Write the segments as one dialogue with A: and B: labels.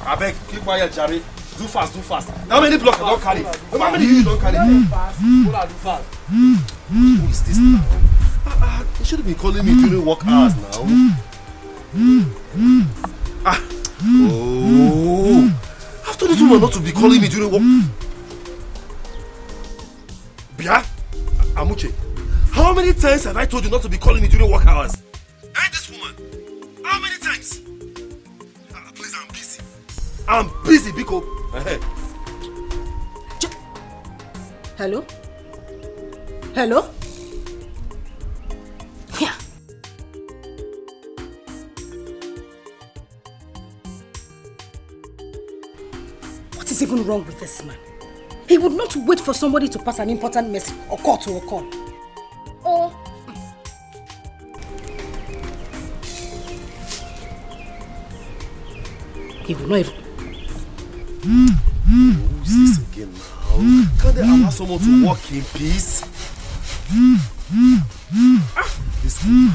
A: I beg, keep quiet, Jerry. Do fast, do fast. How many blocks don't carry? How many you don't carry?
B: Do fast.
A: Who is this now? You shouldn't be calling me during work hours now. Oh. I've told this woman not to be calling me during work. Bia, Amuche, how many times have I told you not to be calling me during work hours? And this woman, how many times? Please, I'm busy. I'm busy, Biko.
C: Hello? Hello? Yeah. What is even wrong with this man? He would not wait for somebody to pass an important message or call to a call. Or... he would not even...
A: Who's this again now? Can they allow someone to walk in peace? This woman.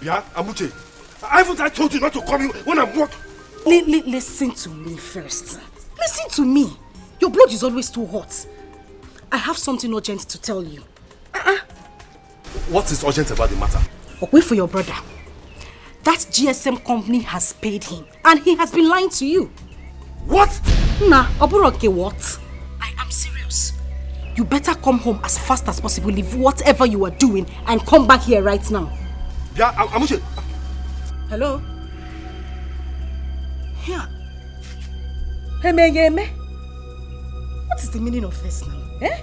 A: Bia, Amuche, haven't I told you not to call me when I'm working?
C: Listen to me first. Listen to me. Your blood is always too hot. I have something urgent to tell you.
A: What is urgent about the matter?
C: Wait for your brother. That GSM company has paid him and he has been lying to you.
A: What?
C: Nah, Oburoke, what? I am serious. You better come home as fast as possible, leave whatever you are doing and come back here right now.
A: Yeah, Amuche.
C: Hello? Yeah. Hey, what is the meaning of this now? Eh?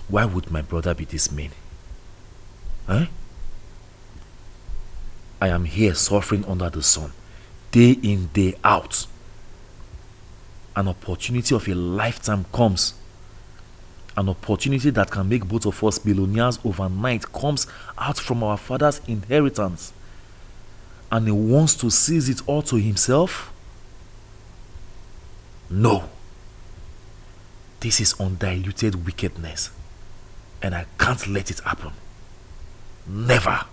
D: Why would my brother be this mean? Huh? I am here suffering under the sun, day in, day out. An opportunity of a lifetime comes. An opportunity that can make both of us billionaires overnight comes out from our father's inheritance. And he wants to seize it all to himself? No. This is undiluted wickedness. And I can't let it happen. Never.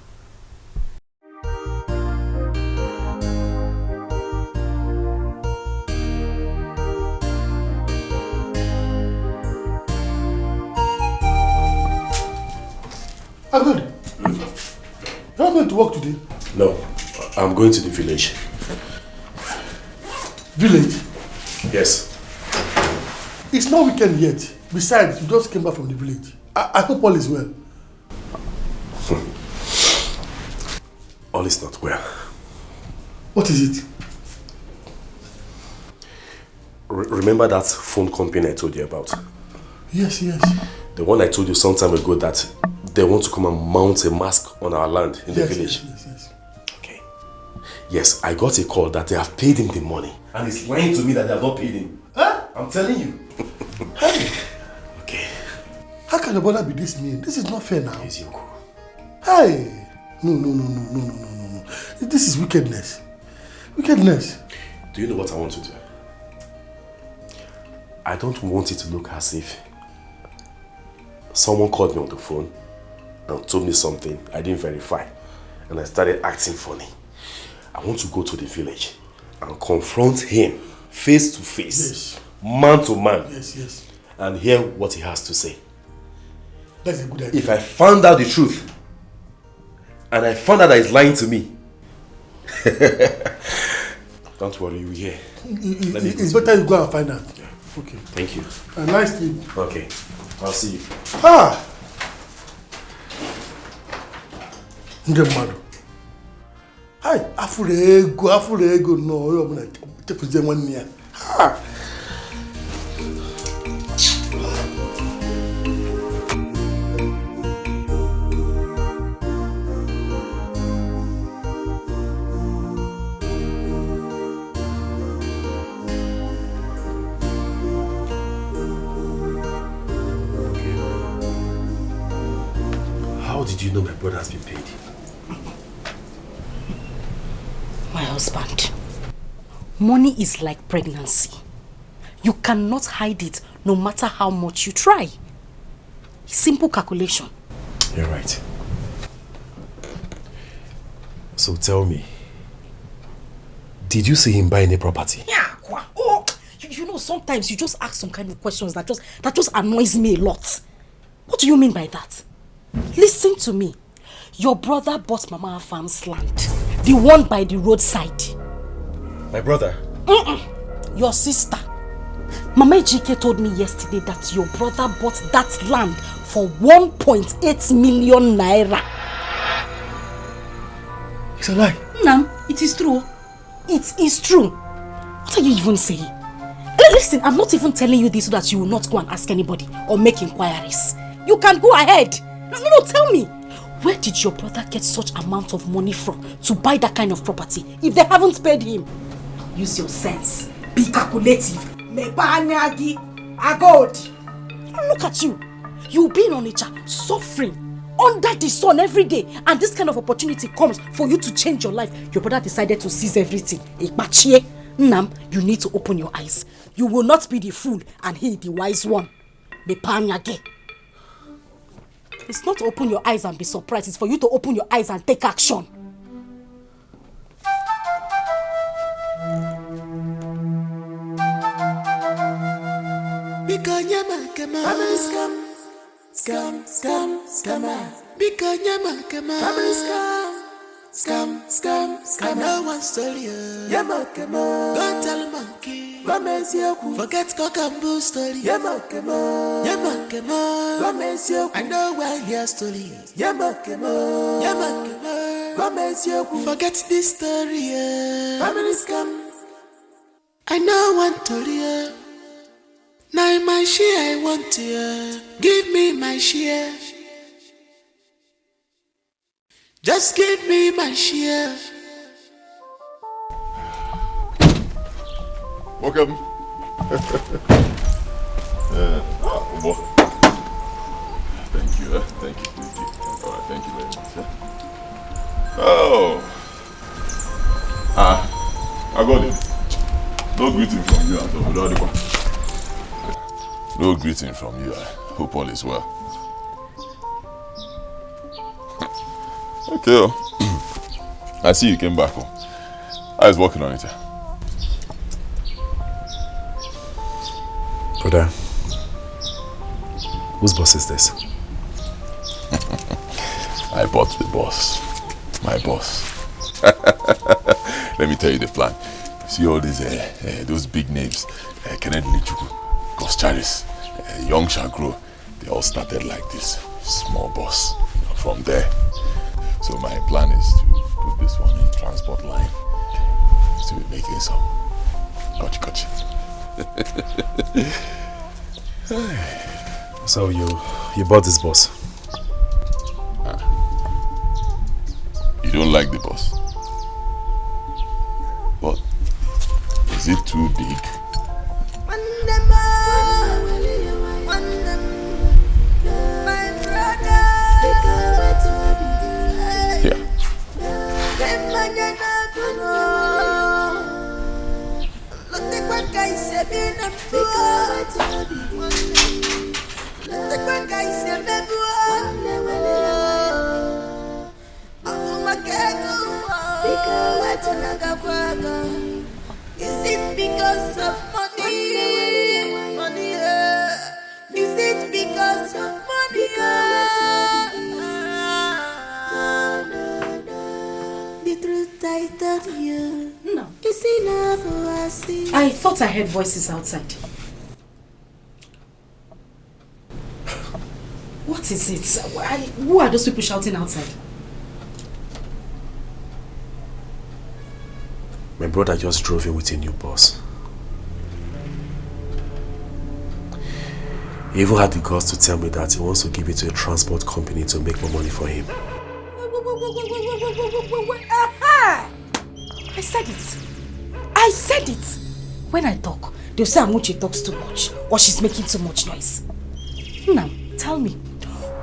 E: Ahmed, you're not going to work today?
A: No, I'm going to the village.
E: Village?
A: Yes.
E: It's not weekend yet. Besides, you just came back from the village. I hope all is well.
A: All is not well.
E: What is it?
A: Remember that phone company I told you about?
E: Yes.
A: The one I told you some time ago that they want to come and mount a mask on our land in the village.
E: Yes.
A: Okay. Yes, I got a call that they have paid him the money. And he's lying to me that they have not paid him. Huh? I'm telling you.
E: Hey!
A: Okay.
E: How can your brother be this mean? This is not fair now.
A: Yes, Yoko.
E: Hey! No. This is wickedness. Wickedness.
A: Do you know what I want to do? I don't want it to look as if someone called me on the phone and told me something I didn't verify. And I started acting funny. I want to go to the village and confront him face to face,
E: Yes.
A: man to man,
E: Yes.
A: and hear what he has to say.
E: That's a good idea.
A: If I found out the truth, and I found out that he's lying to me, don't worry, you will hear.
E: It's better you go and find out.
A: Yeah.
E: Okay.
A: Thank you.
E: A nice sleep.
A: Okay, I'll see you.
E: Ah! Ndemado. Hi, afure ego no, yo muna tefuze nwanne ya. Ah!
A: How did you know my brother has been paid?
C: My husband, money is like pregnancy. You cannot hide it no matter how much you try. Simple calculation.
A: You're right. So tell me, did you see him buy any property?
C: Yeah, oh, you know, sometimes you just ask some kind of questions that just annoys me a lot. What do you mean by that? Listen to me. Your brother bought Mama Farm's land, the one by the roadside.
A: My brother?
C: Your sister. Mama Dikeh told me yesterday that your brother bought that land for 1.8 million naira.
A: It's a lie.
C: Nam, it is true. It is true. What are you even saying? Listen, I'm not even telling you this so that you will not go and ask anybody or make inquiries. You can go ahead. No, tell me. Where did your brother get such amount of money from to buy that kind of property if they haven't paid him? Use your sense. Be calculative. Look at you. You've been on nature suffering under the sun every day, and this kind of opportunity comes for you to change your life. Your brother decided to seize everything. Nam, you need to open your eyes. You will not be the fool and he the wise one. It's not to open your eyes and be surprised. It's for you to open your eyes and take action.
B: Scam. No one story. Go tell monkey. Forget cock and bull story. I know where your story is. Forget this story. Family scam. I know one story. Now my share I want to. Give me my share. Just give me my share.
F: Welcome. Thank you. Thank you. All right, thank you very much. Oh. I got it. No greeting from you at all. No greeting from you. I hope all is well. Okay. I see you came back home. I was working on it.
A: Brother, whose boss is this?
F: I bought the boss. My boss. Let me tell you the plan. See all these, those big names. Kenneth Lichuku, Ghost Charis, Young Shagro. They all started like this. Small boss. From there. So my plan is to put this one in transport line. To be making some gotcha.
D: So you bought this boss?
F: You don't like the boss? But is it too big? Yeah.
B: Is it because of money? Money, is it because of money? The truth I told you.
C: No.
B: Is enough for us.
C: I thought I heard voices outside. What is it? Who are those people shouting outside?
G: My brother just drove in with a new boss. He even had the guts to tell me that he wants to give it to a transport company to make more money for him.
C: Aha! I said it. I said it. When I talk, they'll say Amuche talks too much or she's making too much noise. Now, tell me,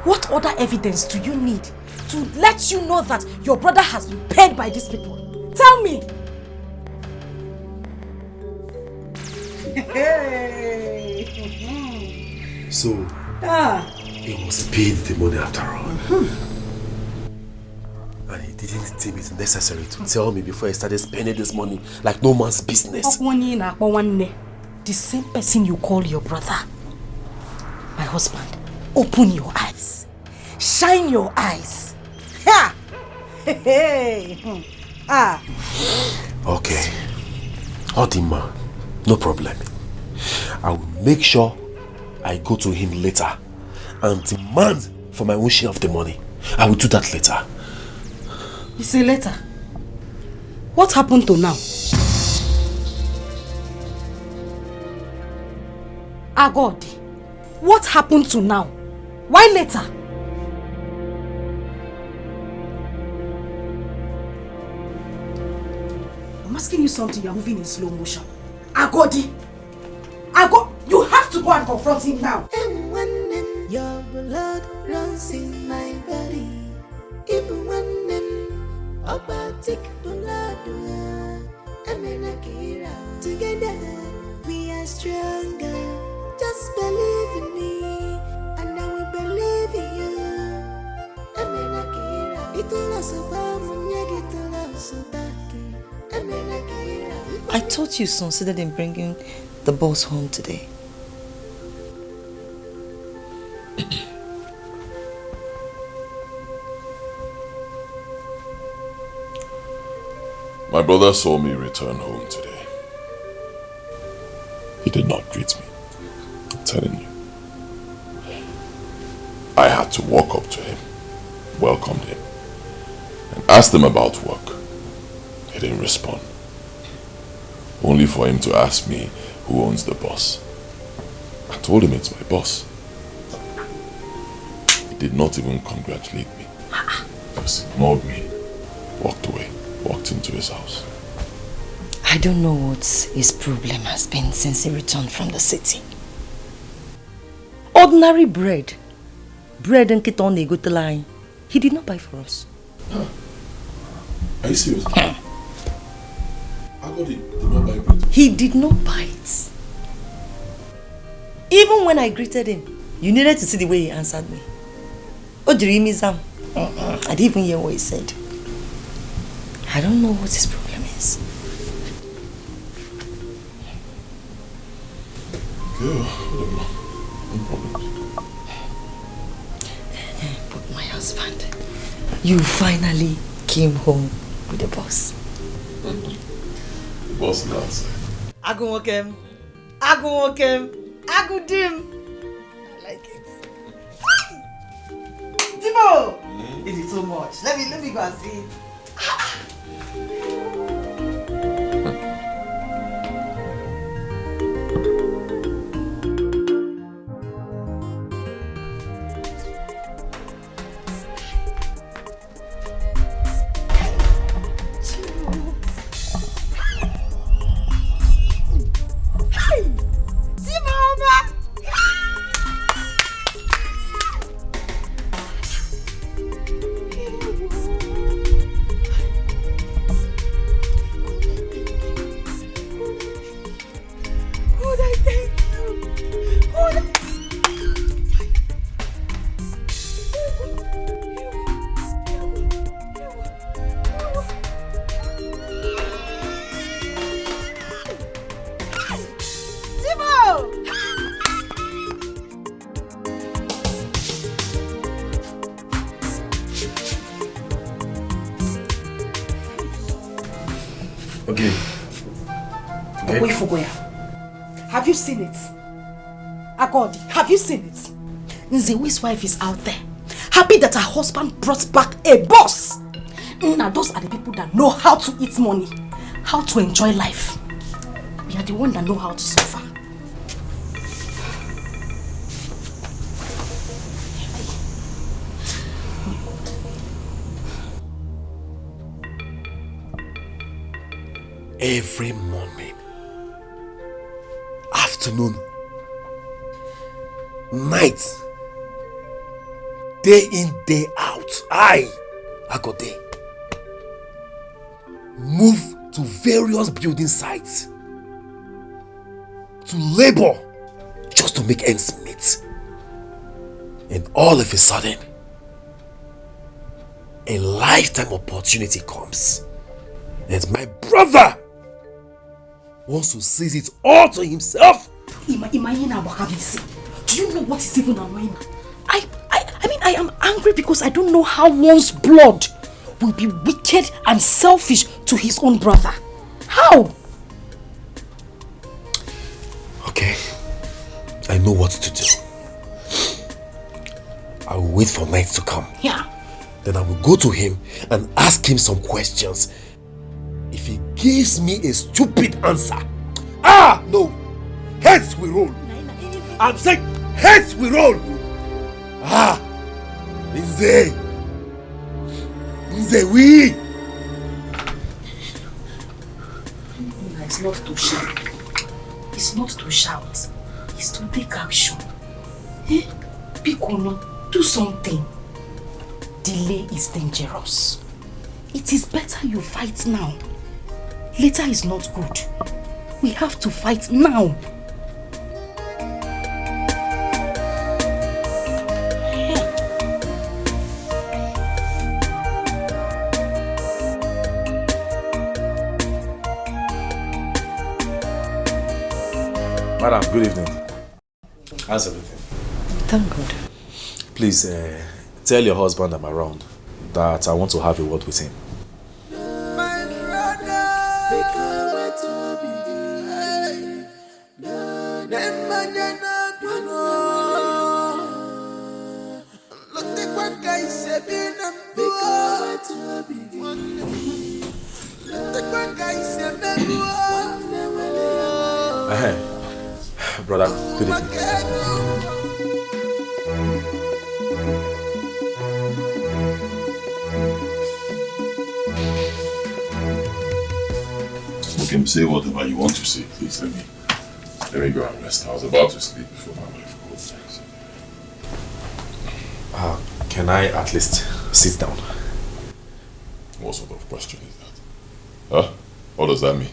C: what other evidence do you need to let you know that your brother has been paid by these people? Tell me.
G: So, he was paid the money after all. And he didn't deem it necessary to tell me before he started spending this money like no man's business.
C: The same person you call your brother. My husband, open your eyes. Shine your eyes. Ha!
G: Okay. Odima, no problem. I will make sure I go to him later and demand for my own share of the money. I will do that later.
C: You say later? What happened to now? God, what happened to now? Why later? I'm asking you something, you're moving in slow motion. Agodi! You have to go and confront him now.
B: And when your blood runs in my body, even when Obatik blood, together we are stronger. Just believe in me, and I will believe in you.
H: I thought you considered in bringing the boss home today.
F: My brother saw me return home today. He did not greet me. I'm telling you. I had to walk up to him, welcomed him, and asked him about work. He didn't respond. Only for him to ask me who owns the boss. I told him it's my boss. He did not even congratulate me. Just ignored me, walked away, walked into his house.
H: I don't know what his problem has been since he returned from the city. Ordinary bread. Bread and keton go to line. He did not buy for us.
F: Are you serious? Did not buy bread.
H: He did not buy it. Even when I greeted him, you needed to see the way he answered me. Oh, Dreamizam. I didn't even hear what he said. I don't know what his problem is.
F: No problem.
H: But my husband, you finally came home with the boss.
F: The boss is outside.
H: Agumokem, Agudim. I like it. Timo! It is so much. Let me go and see it.
G: Okay.
C: Okay. Wait for Goya. Have you seen it? Agodi, have you seen it? Nzewi's wife is out there, happy that her husband brought back a boss. Now those are the people that know how to eat money, how to enjoy life. We are the ones that know how to suffer.
G: Every morning, afternoon, night, day in, day out, I go there. Move to various building sites to labor just to make ends meet. And all of a sudden, a lifetime opportunity comes. And my brother wants to seize it all to himself.
C: Do you know what is even annoying? I mean, I am angry because I don't know how one's blood will be wicked and selfish to his own brother. How?
G: Okay, I know what to do. I will wait for night to come.
C: Yeah.
G: Then I will go to him and ask him some questions. If he gives me a stupid answer, no, heads we roll. I'm saying heads we roll. Nze we.
C: It's not to shout. It's not to shout. It's to take action. Piccolo, do something. Delay is dangerous. It is better you fight now. Later is not good. We have to fight now.
D: Madam, good evening. How's everything?
H: Thank God.
D: Please, tell your husband I'm around, that I want to have a word with him. Brother, good evening.
F: You can say whatever you want to say, please. Let me go and rest. I was about to sleep before my wife called.
D: Can I at least sit down?
F: What sort of question is that? Huh? What does that mean?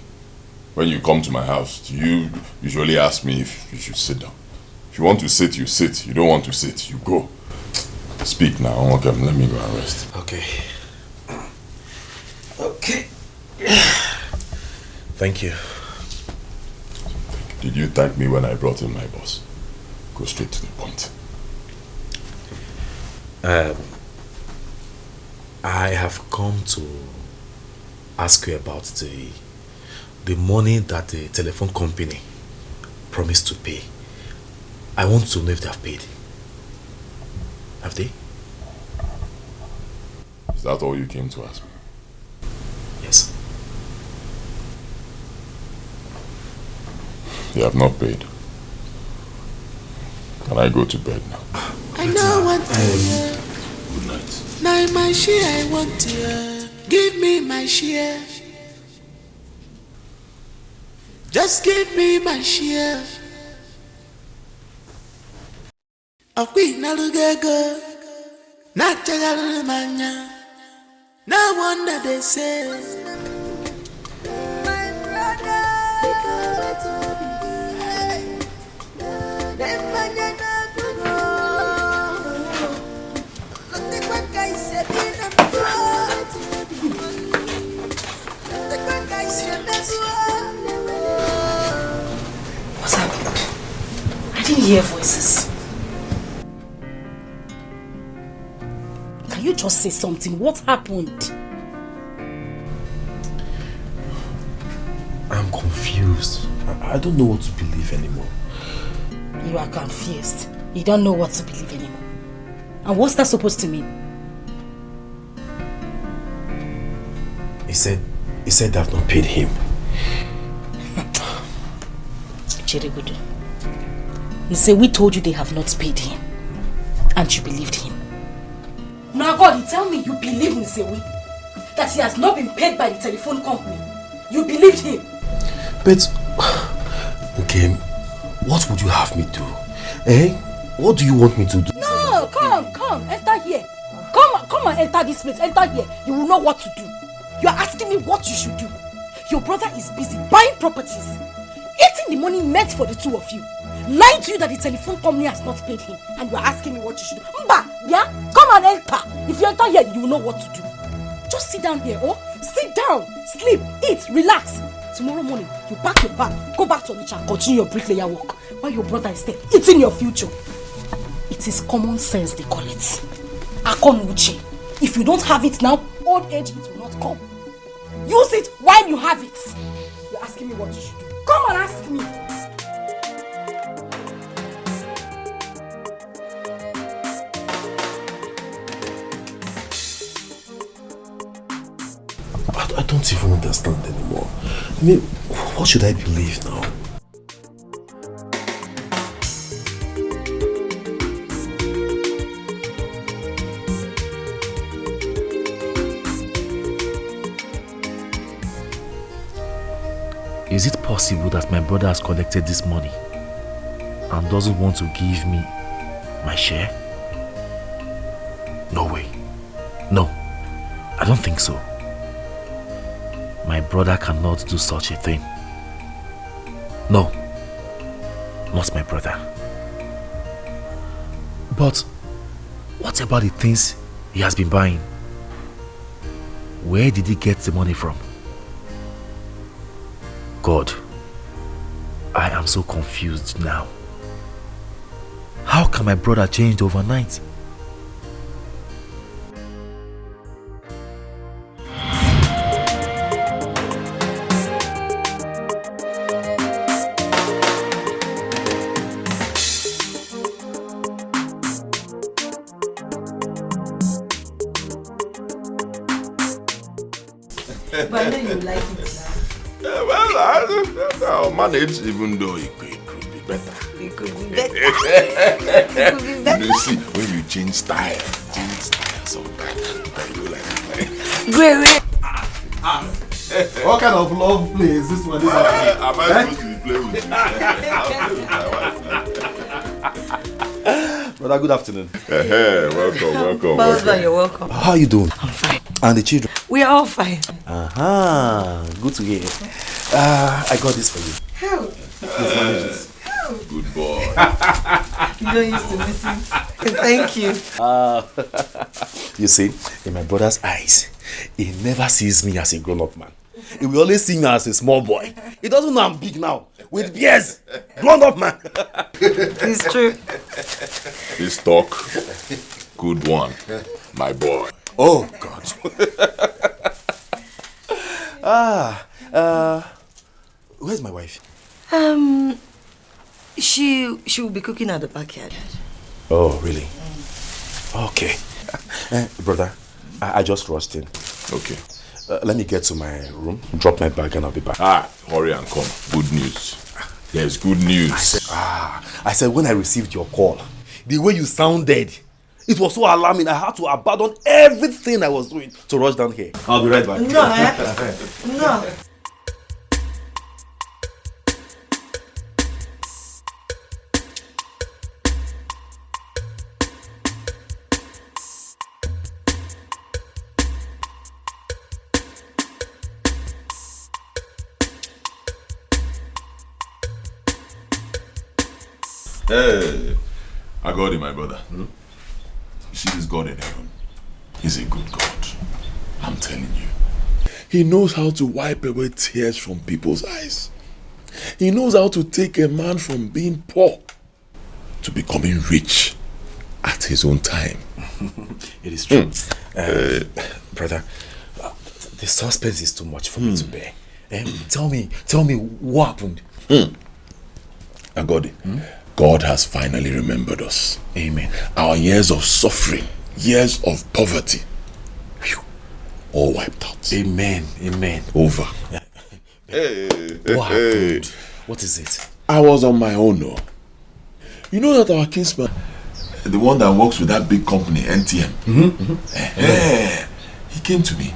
F: When you come to my house, do you usually ask me if you should sit down? If you want to sit, you sit. You don't want to sit, you go. Speak now. Okay, let me go and rest.
D: Okay. Okay. Thank you.
F: Did you thank me when I brought in my boss? Go straight to the point.
D: I have come to ask you about the money that the telephone company promised to pay. I want to know if they have paid. Have they?
F: Is that all you came to ask me?
D: Yes.
F: They have not paid. Can I go to bed now?
B: I know what to hear.
F: Good night.
B: Now my share I want to hear. Give me my share. Just give me my share. A queen alugego. Not a mania. No wonder they say. My brother.
C: What happened? I didn't hear voices. Can you just say something? What happened?
G: I'm confused. I don't know what to believe anymore.
C: You are confused. You don't know what to believe anymore. And what's that supposed to mean?
G: He said they have not paid him.
C: Chiribudu. He said we told you they have not paid him. And you believed him. Now God, you tell me you believe Nsewi? That he has not been paid by the telephone company. You believed him.
G: But, okay, what would you have me do? Eh? What do you want me to do?
C: No, come, enter here. Come and enter this place, enter here. You will know what to do. You are asking me what you should do. Your brother is busy buying properties, eating the money meant for the two of you, lying to you that the telephone company has not paid him, and you are asking me what you should do. Mba, yeah? Come and enter. If you enter here, you will know what to do. Just sit down here, oh? Sit down, sleep, eat, relax. Tomorrow morning, you pack your bag, go back to Onitsha and continue your bricklayer work, while your brother is there eating your future. It is common sense, they call it. Akonuchi. If you don't have it now, old age it will not come. Use it while you have it. You're asking me what you should do. Come and ask me.
G: I don't even understand anymore. I mean, what should I believe now?
D: Is it possible that my brother has collected this money and doesn't want to give me my share? No way. No, I don't think so. My brother cannot do such a thing. No, not my brother. But what about the things he has been buying? Where did he get the money from? God, I am so confused now. How can my brother change overnight?
H: But I know you like it now.
F: Well, I'll manage, even though it could be better.
H: It could be better. It could be better.
F: You see, when you change style sometimes, you go like
H: Great.
E: What kind of love play is this one?
F: am I supposed to be playing with you?
G: Brother, good afternoon.
F: Welcome.
H: Husband, you're welcome.
G: How are you doing?
H: I'm fine.
G: And the children?
H: We are all fine.
G: Good to hear. I got this for you.
H: How?
G: Please manage it.
F: Good boy.
H: You don't used to miss it. Thank you.
G: You see, in my brother's eyes, he never sees me as a grown-up man. He will always see me as a small boy. He doesn't know I'm big now. With beers. Grown-up man.
H: It's true.
F: This talk, good one, my boy.
G: Oh, God. Where's my wife?
H: She will be cooking at the backyard.
G: Oh, really? Okay. Brother, I just rushed in.
F: Okay.
G: Let me get to my room, drop my bag, and I'll be back.
F: Hurry and come. Good news. There's good news.
G: I said when I received your call, the way you sounded, it was so alarming. I had to abandon everything I was doing to rush down here. I'll be right back.
H: No, no.
F: Hey, I got it, my brother. She's God in heaven. He's a good God. I'm telling you. He knows how to wipe away tears from people's eyes. He knows how to take a man from being poor to becoming rich at his own time.
G: It is true. Brother, the suspense is too much for me to bear.
D: Tell me what happened?
F: Agodi, God has finally remembered us.
D: Amen.
F: Our years of suffering, years of poverty, all wiped out.
D: Amen.
F: Over.
D: What happened? What is it?
F: I was on my own, no. You know that our kinsman, the one that works with that big company, NTM, he came to me.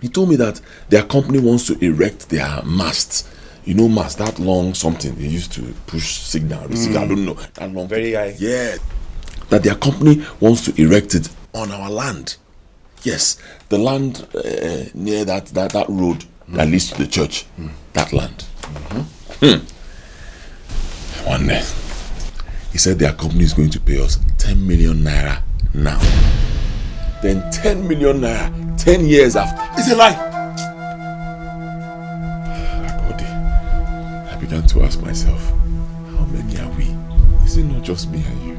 F: He told me that their company wants to erect their masts. You know mast, that long something they used to push signal, receive, I don't know, that long.
D: Very high.
F: Yeah. That their company wants to erect it on our land. Yes, the land near that road that leads to the church. That land. One day, he said their company is going to pay us 10 million naira now. Then 10 million naira 10 years after.
A: It's a lie.
F: I began to ask myself, how many are we? Is it not just me and you?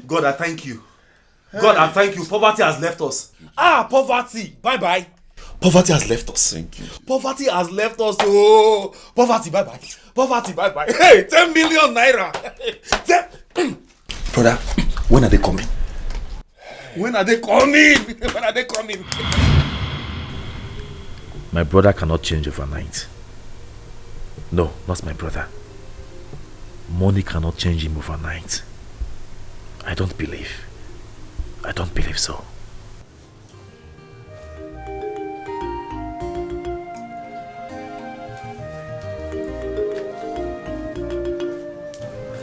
A: God, I thank you. God, I thank you. Poverty has left us. Poverty. Bye-bye. Poverty has left us.
F: Thank you.
A: Poverty has left us. Oh, poverty, bye-bye. Poverty, bye-bye. Hey, 10 million naira.
G: Brother, when are they coming?
A: When are they coming? When are they coming?
D: My brother cannot change overnight. No, not my brother. Money cannot change him overnight. I don't believe so.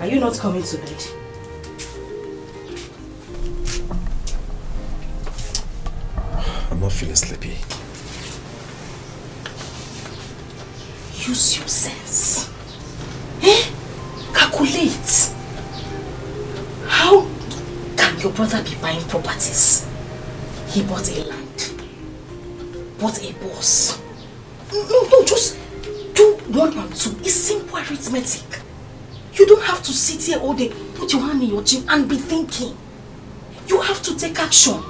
C: Are you not coming to bed?
G: I'm not feeling sleepy.
C: Use your sense. Calculate. How can your brother be buying properties? He bought a land, bought a boss. No, just do 1 and 2. It's simple arithmetic. You don't have to sit here all day, put your hand in your chin and be thinking. You have to take action.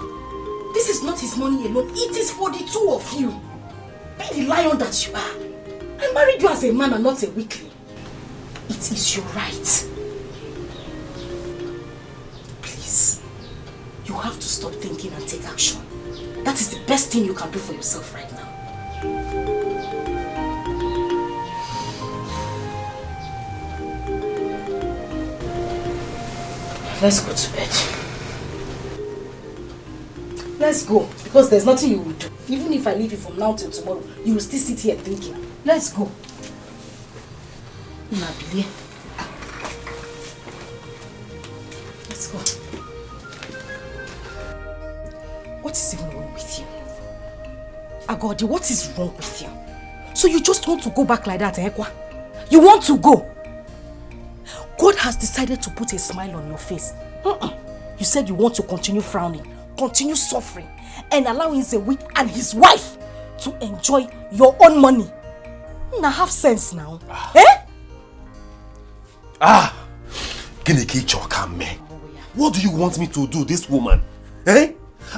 C: This is not his money alone. It is for the two of you. Be the lion that you are. I married you as a man and not a weakling. It is your right. Please, you have to stop thinking and take action. That is the best thing you can do for yourself right now. Let's go to bed. Let's go, because there's nothing you will do. Even if I leave you from now till tomorrow, you will still sit here thinking. Let's go. Nabili. Let's go. What is even wrong with you? Agodi, what is wrong with you? So you just want to go back like that, Ekwa? You want to go? God has decided to put a smile on your face. You said you want to continue frowning, continue suffering, and allowing Zewi and his wife to enjoy your own money. Now have sense now.
A: What do you want me to do, this woman?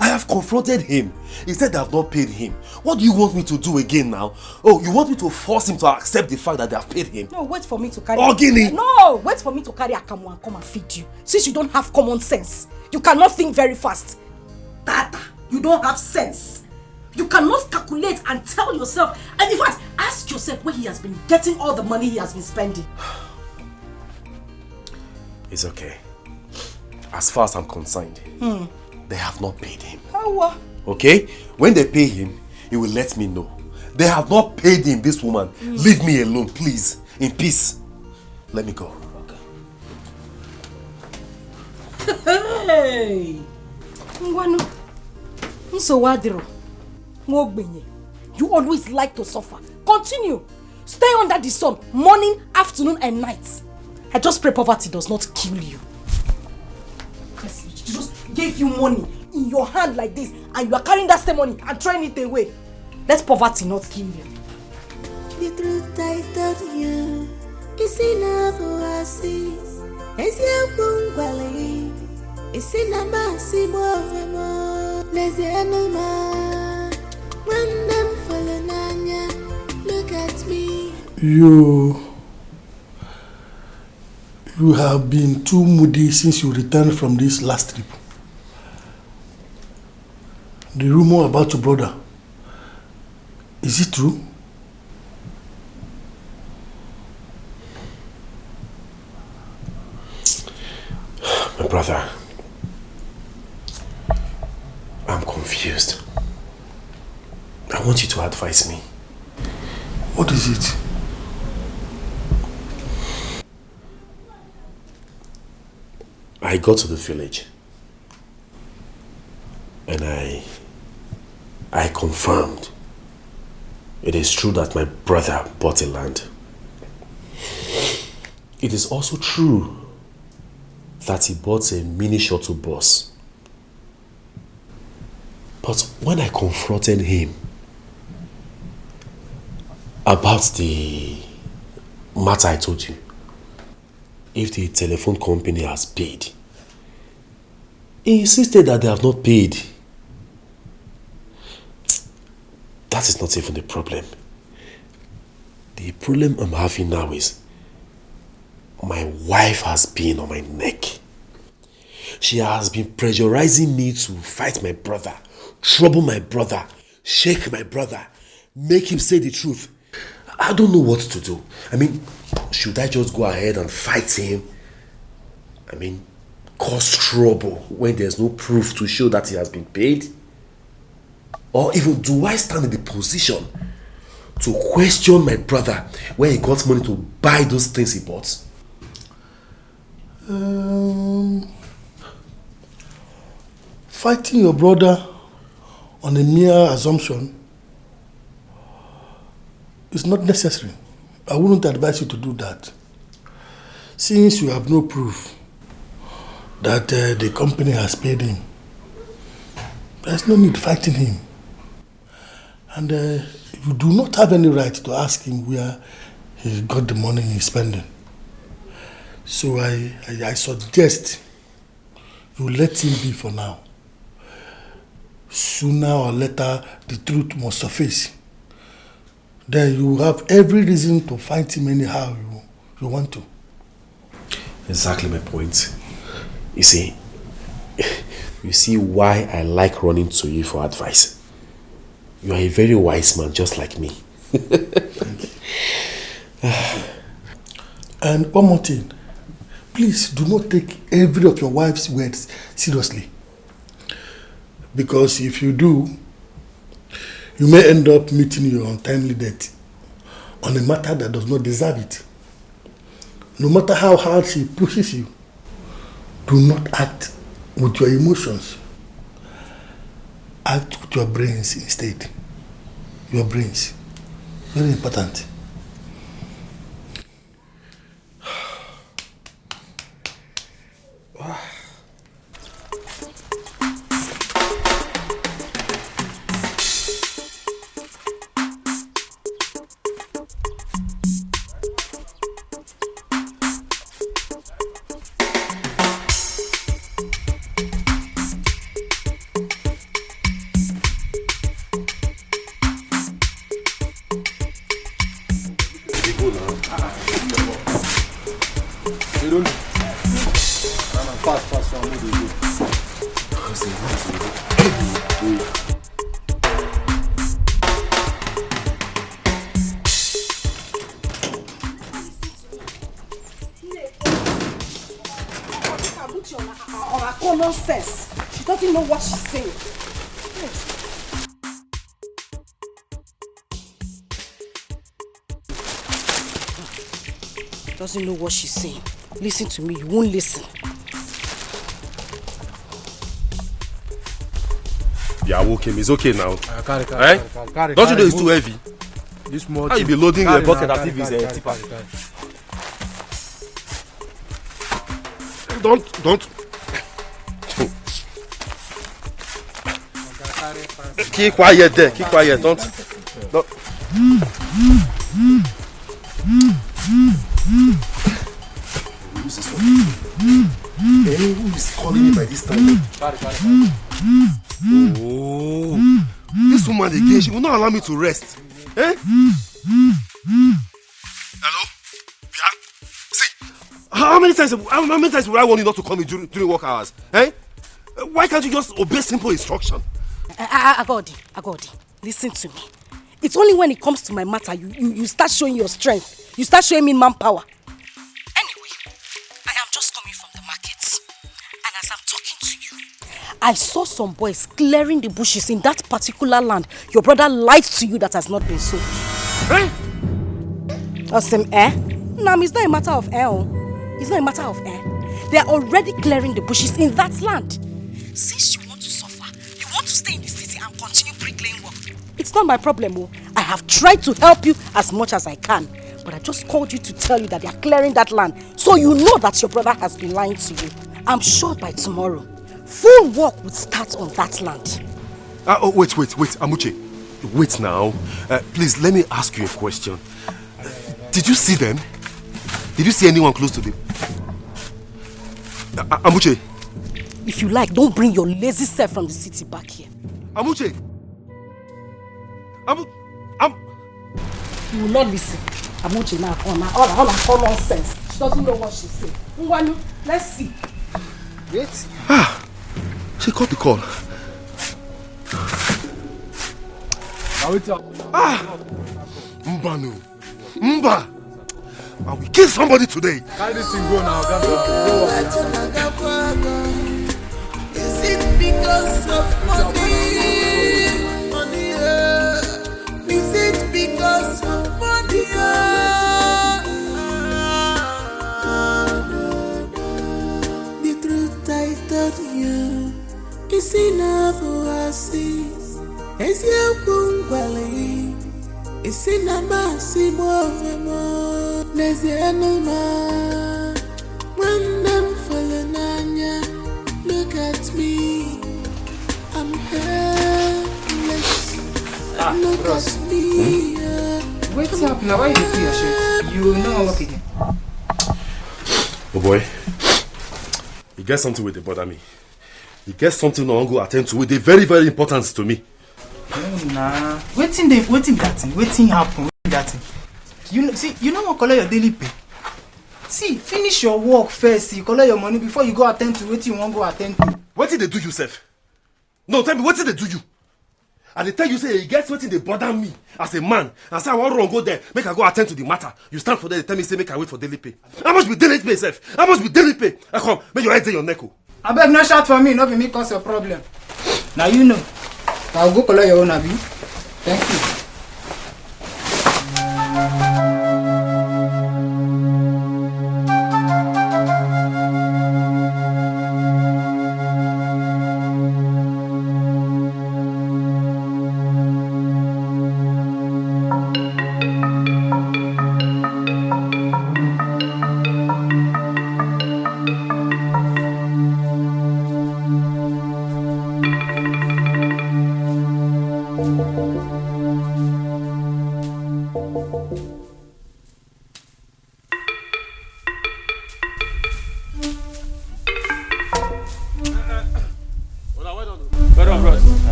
A: I have confronted him. He said I have not paid him. What do you want me to do again now? Oh, you want me to force him to accept the fact that they have paid him?
C: No, wait for me to carry...
A: Guinea!
C: No, wait for me to carry Akamu and come and feed you. Since you don't have common sense. You cannot think very fast. Tata, you don't have sense. You cannot calculate and tell yourself. And in fact, ask yourself where he has been getting all the money he has been spending.
A: It's okay. As far as I'm concerned, they have not paid him.
C: How?
A: Okay? When they pay him, he will let me know. They have not paid him, this woman. Leave me alone, please. In peace. Let me go.
C: Hey! Ngwanu. Nsowadiro. Ngogbenye. You always like to suffer. Continue. Stay under the sun, morning, afternoon, and night. I just pray poverty does not kill you. Yes, it just gave you money in your hand like this, and you are carrying that same money and throwing it away. Let poverty not kill you.
B: The truth I told you is enough for us. As you
E: You have been too moody since you returned from this last trip. The rumor about your brother, is it true?
G: My brother, I'm confused. I want you to advise me.
E: What is it?
G: I got to the village and I confirmed it is true that my brother bought a land. It is also true that he bought a mini shuttle bus. But when I confronted him about the matter I told you, if the telephone company has paid, he insisted that they have not paid. That is not even the problem. The problem I'm having now is my wife has been on my neck. She has been pressurizing me to fight my brother, trouble my brother, shake my brother, make him say the truth. I don't know what to do. I mean, should I just go ahead and fight him? I mean, cause trouble when there's no proof to show that he has been paid? Or even do I stand in the position to question my brother where he got money to buy those things he bought?
E: Fighting your brother on a mere assumption is not necessary. I wouldn't advise you to do that. Since you have no proof that the company has paid him, there's no need fighting him. And you do not have any right to ask him where he got the money he's spending. So I suggest you let him be for now. Sooner or later, the truth must surface. Then you have every reason to fight him anyhow you want to.
G: Exactly my point. You see why I like running to you for advice. You are a very wise man, just like me.
E: And one more thing. Please do not take every of your wife's words seriously. Because if you do, you may end up meeting your untimely death on a matter that does not deserve it. No matter how hard she pushes you, do not act with your emotions. Act with your brains instead. Your brains. Very important.
C: Nonsense. She doesn't know what she's saying. Doesn't know what she's saying. Listen to me, you won't listen.
A: Yeah, okay, it's okay now. Carry, don't you know it's too heavy?
I: This more.
A: How you be loading your bucket as if it's a tipper? Don't. Keep quiet there. Keep quiet. Don't.
G: Who is calling me by this
A: Oh, this woman again, she will not allow me to rest. Eh? Hello? Yeah? See, how many times will I warn you not to call me during work hours? Eh? Why can't you just obey simple instruction?
C: Agodi, listen to me. It's only when it comes to my matter you start showing your strength. You start showing me manpower. Anyway, I am just coming from the market. And as I'm talking to you, I saw some boys clearing the bushes in that particular land your brother lied to you that has not been sold.
A: Eh?
C: Awesome, eh? No, it's not a matter of air. It's not a matter of air. They are already clearing the bushes in that land. Since you want to suffer, you want to stay in the city and continue bricklaying work. It's not my problem, oh. I have tried to help you as much as I can. But I just called you to tell you that they are clearing that land. So you know that your brother has been lying to you. I'm sure by tomorrow, full work will start on that land.
A: Wait, Amuche. Wait now. Please, let me ask you a question. Did you see them? Did you see anyone close to them? Amuche.
C: If you like, don't bring your lazy self from the city back here.
A: Amuche.
C: You will not listen. Amuche now, all nonsense. She doesn't know what she's saying. Nwanu, let's see.
A: Wait. She caught the call. Mbanu. Mba. I will kill somebody today.
I: How this thing go now?
B: Is it because of money? Is it because of money? The truth I told you is enough for us. Is your bungalow? Is in a massive more. There's the animal. When them falling on ya, look at me. I'm helpless. Look at me.
I: What's up now? Why you feel your shirt? You know what again?
A: Oh boy. You get something with the bother me. You get something I want to go attend to with the very, very important to me.
I: Oh, nah. Waiting that thing. Waiting happen. That thing. You know what color your daily pay? See, finish your work first. You collect your money before you go attend to what you want to go attend to.
A: What did they do yourself? No, tell me, what did they do you? And they tell you, say, you get what they bother me as a man. And say, I want to go there, make I go attend to the matter. You stand for there, they tell me, say, make I wait for daily pay. I must be daily pay, self. I must be daily pay. I come, make your head in your neck.
I: I beg no shout for me, not be me cause your problem. Now you know. I'll go collect your own abi. Thank you.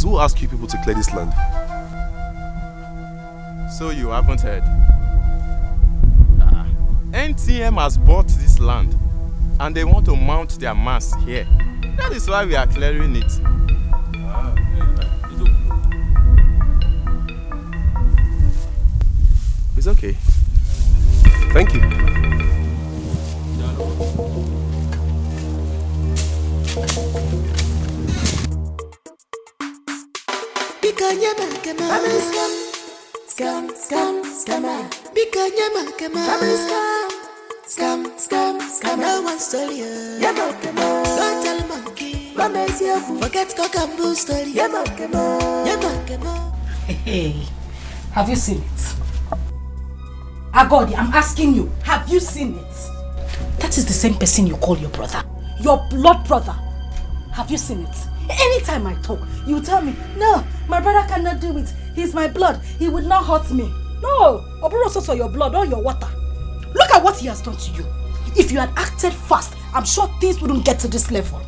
A: Who asked you people to clear this land?
J: So you haven't heard? NTM has bought this land and they want to mount their mast here. That is why we are clearing it.
A: It's okay. Thank you.
B: Scam. No one story. Don't tell a monkey. Forget cock and bull story.
C: Hey, have you seen it? Agodi, I'm asking you, have you seen it? That is the same person you call your brother. Your blood brother. Have you seen it? Anytime I talk, you tell me, no, my brother cannot do it. He's my blood. He would not hurt me. No, Oburo saw your blood or your water. Look at what he has done to you. If you had acted fast, I'm sure things wouldn't get to this level.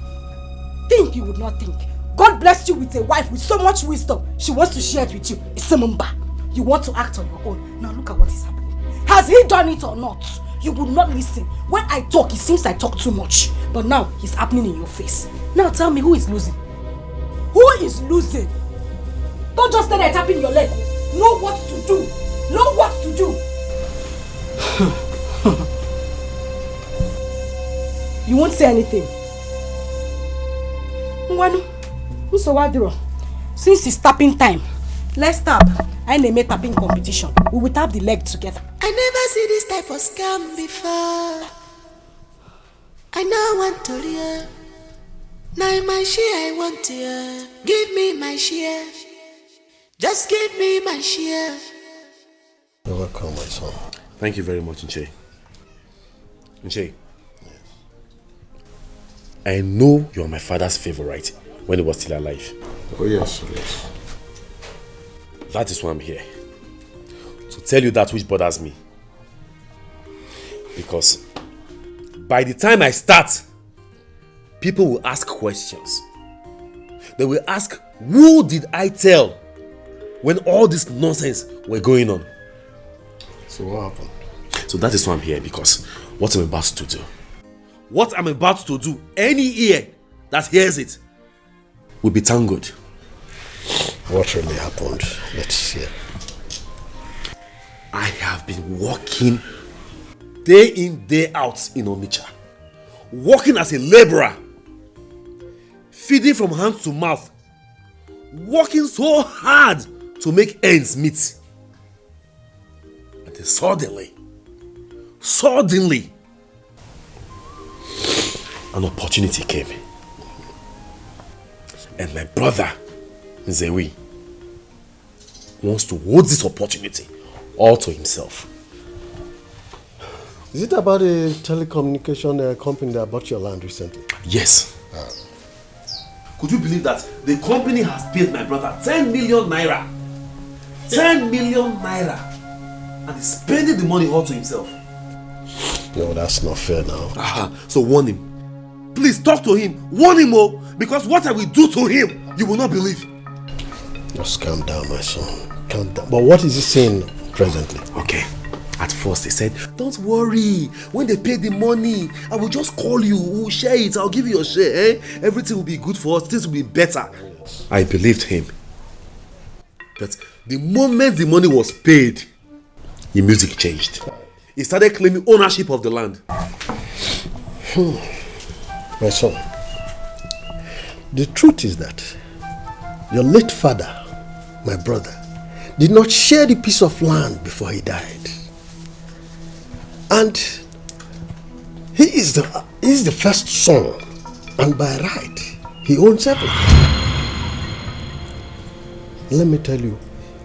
C: Think you would not think. God blessed you with a wife with so much wisdom. She wants to share it with you. It's Simumba. You want to act on your own. Now look at what is happening. Has he done it or not? You would not listen. When I talk, it seems I talk too much. But now, it's happening in your face. Now tell me, who is losing? Who is losing? Don't just stand there tapping your leg. Know what to do. Know what to do. You won't say anything. Mwanu, since it's tapping time, let's tap. I name a tapping competition. We will tap the leg together.
B: I never see this type of scam before. I know one to hear. Now my share I want to hear. Give me my share. Just give me my share.
G: You're welcome, my son.
A: Thank you very much, Nche. Nche. Yes. I know you're my father's favorite when he was still alive.
G: Oh, yes, yes.
A: That is why I'm here. To tell you that which bothers me. Because by the time I start, people will ask questions. They will ask, who did I tell when all this nonsense were going on?
G: So what happened?
A: So that is why I'm here, because what I'm about to do. What I'm about to do, any ear that hears it will be tangled.
G: What really happened? Let's hear.
A: I have been working day in, day out in Onitsha. Working as a laborer. Feeding from hand to mouth. Working so hard to make ends meet. And then suddenly, an opportunity came. And my brother, Nzewi, wants to hold this opportunity all to himself.
G: Is it about a telecommunication company that bought your land recently?
A: Yes. Could you believe that the company has paid my brother 10 million naira? 10 million naira. And he's spending the money all to himself.
G: No, that's not fair now.
A: So warn him. Please talk to him. Warn him, oh, because what I will do to him, you will not believe.
G: Just calm down, my son. Calm down. But what is he saying presently?
A: Okay. At first they said, don't worry. When they pay the money, I will just call you. We'll share it. I'll give you your share. Everything will be good for us. Things will be better. I believed him. But the moment the money was paid, the music changed. He started claiming ownership of the land.
G: My son, the truth is that your late father, my brother, did not share the piece of land before he died. And he is the first son, and by right, he owns everything. Let me tell you,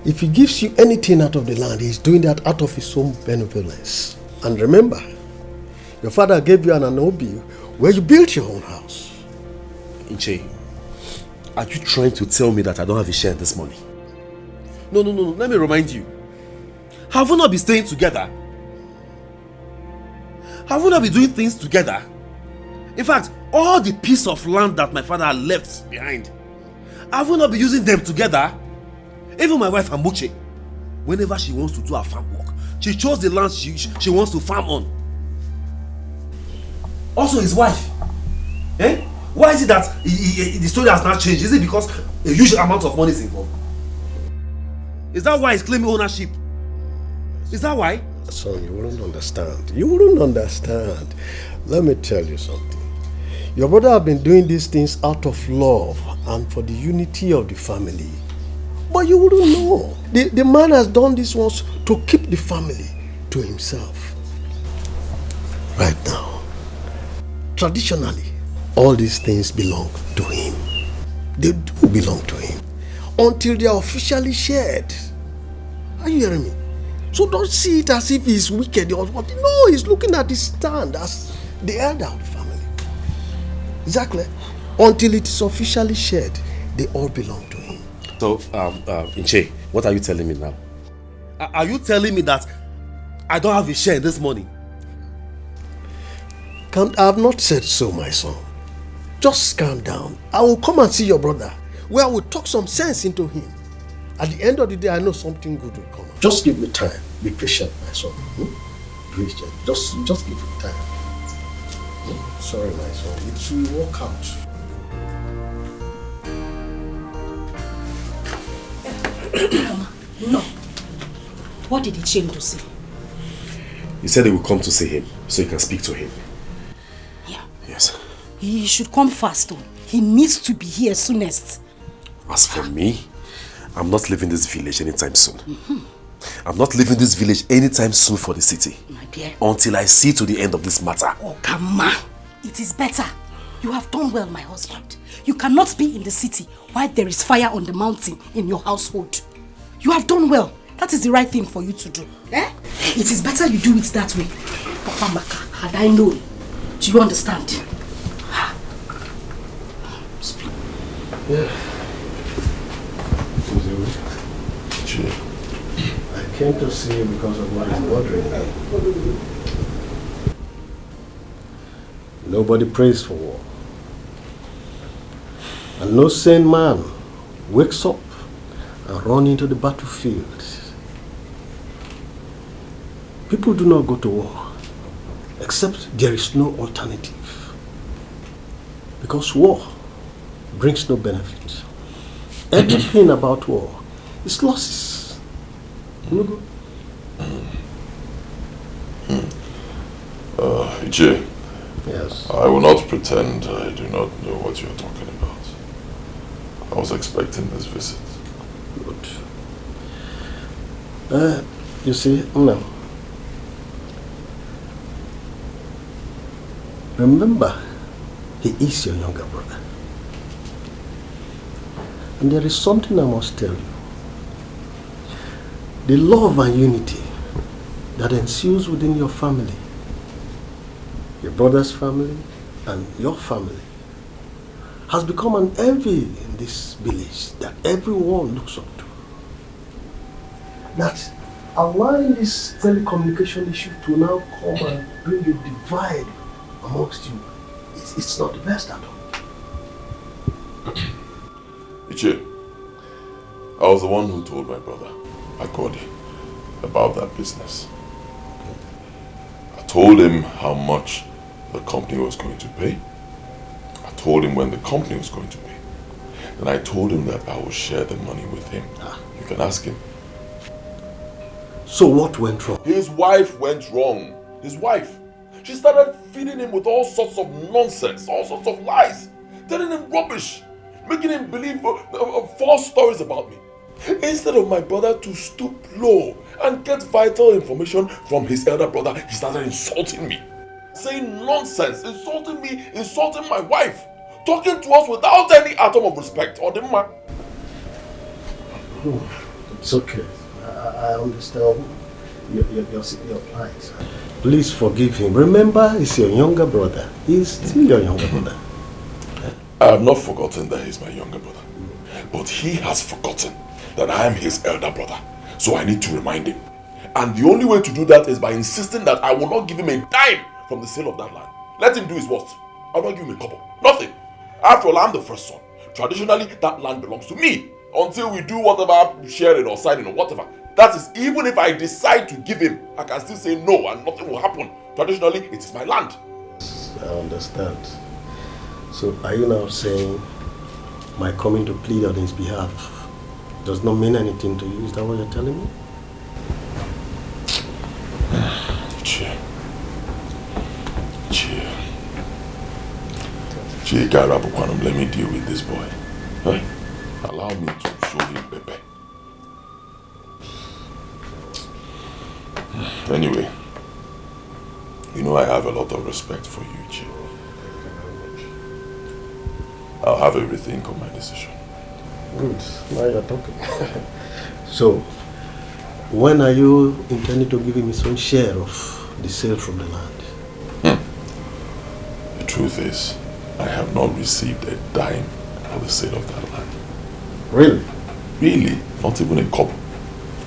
G: if he gives you anything out of the land, he's doing that out of his own benevolence. And remember, your father gave you an OBIO where you built your own house.
A: Nche, are you trying to tell me that I don't have a share in this money? No. Let me remind you. Have we not been staying together? Have we not been doing things together? In fact, all the piece of land that my father left behind, have we not been using them together? Even my wife Amuche, whenever she wants to do her farm work, she chose the land she wants to farm on. Also his wife. Why is it that the story has not changed? Is it because a huge amount of money is involved? Is that why he's claiming ownership? Is that why?
G: Son, you wouldn't understand. You wouldn't understand. Let me tell you something. Your brother have been doing these things out of love and for the unity of the family. But you wouldn't know. The man has done this once to keep the family to himself. Right now, traditionally, all these things belong to him. They do belong to him. Until they are officially shared. Are you hearing me? So don't see it as if he's wicked or what. No, he's looking at his stand as the elder of the family. Exactly. Until it is officially shared, they all belong to him.
A: So, Nche, what are you telling me now? Are you telling me that I don't have a share in this money?
G: I have not said so, my son. Just calm down. I will come and see your brother, where I will talk some sense into him. At the end of the day, I know something good will come. Just give me time. Be patient, my son. Be patient. Just give me time. Sorry, my son. It will work out.
C: No. What did he change to say?
A: He said he will come to see him, so he can speak to him.
C: Yeah.
A: Yes.
C: He should come fast, though. He needs to be here soonest.
A: As for me, I'm not leaving this village anytime soon. I'm not leaving this village anytime soon for the city.
C: My dear.
A: Until I see to the end of this matter.
C: Oh, come on. It is better. You have done well, my husband. You cannot be in the city while there is fire on the mountain in your household. You have done well. That is the right thing for you to do. Eh? It is better you do it that way. Papa Maka, had I known. Do you understand?
G: Yeah. I came to see you because of what is bothering me. Nobody prays for war. And no sane man wakes up and runs into the battlefield. People do not go to war except there is no alternative. Because war brings no benefit. Everything about war is losses.
F: Iche,
G: yes.
F: I will not pretend I do not know what you are talking about. I was expecting this visit.
G: Good. You see, no. Remember, he is your younger brother. And there is something I must tell you. The love and unity that ensues within your family, your brother's family and your family, has become an envy in this village that everyone looks up to. That allowing this telecommunication issue to now come and bring a divide amongst you, it's not the best at all.
F: Iche, I was the one who told my brother, Akodi, about that business. I told him how much the company was going to pay. I told him when the company was going to pay. Then I told him that I will share the money with him. You can ask him.
G: So what went wrong?
F: His wife went wrong. His wife. She started feeding him with all sorts of nonsense, all sorts of lies, telling him rubbish, making him believe false stories about me. Instead of my brother to stoop low and get vital information from his elder brother, he started insulting me, saying nonsense, insulting me, insulting my wife, talking to us without any atom of respect. Or the man.
G: It's okay. I understand your plight. Please forgive him. Remember, he's your younger brother. He's still your younger brother.
F: I have not forgotten that he's my younger brother. But he has forgotten that I am his elder brother. So I need to remind him. And the only way to do that is by insisting that I will not give him a dime from the sale of that land. Let him do his worst. I'll not give him a couple. Nothing. After all, I'm the first son. Traditionally, that land belongs to me. Until we do whatever, sharing or signing or whatever. That is, even if I decide to give him, I can still say no and nothing will happen. Traditionally, it is my land.
G: I understand. So are you now saying my coming to plead on his behalf does not mean anything to you? Is that what you're telling me?
F: Let me deal with this boy. Huh? Allow me to show him Pepe. Anyway, you know I have a lot of respect for you, Chi. I'll have a rethink on my decision.
G: Good. Now you're talking. So, when are you intending to give him his own share of the sale from the land?
F: The truth is, I have not received a dime for the sale of that land.
G: Really?
F: Really? Not even a couple.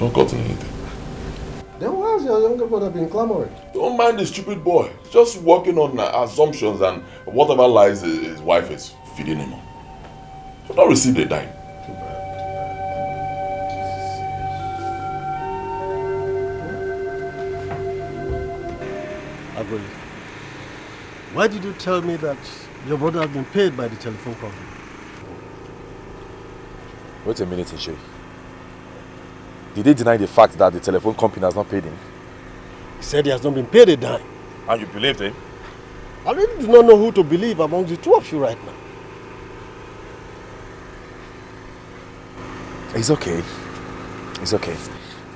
F: Not gotten anything.
G: Then why has
K: has your younger brother been clamoring?
F: Don't mind the stupid boy. Just working on assumptions and whatever lies his wife is feeding him on. So don't receive the dime.
K: Too bad. Agoli, why did you tell me that your brother had been paid by the telephone company?
D: Wait a minute, Ishe. Did they deny the fact that the telephone company has not paid him?
K: He said he has not been paid a dime.
D: And you believed him?
K: I really do not know who to believe among the two of you right now.
D: It's okay. It's okay.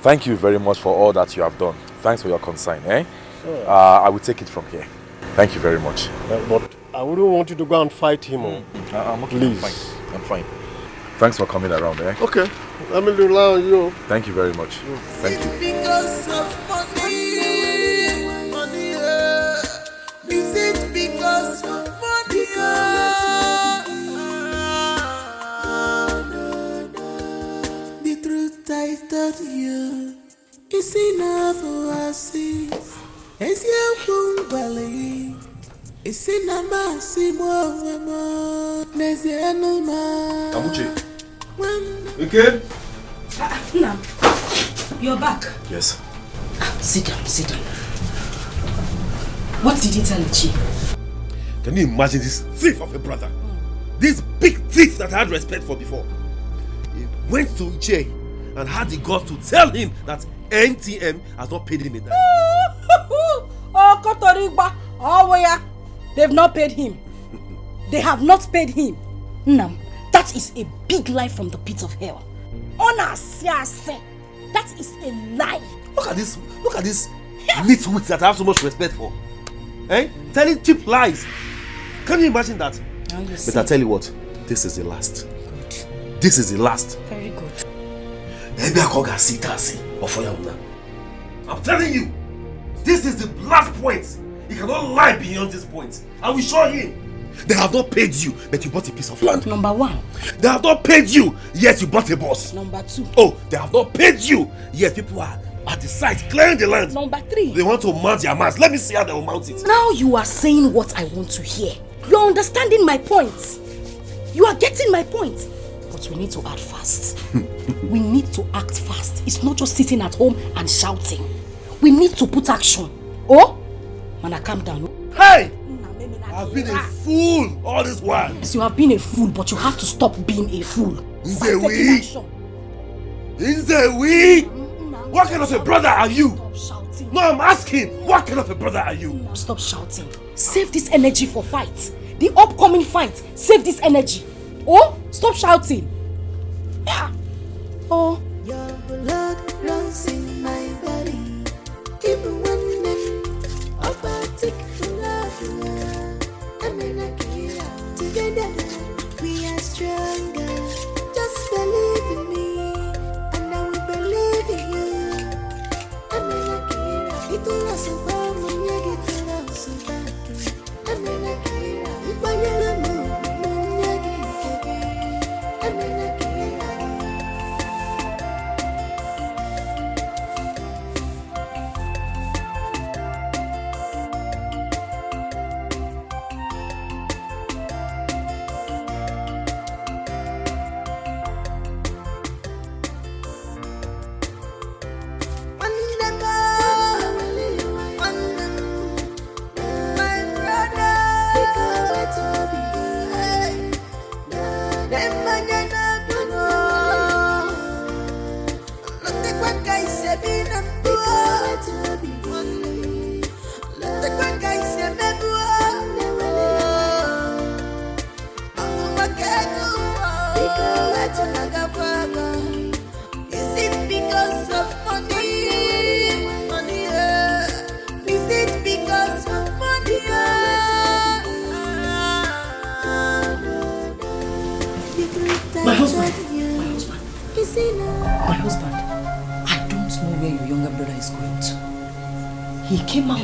D: Thank you very much for all that you have done. Thanks for your concern, eh?
K: Sure.
D: I will take it from here. Thank you very much.
K: But I wouldn't want you to go and fight him.
D: I'm okay.
K: Please.
D: I'm fine. Thanks for coming around, eh?
K: Okay. Let me rely on you.
D: Thank you very much. Thank you.
B: Because of money, money. Is it because of money? The truth I told you is enough for us. It's your boom belly. It's in a massive more. There's the animal.
A: Amuche. Okay?
C: Nam, you're back.
A: Yes.
C: Sit down, sit down. What did he tell the chief?
A: Can you imagine this thief of a brother? This big thief that I had respect for before. He went to Uche and had the guts to tell him that NTM has not paid him a dime.
C: Oh, Kotorigba. Oh, yeah. They've not paid him. They have not paid him. Nam, that is a big lie from the pit of hell. That is a lie.
A: Look at this nitwits that I have so much respect for. Eh? Telling cheap lies. Can you imagine that? But I tell you what, this is the last.
C: Good.
A: This is the last.
C: Very good.
A: I'm telling you, this is the last point. He cannot lie beyond this point. I will show him. They have not paid you, but you bought a piece of land.
C: Number one.
A: They have not paid you, yet you bought a bus.
C: Number two.
A: Oh, they have not paid you, yet people are at the site clearing the land.
C: Number three.
A: They want to mount their mast. Let me see how they will mount it.
C: Now you are saying what I want to hear. You're understanding my point. You are getting my point. But we need to act fast. We need to act fast. It's not just sitting at home and shouting. We need to put action. Oh? Mana, calm down.
A: Hey! I've been a fool all this while.
C: Yes, you have been a fool, but you have to stop being a fool. Start taking action.
A: What kind of a brother are you?
C: Stop shouting.
A: No, I'm asking, what kind of a brother are you?
C: No, stop shouting. Save this energy for fight. The upcoming fight. Save this energy. Oh, stop shouting. Yeah. Oh.
B: Your blood runs in my body. Even when together we are stronger. Just believe in me, and I will believe in you. It will not survive when you get to love somebody. If I yell no,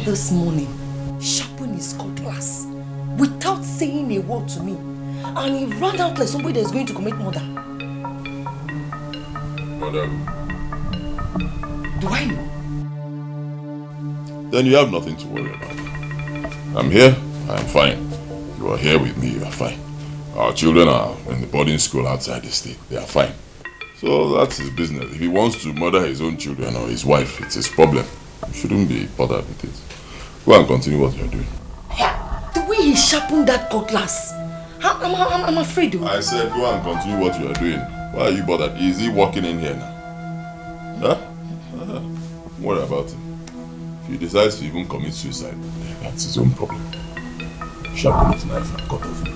H: this morning, sharpened his cutlass without saying a word to me, and he ran out like somebody that's going to commit murder.
F: Murder?
H: Do I know?
F: then you have nothing to worry about. I'm here, I'm fine. You are here with me, you are fine. Our children are in the boarding school outside the state, they are fine. So that's his business. If he wants to murder his own children or his wife, it's his problem. You shouldn't be bothered with it. Go and continue what you're doing.
H: The way he sharpened that cutlass, I'm afraid.
F: I said go and continue what you are doing. Why are you bothered? Is he walking in here now? Huh? Don't worry about it. If he decides to even commit suicide, that's his own problem. Sharpen his knife and cut off his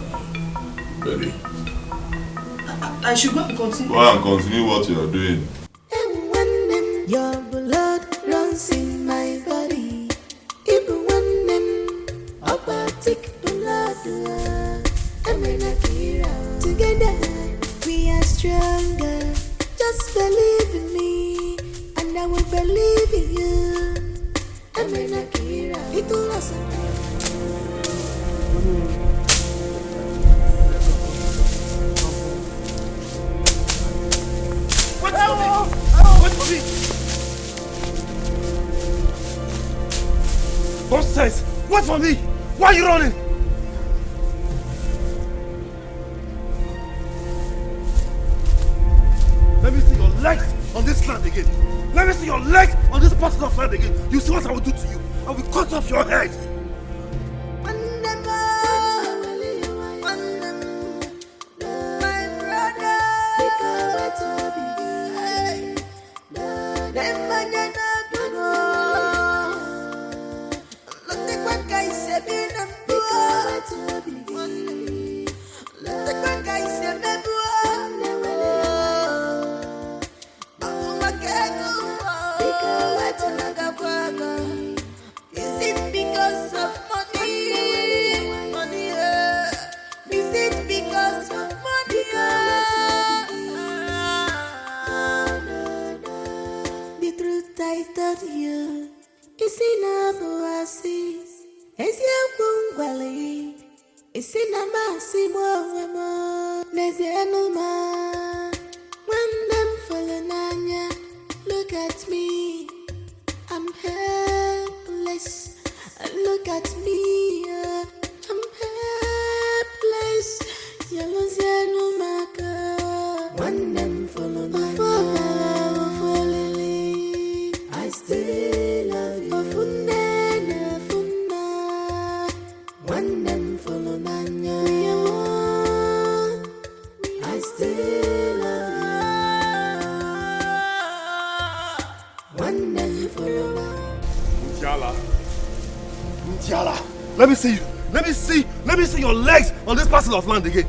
F: belly.
H: I should go and continue.
F: Go and continue what you are doing.
B: And when your blood runs in my body, even when them opatic blood, together we are stronger. Just believe in me, and I will believe in you. It will last.
A: Wait for me! Nonsense! Wait for me! Why are you running? Let me see your legs on this land again. Let me see your legs on this part of land again. You see what I will do to you? I will cut off your head.
B: Look at me, I'm helpless. Look at me, I'm helpless. Yellow no maka. When them follow me, I still love you. When them follow me, I still love you. When them follow me.
A: Ndiala, let me see you. Let me see your legs on this parcel of land again.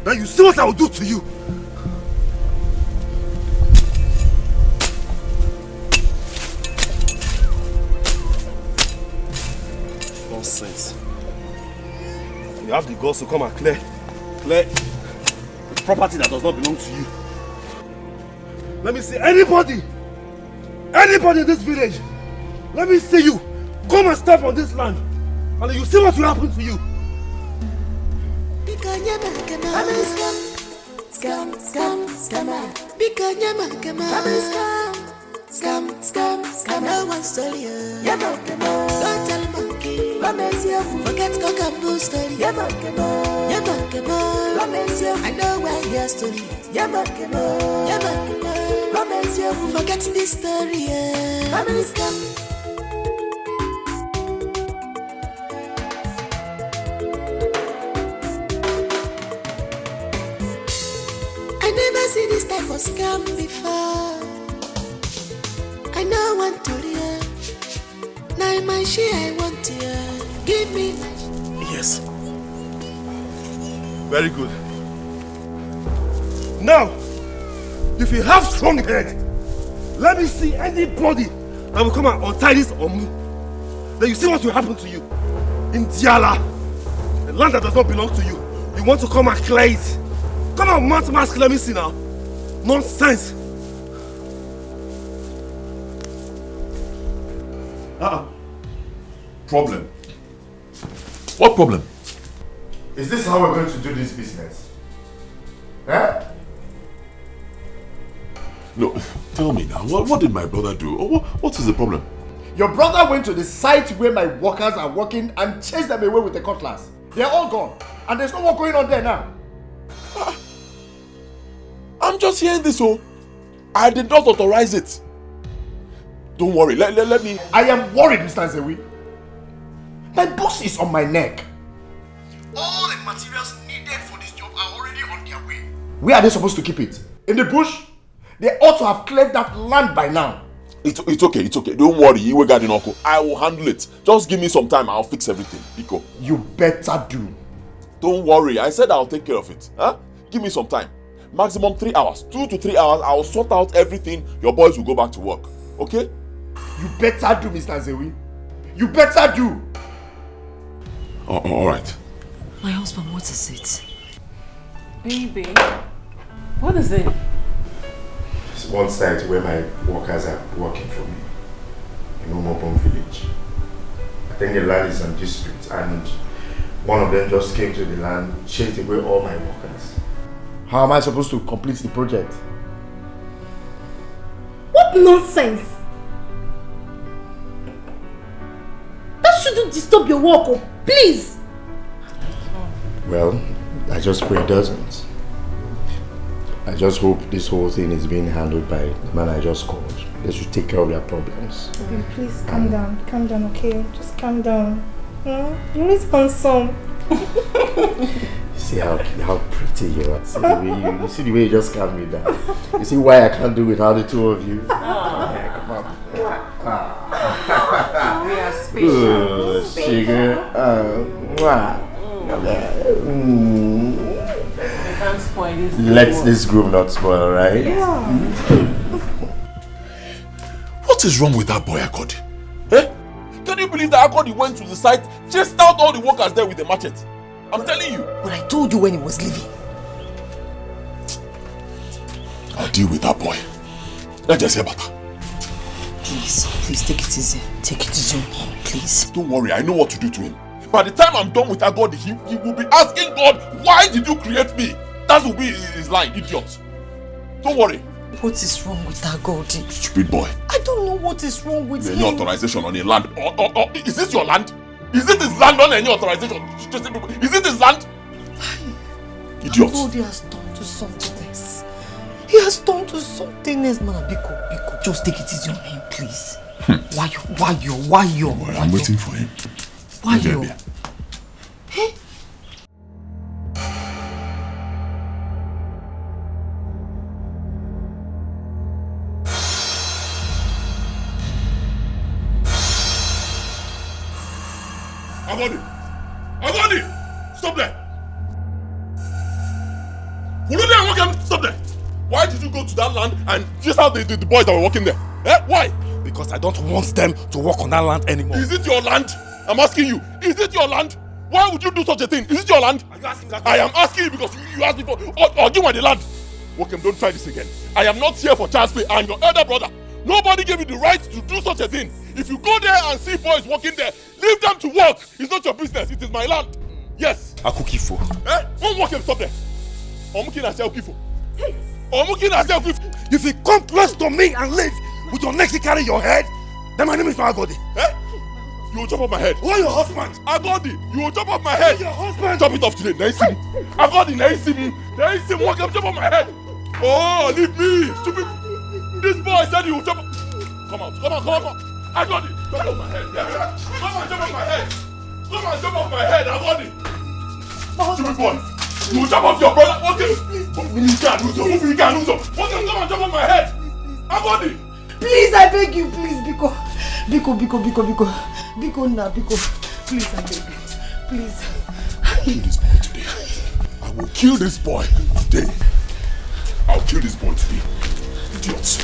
A: Now you see what I will do to you. Nonsense. You have the guts to come and clear the property that does not belong to you. Let me see anybody in this village. Let me see you. Come and step on this land, and then you see what will happen to you.
B: No one stole you. Don't tell monkey. Forget cock-a-blue story. I know where your story is. Forget this story. Family scam. See this type of scam before. I know one to you. Now my share I want to give me my.
A: Yes. Very good. Now, if you have strong head, let me see anybody that will come and untie this on me. Then you see what will happen to you. In Diala, the land that does not belong to you. You want to come and clear it. Come on, Mount Mask, let me see now. Nonsense.
F: Problem? What problem?
L: Is this how we're going to do this business? Eh?
F: No, tell me now, what did my brother do? What is the problem?
L: Your brother went to the site where my workers are working and chased them away with a cutlass. They're all gone. And there's no work going on there now.
F: I'm just hearing this, oh. I did not authorize it. Don't worry, let me...
L: I am worried, Mr. Nzewi. My boss is on my neck. All the materials needed for this job are already on their way. Where are they supposed to keep it? In the bush? They ought to have cleared that land by now.
F: It's okay. Don't worry, Iwe Gadinoko. I will handle it. Just give me some time, I'll fix everything. Iko.
L: You better do.
F: Don't worry, I said I'll take care of it. Huh? Give me some time. Maximum 3 hours. 2 to 3 hours, I'll sort out everything. Your boys will go back to work. Okay?
L: You better do, Mr. Nzewi. You better do.
F: Alright.
H: My husband, what is it?
C: Baby, what is it?
L: It's one site where my workers are working for me. In Umobon village. I think the land is on dispute and one of them just came to the land, chased away all my workers. How am I supposed to complete the project?
C: What nonsense! That shouldn't disturb your work, oh, please!
L: Well, I just pray it doesn't. I just hope this whole thing is being handled by the man I just called. They should take care of their problems.
M: Okay, please calm down, okay? Just calm down. You're always handsome.
L: See how pretty you are. See the way you just calm me down. You see why I can't do without the two of you? Come on.
C: We are special.
L: Sugar.
C: We can't spoil this.
L: Let this groove not spoil, right?
M: Yeah.
F: What is wrong with that boy, Akodi? Eh? Can you believe that Akodi went to the site, chased out all the workers there with a machete? I'm telling you.
H: But I told you when he was leaving.
F: I'll deal with that boy. Let's just hear better.
H: Please take it easy. Take it easy on him, please.
F: Don't worry, I know what to do to him. By the time I'm done with Akodi, he will be asking God, why did you create me? That will be his line, idiot. Don't worry.
H: What is wrong with that God?
F: Stupid boy.
H: I don't know what is wrong with him.
F: Any authorization on a land? Or is this your land? Is it his land on any authorization? Is it his land? Idiot.
H: God has turned to something else. He has turned to something else, man. Biko. Just take it easy on him, please. Why you?
F: Well, I'm waiting for him.
H: Why you? Hey?
F: Agodi! Stop there! Stop there! Why did you go to that land and chase out the boys that were working there? Eh? Why?
A: Because I don't want them to work on that land anymore.
F: Is it your land? I'm asking you. Is it your land? Why would you do such a thing? Is it your land?
A: Are you asking that?
F: I am asking you because you asked me for... Or give me the land. Wokem, don't try this again. I am not here for child's play. I am your elder brother. Nobody gave you the right to do such a thing. If you go there and see boys working there, leave them to work. It's not your business. It is my land. Yes.
A: Akukifo.
F: Eh? Don't walk and stop there. Omukin has Kifo. Omukin has Kifo.
A: If you come close to me and live with your neck to carry your head, then my name is Agodi.
F: Eh? You will chop off my head.
A: Who are your husband?
F: Agodi, you will chop off my head.
A: Your husband.
F: Chop it off today. Naisim. Agodi, Naisim. Naisim, walk up, chop off my head. Oh, leave me. Stupid. This boy said you will chop. Come on. Agodi, chop off my head. Yeah. Come on, chop off my head. Come on, chop off my head, Agodi. Stupid boy. You will chop off your brother. Okay. You can't lose him. You can't lose him. Okay, come on, chop off my head. Agodi.
H: Please, I beg you, please, Biko, now, please, I beg you, please.
F: I will kill this boy today. I will kill this boy today. Idiots.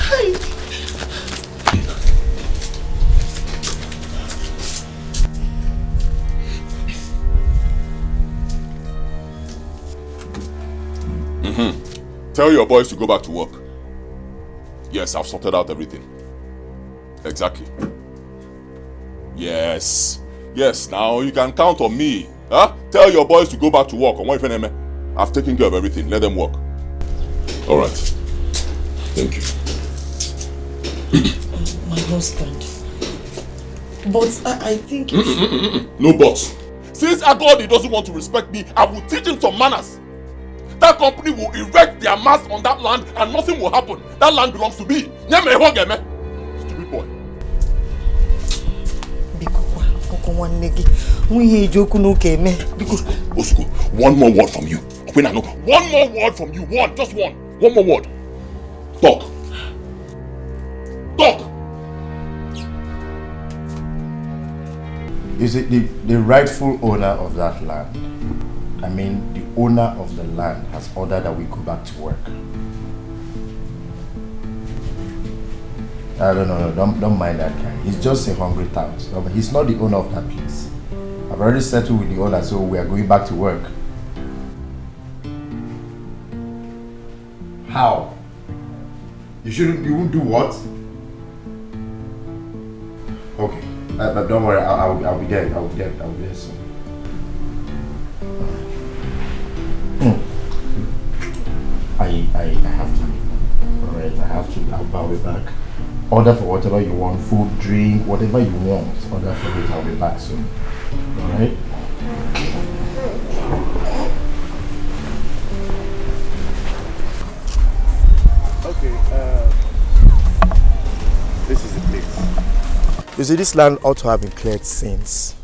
F: Tell your boys to go back to work. Yes, I've sorted out everything. Exactly. Yes, now you can count on me. Huh? Tell your boys to go back to work. I've taken care of everything. Let them work. Alright. Thank you.
H: My husband. But I think you should...
F: No buts. Since Agodi doesn't want to respect me, I will teach him some manners. That company will erect their mast on that land and nothing will happen. That land belongs to me. Stupid boy. Osuko, one more word from you. One more word from you. One, just one. One more word. Talk. Talk.
L: Is it the rightful owner of that land? I mean, the owner of the land has ordered that we go back to work. No, don't mind that guy. He's just a hungry tout. No, but he's not the owner of that place. I've already settled with the owner, so we are going back to work. How? You won't do what? Okay, but don't worry, I'll be there. I'll be there soon. I have to. Alright, I have to. I'll be back. Order for whatever you want, food, drink, whatever you want. Order for it. I'll be back soon. Alright?
N: Okay, this is the place.
L: You see, this land ought to have been cleared since,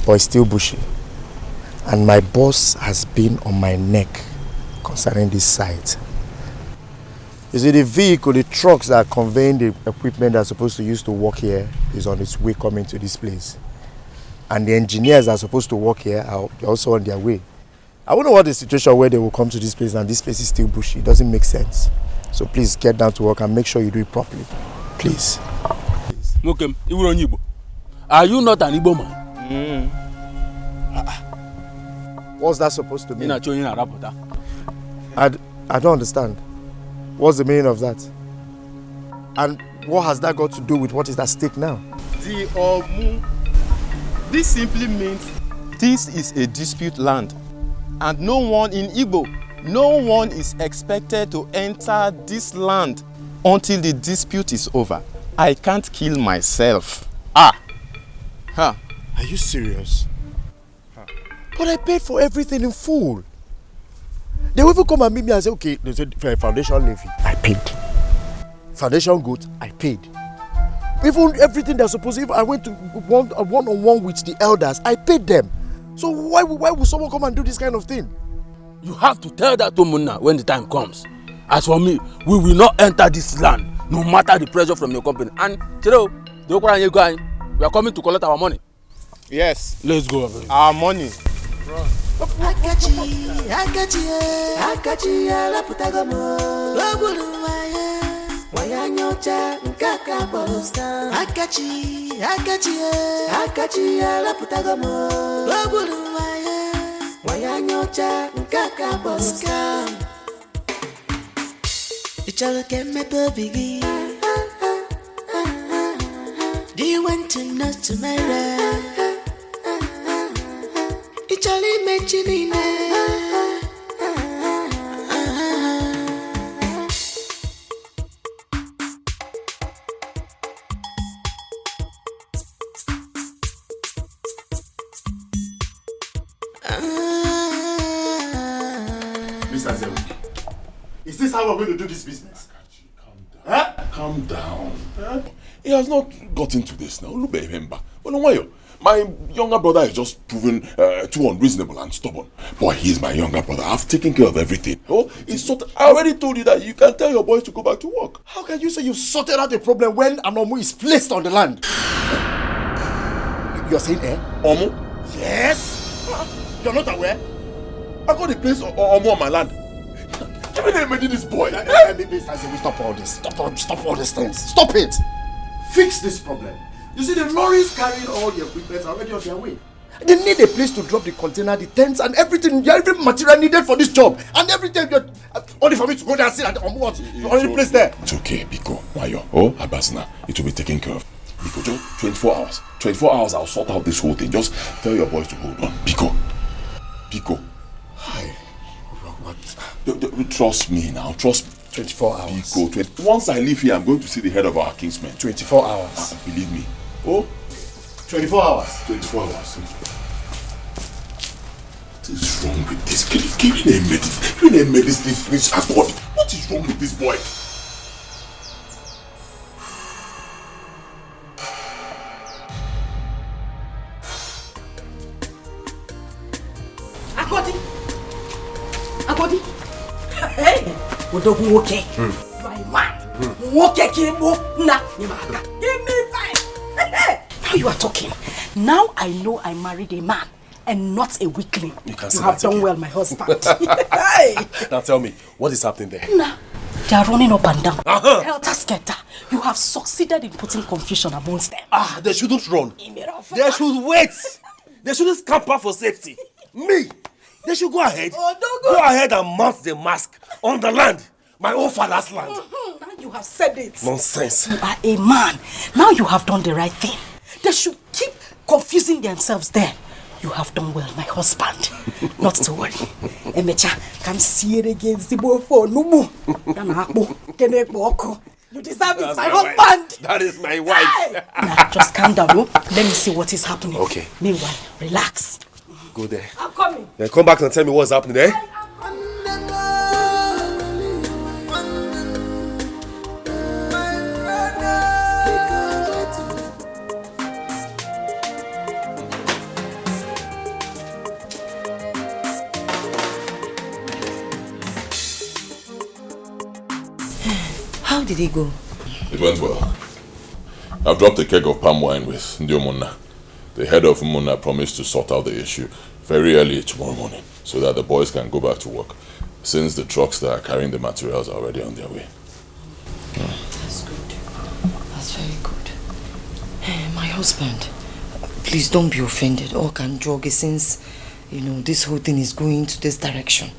L: but it's still bushy. And my boss has been on my neck concerning this site. You see, the vehicle, the trucks that are conveying the equipment that's supposed to use to work here is on its way coming to this place. And the engineers that are supposed to work here are also on their way. I wouldn't want a situation where they will come to this place and this place is still bushy. It doesn't make sense. So please get down to work and make sure you do it properly. Please.
O: Mokem, are you not an Igbo man?
L: What's that supposed to mean? I don't understand. What's the meaning of that? And what has that got to do with what is at stake now?
J: This simply means this is a dispute land. And no one in Igbo, no one is expected to enter this land until the dispute is over. I can't kill myself. Are
L: you serious? But I paid for everything in full. They will even come and meet me and say, okay, they said foundation levy. I paid. Foundation goat, I paid. Even everything they're supposed to, I went to one-on-one with the elders, I paid them. So why would someone come and do this kind of thing?
O: You have to tell that to Muna when the time comes. As for me, we will not enter this land, no matter the pressure from your company. And, Chiro, we are coming to collect our money.
J: Yes.
O: Let's go.
J: Our money.
O: Run.
B: Do you want to know tomorrow? It's only mentioning
L: Mr. Zewu, is this how we're going to do this business?
F: Calm down. He has not got into this now. Look at him. My younger brother is just proven too unreasonable and stubborn. Boy, he is my younger brother. I've taken care of everything. Oh, I already told you that you can tell your boys to go back to work.
L: How can you say you've sorted out the problem when Anomu is placed on the land? You're saying
F: Omo?
L: Yes. You're not aware?
F: I got the place Omo on my land. Give me the name of this boy.
L: Stop all this. Stop all these things. Stop it. Fix this problem. You see, the lorries carrying all the equipment are already on their way. They need a place to drop the container, the tents, and everything, every material needed for this job. And everything, only for me to go there and sit on what? You already placed there.
F: It's okay, Biko, Mayo. Oh, Abasna, it will be taken care of. Biko, just 24 hours. 24 hours, I'll sort out this whole thing. Just tell your boys to hold on. Biko. Hi. What? Trust me now. Trust me.
L: 24 hours.
F: Biko, once I leave here, I'm going to see the head of our kingsmen.
L: 24 hours.
F: Believe me.
K: Oh, 24 hours.
F: 24 hours. What is wrong with this? Give me a medicine, please. What is wrong with this boy?
C: Agodi. Hey, Odogu okay. My man. Okay, Kimbo. Nah, give me five. Now you are talking. Now I know I married a man and not a weakling.
G: You
C: have done well, my husband. Hey.
G: Now tell me, what is happening there?
C: Nah, they are running up and down. Helter skelter. You have succeeded in putting confusion amongst them.
G: They shouldn't run. They should wait. They shouldn't scamper for safety. Me? They should go ahead. Go ahead and mount the mask on the land. My own father's land.
C: Now you have said it.
G: Nonsense.
C: You are a man. Now you have done the right thing. They should keep confusing themselves there. You have done well, my husband. Not to worry. Emecha, come see it against the boy for Numu. You deserve it, my husband.
G: That is my wife.
C: Hey. Now, just calm down. No? Let me see what is happening.
G: Okay.
C: Meanwhile, relax.
G: Go there.
C: I'm coming.
G: Then come back and tell me what's happening there.
H: How did it go?
F: It went well. I've dropped a keg of palm wine with Ndiomuna. The head of Muna promised to sort out the issue very early tomorrow morning so that the boys can go back to work, since the trucks that are carrying the materials are already on their way.
H: That's good. That's very good. My husband, please don't be offended. All can jog since, this whole thing is going to this direction.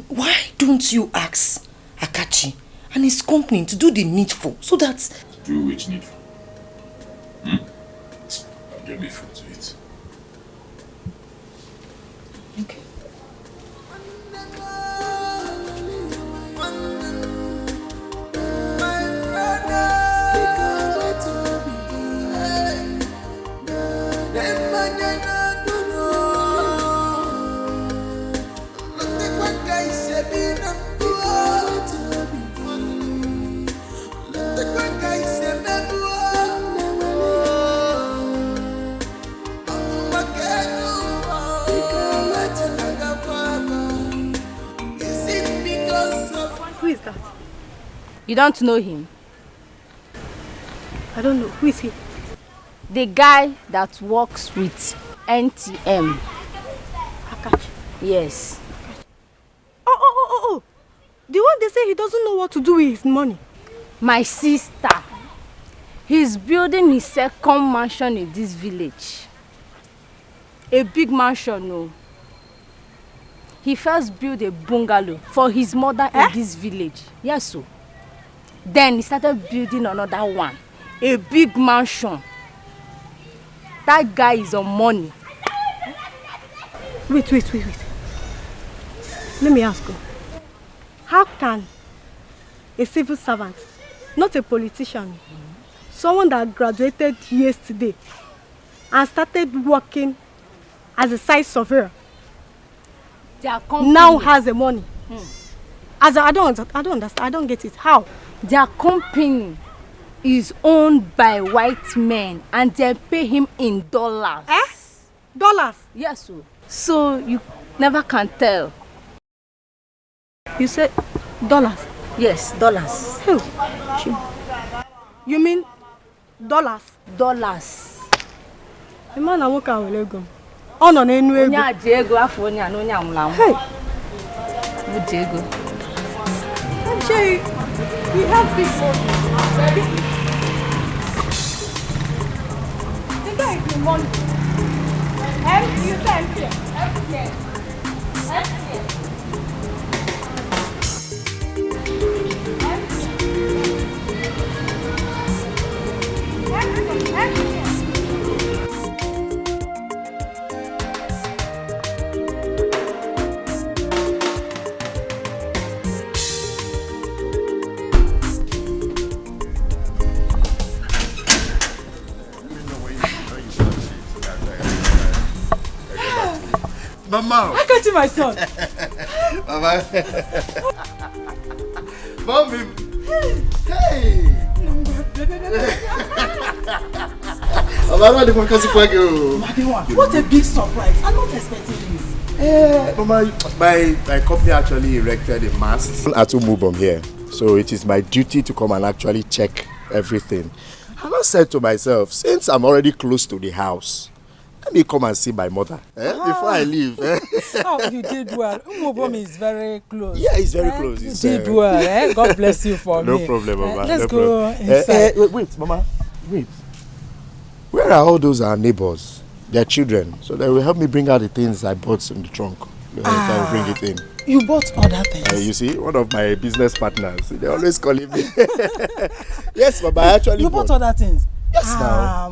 H: Why don't you ask Akachi and his company to do the needful so that...
F: Do which needful? I'll get me food to eat.
H: Okay.
M: Who is that?
P: You don't know him?
M: I don't know. Who is he?
P: The guy that works with NTM.
M: Akachi.
P: Yes.
M: Oh. The one they say he doesn't know what to do with his money.
P: My sister. He's building his second mansion in this village. A big mansion, no. He first built a bungalow for his mother in this village. Yes, so. Then he started building another one. A big mansion. That guy is on money.
M: Wait. Let me ask you. How can a civil servant, not a politician, someone that graduated yesterday and started working as a site surveyor, now has the money? I don't understand. I don't get it. How?
P: Their company is owned by white men and they pay him in dollars.
M: Dollars?
P: Yes, sir. So you never can tell.
M: You said dollars?
P: Yes, dollars.
M: Who? You mean dollars?
P: Dollars.
M: The man I work out with go. Oh no, no, no.
P: Onya Diego afọ onya no nya mlam.
M: Hey.
P: No Diego.
M: Jay, we have people. The guy is in money. You say empty.
L: Mama.
I: I got you, my son.
L: Mama. Mommy. Hey. Mama,
I: what a big surprise. I'm not expecting you.
L: Mama, my company actually erected a mast at EBUBE here. So it is my duty to come and actually check everything. And I said to myself, since I'm already close to the house, let me come and see my mother before I leave.
I: Oh, you did well. EBUBE is very close.
L: Yeah, it's very close.
I: You did well. God bless you for me.
L: No problem, Mama.
I: Let's go inside.
L: Wait, Mama. Wait. Where are all those our neighbors? Their children. So they will help me bring out the things I bought in the trunk. I will bring it in.
I: You bought other things?
L: You see, one of my business partners, they always calling me. Yes, Mama, I actually
I: You bought other things?
L: Yes, now.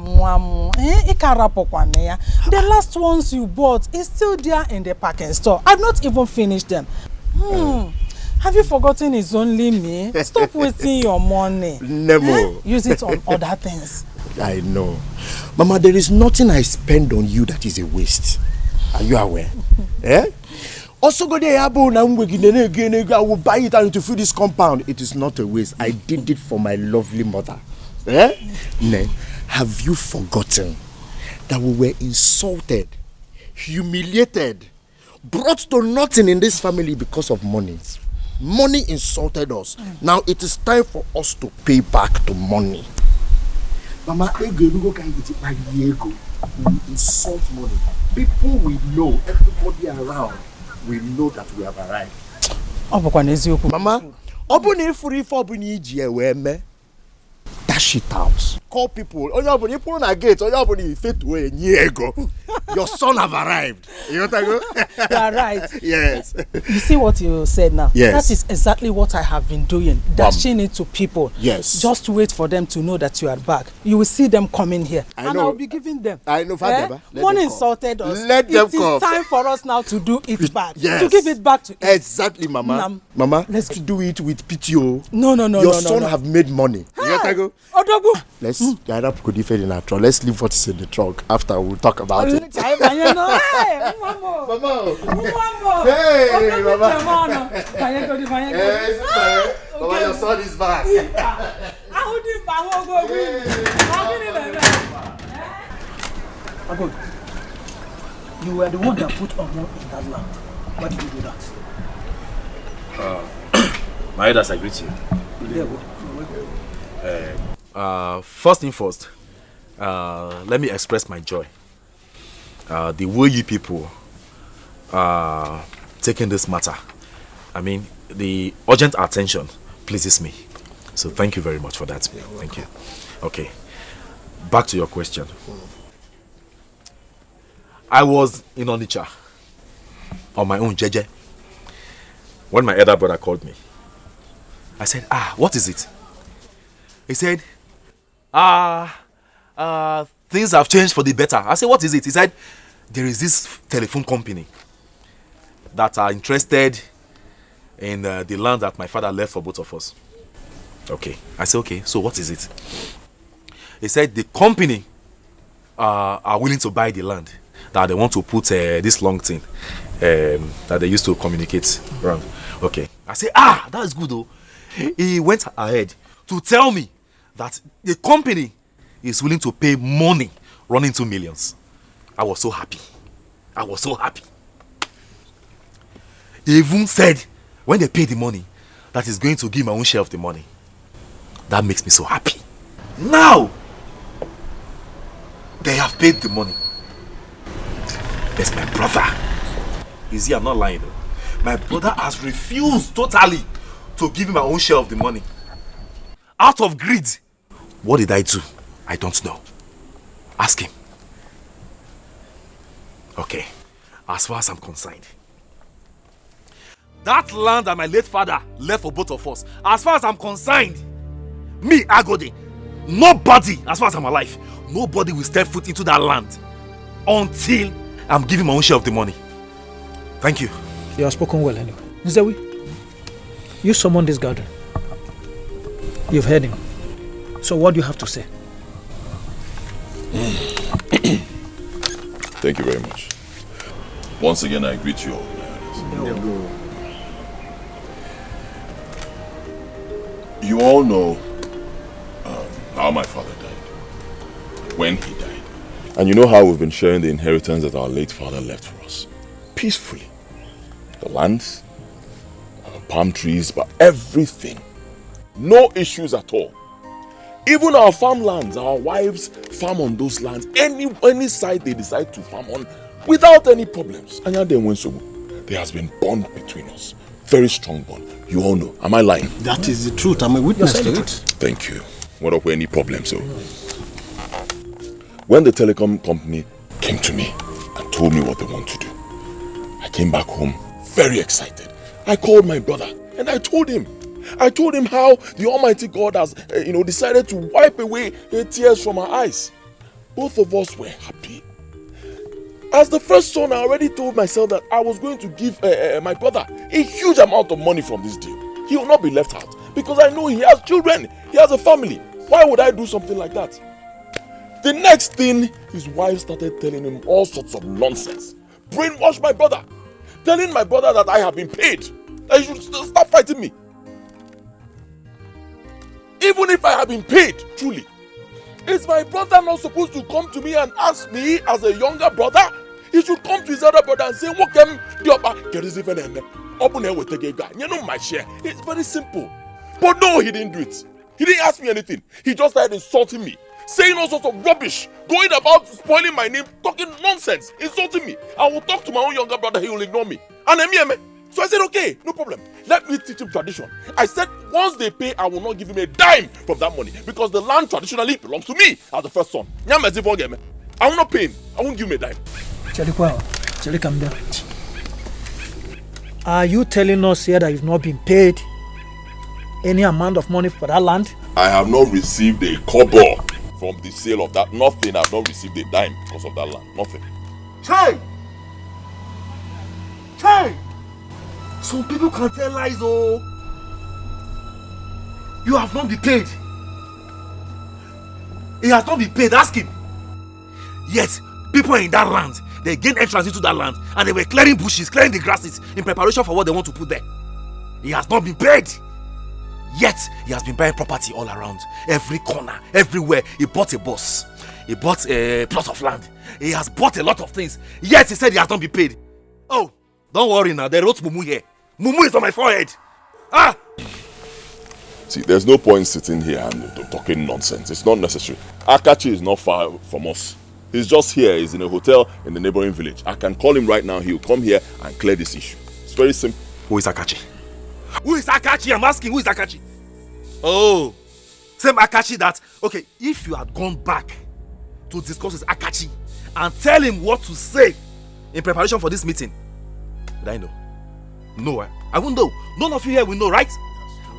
I: The last ones you bought is still there in the packing store. I've not even finished them. Have you forgotten it's only me? Stop wasting your money.
L: Nemo.
I: Use it on other things.
L: I know. Mama, there is nothing I spend on you that is a waste. Are you aware? Also, go there, I will buy it and to fill this compound. It is not a waste. I did it for my lovely mother. Have you forgotten that we were insulted, humiliated, brought to nothing in this family because of money? Money insulted us. Now it is time for us to pay back the money. Mama, we insult money. People we know, everybody around, we know that we have arrived. Mama, dash it out. Call people. People on a gate. Your son have arrived. You want to go?
I: You are right.
L: Yes.
I: You see what you said now?
L: Yes.
I: That is exactly what I have been doing. Dashing it to people.
L: Yes.
I: Just wait for them to know that you are back. You will see them coming here.
L: I
I: and
L: know.
I: I'll be giving them.
L: I know.
I: One insulted us.
L: Let them come.
I: It is time for us now to do it back.
L: Yes.
I: To give it back to it.
L: Exactly, Mama. Mama, let's do it with PTO.
I: No.
L: Your son have made money. You want to go?
I: Odogu.
L: Let's get up in the trunk. Let's leave what is in the trunk. After we'll talk about it.
I: Hey, Mama.
L: Hey, Mama. Mama, your son is back.
I: You were the one that put Omo in that land. Why did you do that?
D: My elders, I greet you. First thing first, let me express my joy. The way you people are taking this matter, I mean, the urgent attention pleases me. So thank you very much for that. Thank you. Okay, back to your question. I was in Onitsha on my own, Jeje, when my elder brother called me. I said, what is it? He said, things have changed for the better. I said, what is it? He said, there is this telephone company that are interested in the land that my father left for both of us. Okay. I said, okay, so what is it? He said, the company are willing to buy the land, that they want to put this long thing that they used to communicate around. Okay. I said, that's good though. He went ahead to tell me that the company is willing to pay money running to millions. I was so happy. They even said when they pay the money that he's going to give my own share of the money. That makes me so happy. Now they have paid the money. There's my brother. You see, I'm not lying though. My brother has refused totally to give me my own share of the money. Out of greed. What did I do? I don't know. Ask him. Okay. As far as I'm concerned, that land that my late father left for both of us, as far as I'm concerned, me, Agodi, nobody, as far as I'm alive, nobody will step foot into that land until I'm giving my own share of the money. Thank you.
Q: You have spoken well anyway. Nzewi, you summoned this gathering. You've heard him. So what do you have to say?
F: Thank you very much. Once again, I greet you all. You all know how my father died, when he died. And you know how we've been sharing the inheritance that our late father left for us. Peacefully. The lands, palm trees, but everything. No issues at all. Even our farmlands, our wives farm on those lands. Any side they decide to farm on without any problems. And there has been bond between us. Very strong bond. You all know. Am I lying?
K: That is the truth. I'm a witness to it.
F: Thank you. What up with any problems? So, when the telecom company came to me and told me what they want to do, I came back home very excited. I called my brother and I told him how the Almighty God has, decided to wipe away the tears from our eyes. Both of us were happy. As the first son, I already told myself that I was going to give my brother a huge amount of money from this deal. He will not be left out because I know he has children, he has a family. Why would I do something like that? The next thing, his wife started telling him all sorts of nonsense. Brainwash my brother. Telling my brother that I have been paid. That he should stop fighting me. Even if I have been paid, truly, is my brother not supposed to come to me and ask me as a younger brother? He should come to his other brother and say, "What can open here with the guy? You know my share." It's very simple. But no, he didn't do it. He didn't ask me anything. He just started insulting me, saying all sorts of rubbish, going about spoiling my name, talking nonsense, insulting me. I will talk to my own younger brother, he will ignore me. And so I said, okay, no problem. Let me teach him tradition. I said, once they pay, I will not give him a dime from that money because the land traditionally belongs to me as the first son. I will not pay him. I won't give him a dime.
Q: Charlie, come down. Are you telling us here that you've not been paid any amount of money for that land?
F: I have not received a kobo from the sale of that. Nothing. I have not received a dime because of that land. Nothing.
A: Chai! Some people can tell lies, oh. You have not been paid. He has not been paid. Ask him. Yes, people in that land, they gained entrance into that land and they were clearing bushes, clearing the grasses in preparation for what they want to put there. He has not been paid. Yet, he has been buying property all around. Every corner, everywhere. He bought a bus. He bought a plot of land. He has bought a lot of things. Yet, he said he has not been paid. Oh, don't worry now. They wrote Mumu here. Mumu is on my forehead.
F: See, there's no point sitting here and talking nonsense. It's not necessary. Akachi is not far from us. He's just here. He's in a hotel in the neighboring village. I can call him right now. He'll come here and clear this issue. It's very simple.
A: Who is Akachi? Who is Akachi? I'm asking, who is Akachi? Oh, same Akachi that, okay, if you had gone back to discuss with Akachi and tell him what to say in preparation for this meeting, would I know? No, I won't know. None of you here will know, right?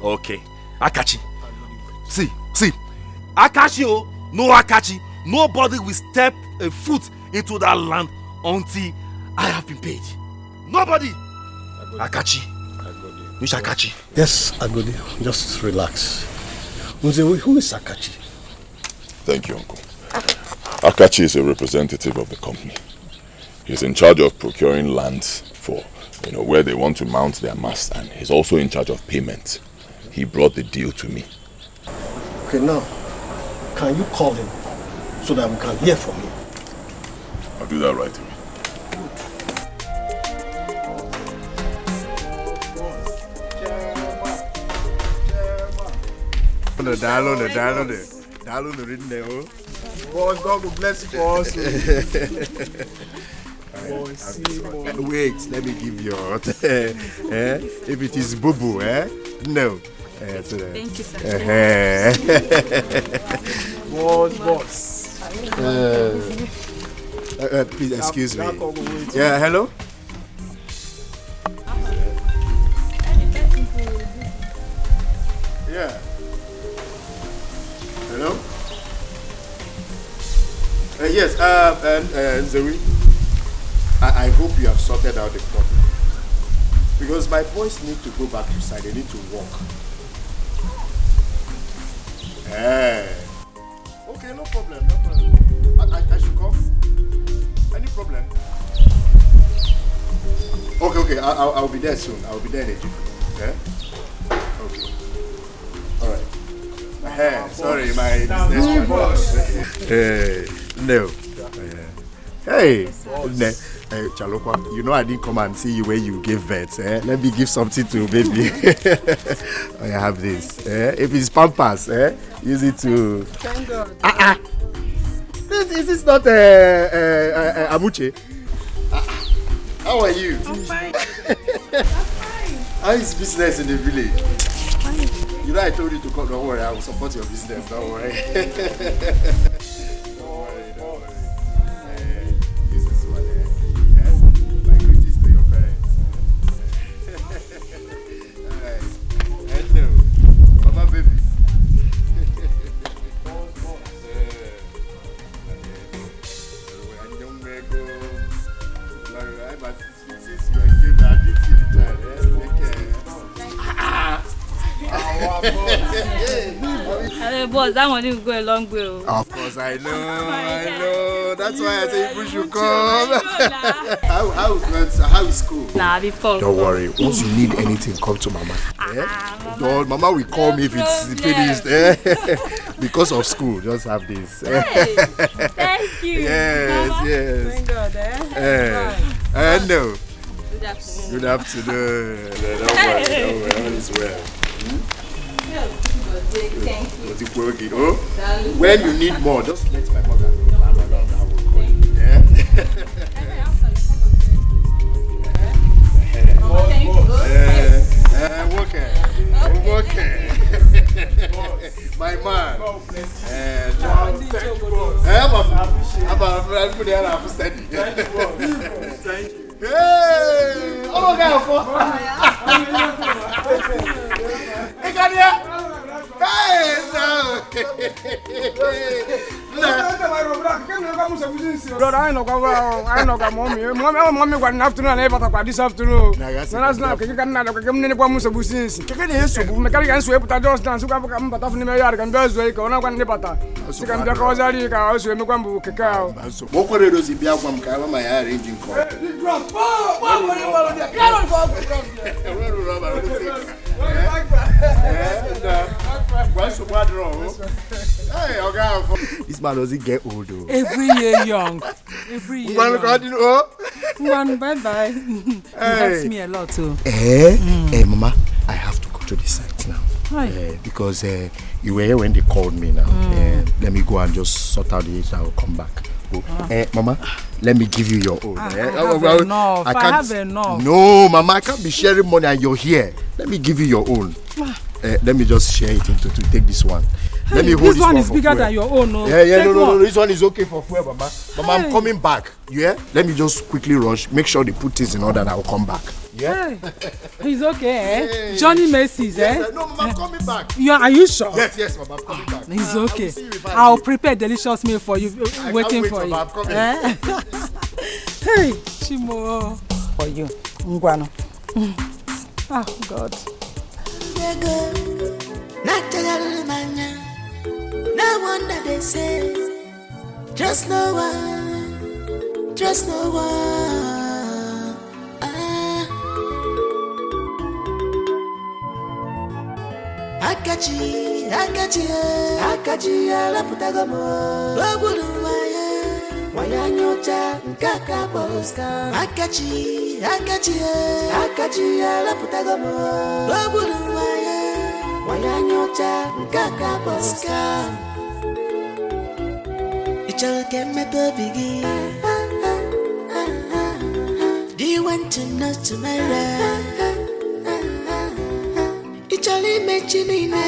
A: Okay, Akachi. See, Akachi, no Akachi. Nobody will step a foot into that land until I have been paid. Nobody. Akachi. Which Akachi?
K: Yes, Agodi. Just relax. Unzewe, who is Akachi?
F: Thank you, Uncle. Akachi is a representative of the company. He's in charge of procuring lands for, where they want to mount their mast, and he's also in charge of payment. He brought the deal to me.
K: Okay, now, can you call him so that we can hear from him?
F: I'll do that right away.
N: Boss, God will bless you for us. Wait, let me give you if it is boo-boo, no.
P: Thank you, sir.
N: Boss. Please excuse me. Yeah, hello? Yeah. Hello? Yes, Zoe, I hope you have sorted out the problem. Because my boys need to go back to side, they need to walk. Okay, no problem, no problem. I should come. Any problem? Okay. I'll be there soon. I'll be there in a jiffy. Okay? Okay. All right. Sorry, my business boss. No. Hey, Chalokwa, you know I didn't come and see you when you gave birth. Let me give something to baby. I have this. If it's Pampers, use it to.
I: Thank God.
N: Is this not Amuche? How are you?
I: I'm fine.
N: How is business in the village? Fine. You know I told you to come. Don't worry, I will support your business. Don't worry.
P: Boss, that one will go a long way.
N: Of course, I know. That's why I say you should come. How is school?
P: Nah, before.
N: Don't worry. Once you need anything, come to Mama. Mama will call me if it's finished. Because of school, just have this.
P: Hey, thank you.
N: Yes,
P: Mama.
N: yes.
P: Thank God,
N: No.
P: Good afternoon.
N: Good afternoon. Don't worry. All is well.
P: Thank you.
N: Oh, when you need more, just let my mother know. I will call you. Yeah. Okay. My man. Thank you. Hey! Oh my God! Hey,
I: Brother, I know mommy. Mommy got an afternoon and ever this afternoon. That's not you can not come in the business. Mechanic and sweep at just dance. You can come but often I can do as well. Can nepata. You can the cause I also make one book.
N: What are those if you have one car? My hair engine call. This man doesn't get old though.
R: Every year young. Every year young. One, bye-bye. It helps me a lot too.
N: Hey, Mama, I have to go to the site now. Because you were here when they called me now. Let me go and just sort out the issue. I will come back. Mama, let me give you your own.
R: I have enough.
N: No, Mama, I can't be sharing money and you're here. Let me give you your own. Let me just share it into to take this one. Let me hold
R: this one is bigger than your own.
N: No, this one is okay for fuel, Mama. Mama, I'm coming back. Yeah? Let me just quickly rush. Make sure they put things in order and I'll come back. Yeah?
R: He's okay, Johnny Macy's,
N: No, Mama, I'm coming back.
R: Are you sure?
N: Yes, Mama, I'm coming back.
R: He's okay. I'll prepare delicious meal for you, waiting for you.
N: I'm coming.
R: Hey, Chimo. For you. Ngwano. Oh, God.
B: No wonder they say, trust no one, trust no one. Akachi, la putagamo. Wabulu waya nyocha nkaka boloska. Akachi, la putagamo. Wabulu waya nyocha nkaka boloska. Ichalo keme bobigi. Do you want to know tomorrow? Ichalo mechinine.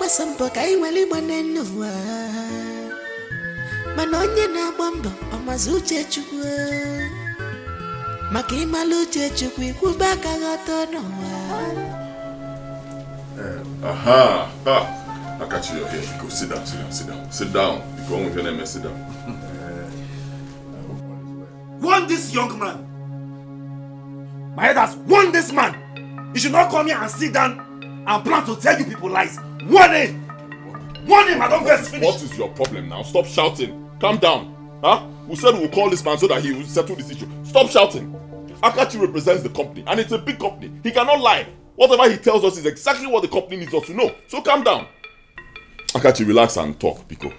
B: Sampo kai wali manenua manonye na bombo amazuche chukwu makima luche chukwu kubaka goto no
F: Akachi, you're here. Go sit down, sit down, sit down. Sit down. Go on with your name and sit down.
A: Warn this young man. My head has warned this man. You should not come here and sit down and plan to tell you people lies. Warn him! Warn him, I don't get finished.
F: What is your problem now? Stop shouting. Calm down. Huh? We said we'll call this man so that he will settle this issue. Stop shouting. Akachi represents the company and it's a big company. He cannot lie. Whatever he tells us is exactly what the company needs us to know. So calm down. Akachi, relax and talk, Biko.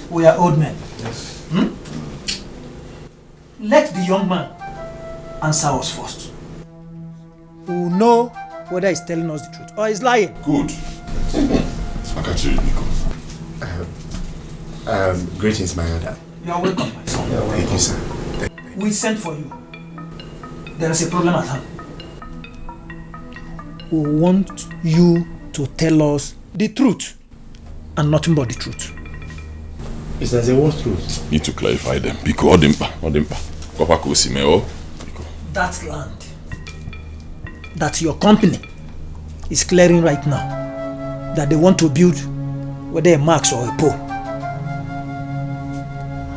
Q: We are old men. Yes. Let the young man answer us first. We will know whether he's telling us the truth or he's lying.
F: Good. Akachi, Biko.
N: Greetings, my elder.
Q: You are welcome, my son.
N: Thank you, sir.
Q: We sent for you. There is a problem at hand. We want you to tell us the truth and nothing but the truth.
N: Is there what truth?
F: Need to clarify them. Biko, Odimpa. Kopako Simeo.
Q: That land that your company is clearing right now, that they want to build, whether a max or a pole.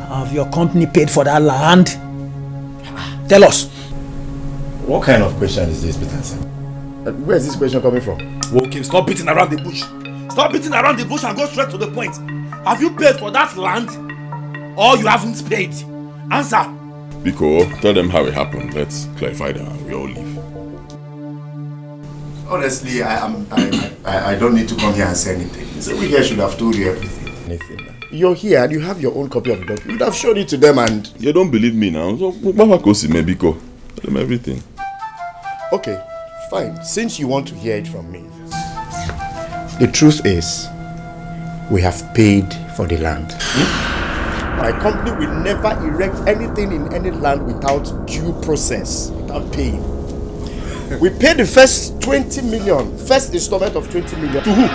Q: Have your company paid for that land? Tell us.
N: What kind of question is this, Peter? Where is this question coming from?
A: Okay, stop beating around the bush. Stop beating around the bush and go straight to the point. Have you paid for that land or you haven't paid? Answer.
F: Biko, tell them how it happened. Let's clarify that and we all leave.
N: Honestly, I don't need to come here and say anything. So we here should have told you everything. You're here and you have your own copy of the document. You would have shown it to them and...
F: You don't believe me now. So, Biko, tell them everything.
N: Okay, fine. Since you want to hear it from me, the truth is, we have paid for the land. My company will never erect anything in any land without due process, without paying. We paid the first 20 million, first installment of 20 million. To who?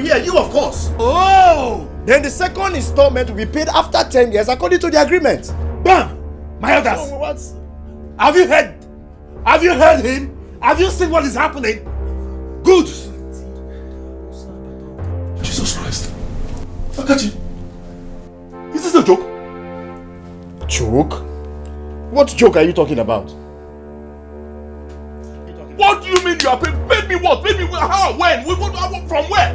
N: Yeah, you of course.
A: Oh!
N: Then the second installment will be paid after 10 years according to the agreement.
A: Bam! My elders!
N: So what?
A: Have you heard? Have you heard him? Have you seen what is happening? Good!
F: Jesus Christ. Akachi, is this a joke?
N: Joke? What joke are you talking about?
F: What do you mean you are paid? Paid me what? Paid me how? When? From where?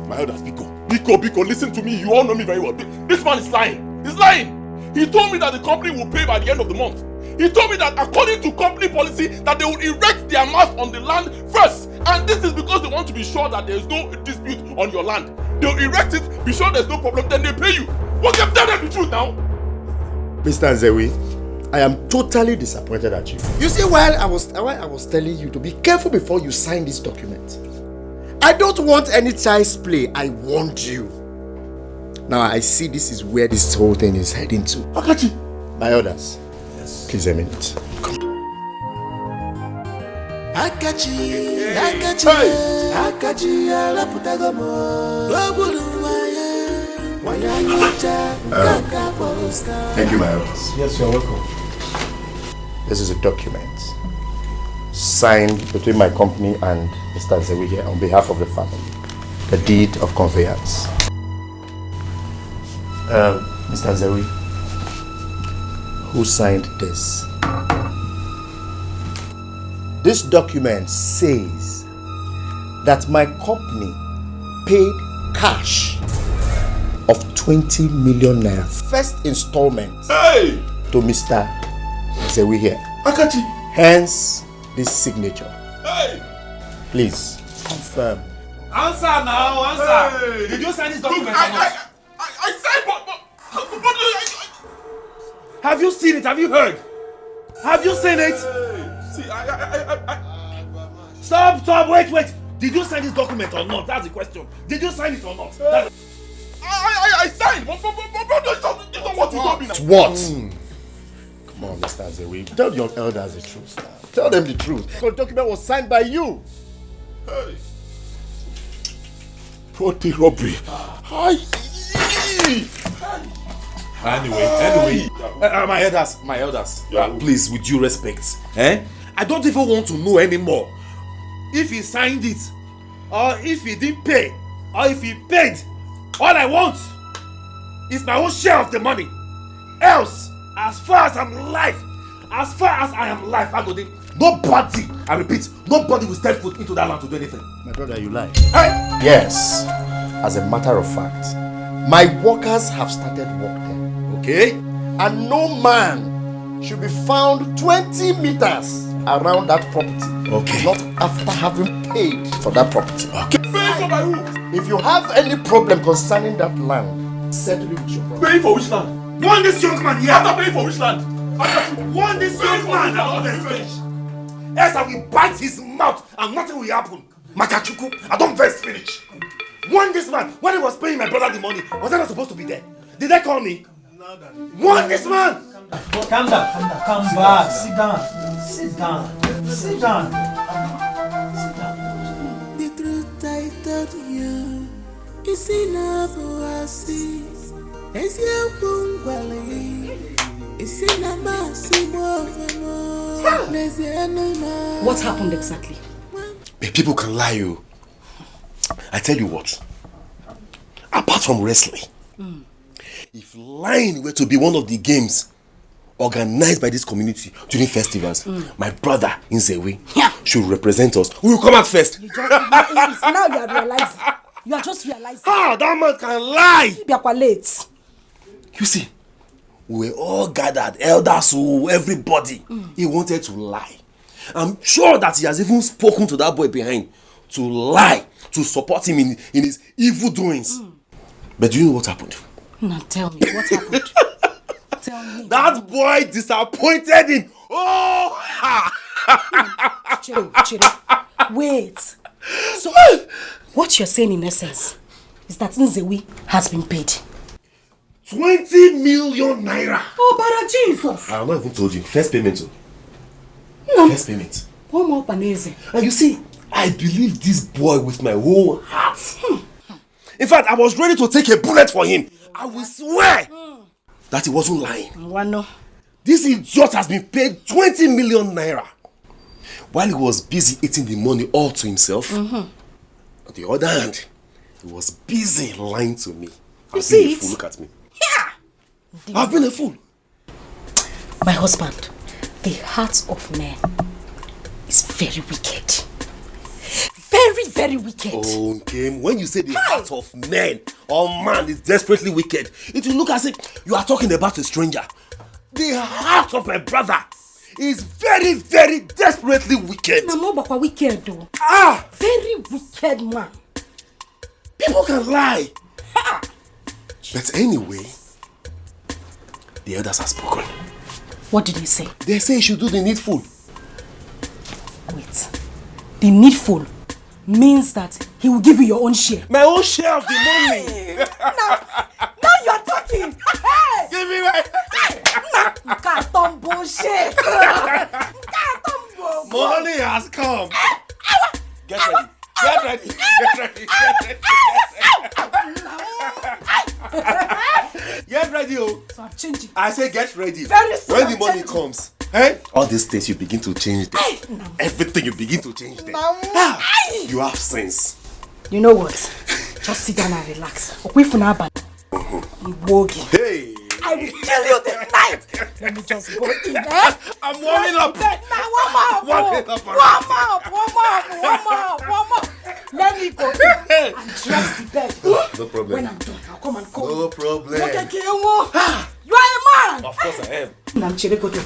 F: My elders, Biko, listen to me. You all know me very well. This man is lying. He's lying. He told me that the company will pay by the end of the month. He told me that according to company policy that they will erect their mast on the land first. And this is because they want to be sure that there is no dispute on your land. They'll erect it, be sure there's no problem, then they pay you. What can tell them the truth now?
N: Mr. Nzewi, I am totally disappointed at you. You see, while I was telling you to be careful before you sign this document, I don't want any child's play. I warned you. Now I see this is where this whole thing is heading to.
F: Akachi!
N: My orders. Yes. Please a minute. Come.
B: Akachi,
N: thank you, my orders.
K: Yes, you're welcome.
N: This is a document signed between my company and Mr. Nzewi here on behalf of the family. The deed of conveyance. Mr. Nzewi, who signed this? This document says that my company paid cash of 20 million naira, first installment, to Mr. Nzewi here.
F: Akachi!
N: Hence this signature.
F: Hey!
N: Please confirm.
A: Answer now, answer. Hey. Did you sign this document?
F: I signed, but
A: have you seen it? Have you heard? Have you seen it?
F: See,
A: Stop, wait. Did you sign this document or not? That's the question. Did you sign it or not?
F: I signed, but this is what you told me now.
N: What? Come on, Mr. Nzewi. Tell your elders the truth now. Tell them the truth. The document was signed by you.
F: Hey. Property robbery.
A: Anyway, my elders, please, with due respect, I don't even want to know anymore if he signed it or if he didn't pay. or if he paid, all I want is my own share of the money. Else, as far as I'm alive, nobody, I repeat, nobody will step foot into that land to do anything.
K: My brother, you lie.
A: Hey!
G: Yes, as a matter of fact, my workers have started work there.
A: Okay?
G: And no man should be found 20 meters around that property.
A: Okay.
G: Not after having paid for that property.
A: Okay. Pay for my room.
G: If you have any problem concerning that land, settle it with your brother.
A: Pay for which land? Want this young man here? After paying for which land? Want this young man? I don't finish. Else I will bite his mouth and nothing will happen. Makachuku, I don't first finish. Want this man? When he was paying my brother the money, was I not supposed to be there? Did they call me? Want this man?
Q: Calm down. Come back. Sit down.
B: The truth I told you is enough for us. It's your pungwali. It's in a massive
C: What happened exactly?
G: People can lie you. I tell you what. Apart from wrestling, if lying were to be one of the games organized by this community during festivals, my brother Nzewi should represent us. We will come out first.
C: Now you are realizing. You are just realizing.
A: Ah, that man can lie.
C: You are late.
G: You see, we were all gathered, elders, everybody. He wanted to lie. I'm sure that he has even spoken to that boy behind to lie, to support him in his evil doings. But do you know what happened?
C: Now tell me, what happened? Tell me.
A: That boy disappointed him. Oh!
C: Chiro. Wait. So, what you're saying in essence is that Nzewi has been paid
A: 20 million naira.
C: Oh, Bara Jesus.
G: I have not even told you. First payment.
C: No.
G: First payment.
C: One more panese.
G: And you see, I believe this boy with my whole heart.
A: In fact, I was ready to take a bullet for him. I will swear
G: that he wasn't lying.
C: Wano.
G: This idiot has been paid 20 million naira while he was busy eating the money all to himself. On the other hand, he was busy lying to me. I've been a fool. Look at me.
C: Yeah.
G: I've been a fool.
C: My husband, the heart of man is very wicked. Very, very wicked.
G: Okay, when you say the heart of man or man is desperately wicked, it will look as if you are talking about a stranger. The heart of my brother is very, very desperately wicked.
C: No, but wicked though. Very wicked man.
G: People can lie. But anyway, the elders have spoken.
C: What did they say?
G: They say you should do the needful.
C: Wait. The needful means that he will give you your own share.
A: My own share of the money.
C: Now you are talking. Hey!
A: Give me my...
C: You can't talk bullshit.
A: Money has come. Get ready. Get ready. Get ready. Get ready, oh.
C: So I'm changing.
A: I say get ready.
C: Very soon
A: when the
C: I'm
A: money
C: changing.
A: comes, hey?
G: All these things you begin to change them. Everything you begin to change them. You have sense.
C: You know what? Just sit down and relax.
A: Hey!
C: I will kill you this night. Let me just go in there.
A: I'm warming up.
C: Now warm up. Let me go in and dress the bed.
G: No problem.
C: When I'm done, I'll come and call
G: No
C: you.
G: problem.
C: You are a man.
G: Of course I am.
C: I'm Chirekoto.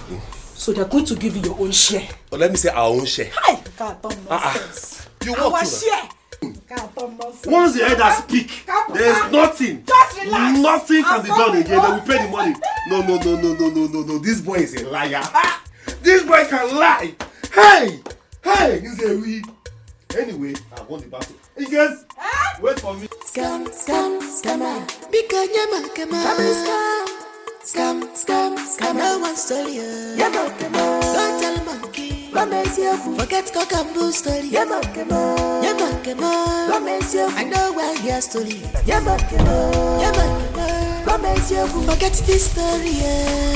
C: So they're going to give you your own share.
G: But let me say our own share.
C: Hi, can't talk nonsense.
G: You
C: Our
G: want to?
C: share. Can't talk nonsense.
A: Once the elders speak, there's nothing.
C: Just relax.
A: Nothing can be done again. They will pay the money. No. This boy is a liar. This boy can lie. Hey, he's a weed. Anyway, I won the battle. You guys, wait for me.
B: Scam, because family scam. No one story. Don't tell monkey. Forget cock and bull story. I know where your story. Forget this story.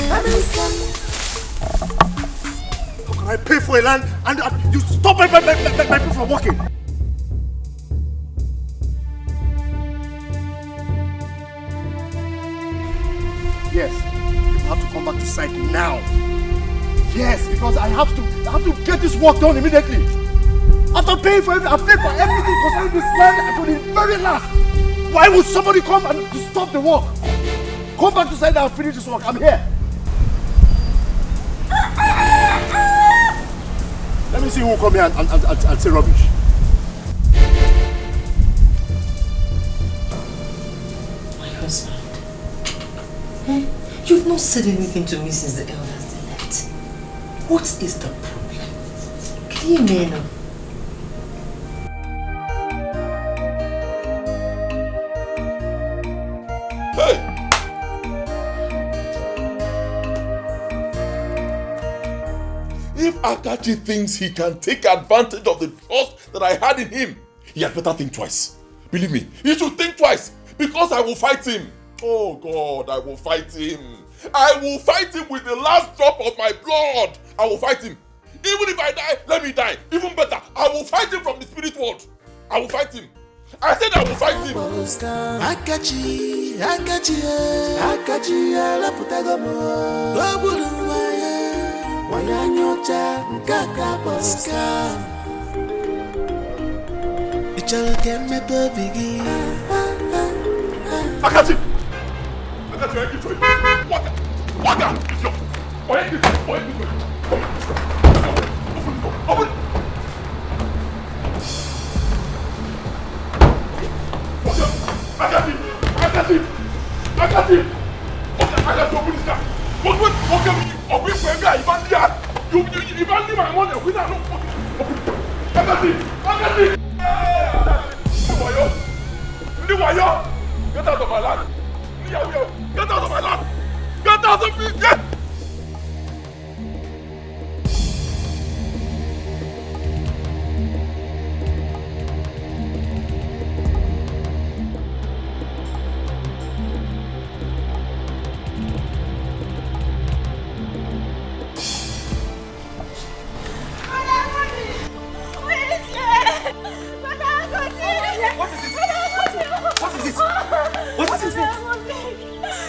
B: Family scam.
A: How can I pay for a land and you stop my people from working?
N: Yes. You have to come back to site now. Yes, because I have to get this work done immediately. After paying for everything, I've paid for everything concerning this land to the very last. Why would somebody come and stop the work? Come back to site and finish this work. I'm here. Let me see who will come here and say rubbish.
H: My husband. Eh? You've not said anything to me since the elders they left. What is the problem? Can you hear me now?
F: If Akachi thinks he can take advantage of the trust that I had in him, he had better think twice. Believe me, he should think twice, because I will fight him. Oh God, I will fight him. I will fight him with the last drop of my blood. I will fight him. Even if I die, let me die. Even better, I will fight him from the spirit world. I will fight him. I said I will fight him.
B: Akachi, wanyanyocha mkaka boska ichalke meto bigi
F: Akachi I give you water yo open Akachi open this car. Open for a guy, you can't leave my money. We don't know. Akati! Get out of my land! Get out of my land! Get out of me! Get!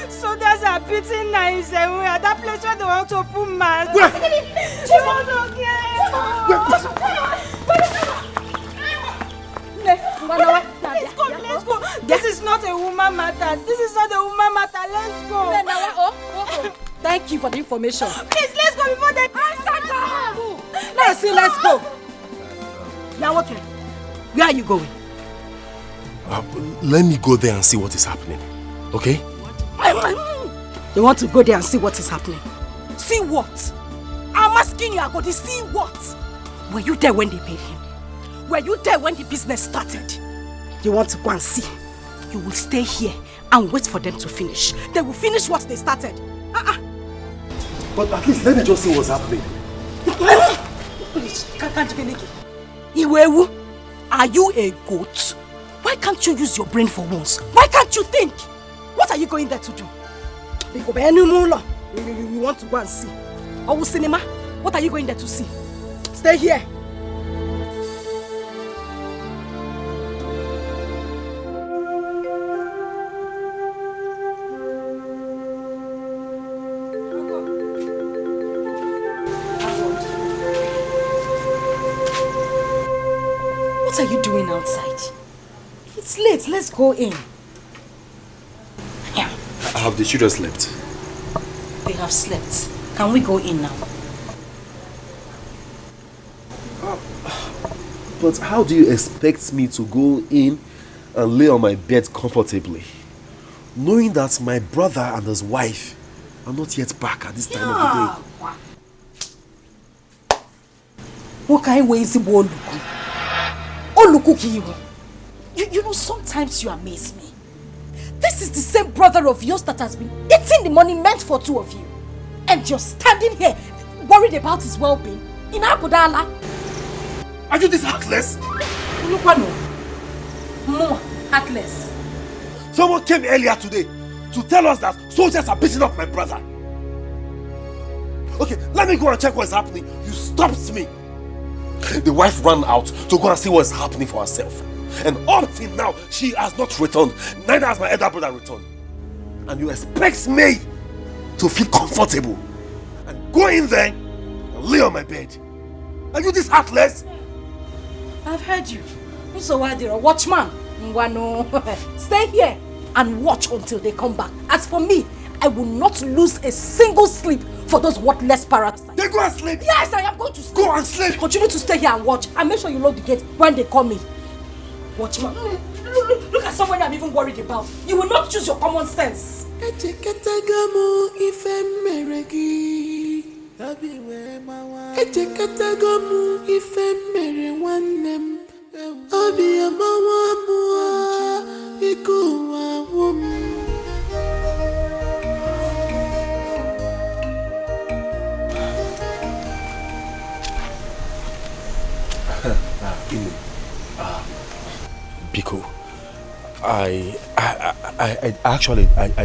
S: Soldiers are beating nice and we are that place where they want to put man.
B: Where?
S: She wants to Let's go. This is not a woman matter. This is not a woman matter. Let's go.
C: Thank you for the information.
S: Please, let's go before they
C: Let's go. Now, okay. Where are you going?
G: Let me go there and see what is happening. Okay?
C: You want to go there and see what is happening? See what? I'm asking you, Agodi, see what? Were you there when they paid him? Were you there when the business started? You want to go and see? You will stay here and wait for them to finish. They will finish what they started.
G: But at least let me just see what's happening.
C: Iwewu, are you a goat? Why can't you use your brain for once? Why can't you think? What are you going there to do? You want to go and see? Or cinema? What are you going there to see? Stay here. What are you doing outside? It's late. Let's go in. Yeah.
G: Have the children slept?
C: They have slept. Can we go in now?
G: But how do you expect me to go in and lay on my bed comfortably, knowing that my brother and his wife are not yet back at this time of the day?
C: What kind of way is it? You know, sometimes you amaze me. This is the same brother of yours that has been eating the money meant for two of you. And you're standing here worried about his well-being in Abudala.
G: Are you this heartless?
C: More heartless.
G: Someone came earlier today to tell us that soldiers are beating up my brother. Okay, let me go and check what's happening. You stopped me. The wife ran out to go and see what's happening for herself. And up till now, she has not returned. Neither has my elder brother returned. And you expect me to feel comfortable. And go in there and lay on my bed. Are you this heartless?
C: I've heard you. Watchman. Stay here and watch until they come back. As for me, I will not lose a single sleep for those worthless parasites.
G: Then go and sleep.
C: Yes, I am going to sleep.
G: Go and sleep.
C: Continue to stay here and watch. And make sure you lock the gate when they call me. Watchman. Look at someone I'm even worried about. You will not choose your common sense.
G: Biko, I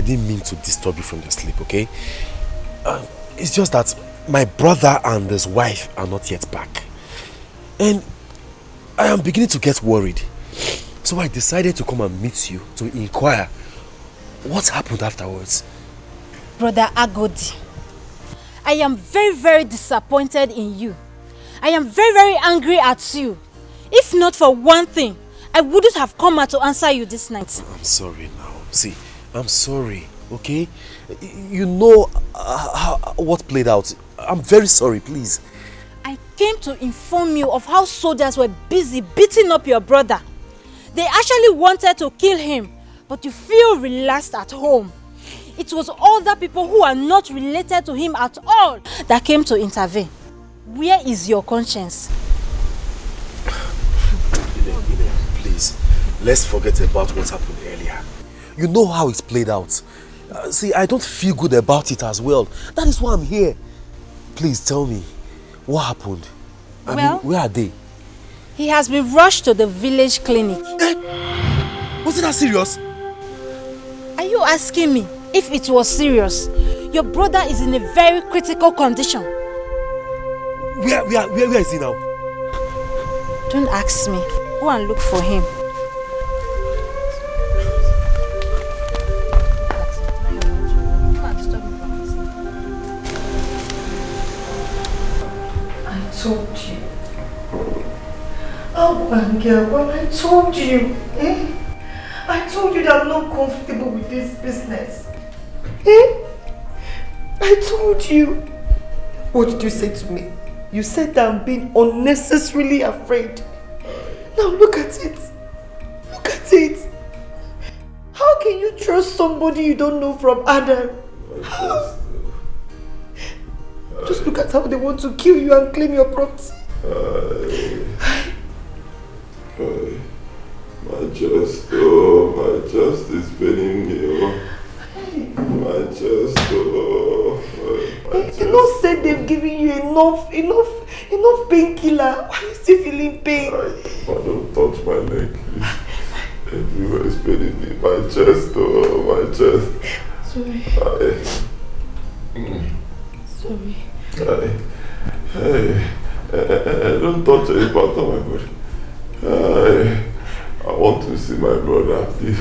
G: didn't mean to disturb you from your sleep, okay? It's just that my brother and his wife are not yet back. And I am beginning to get worried. So I decided to come and meet you to inquire what happened afterwards.
P: Brother Agodi, I am very, very disappointed in you. I am very, very angry at you. If not for one thing, I wouldn't have come out to answer you this night.
G: I'm sorry now. See, I'm sorry, okay? You know what played out. I'm very sorry, please.
P: I came to inform you of how soldiers were busy beating up your brother. They actually wanted to kill him, but you feel relaxed at home. It was other people who are not related to him at all that came to intervene. Where is your conscience?
G: Please, let's forget about what happened earlier. You know how it's played out. See, I don't feel good about it as well. That is why I'm here. Please tell me, what happened? I mean, where are they?
P: He has been rushed to the village clinic.
G: Was it that serious?
P: Are you asking me if it was serious? Your brother is in a very critical condition.
G: Where is he now?
P: Don't ask me. Go and look for him.
H: I told you. Oh, Angel, well, I told you. I told you that I'm not comfortable with this business. I told you. What did you say to me? You said that I'm being unnecessarily afraid. Now look at it. Look at it. How can you trust somebody you don't know from Adam? How? Just look at how they want to kill you and claim your property.
F: My chest is paining me. My chest,
H: They not said they've given you enough painkiller. Why are you still feeling pain?
F: Don't touch my leg, please. Everywhere is paining me. My chest, my chest.
H: Sorry. Sorry.
F: Hey, don't touch any part of my body. I want to see my brother, please.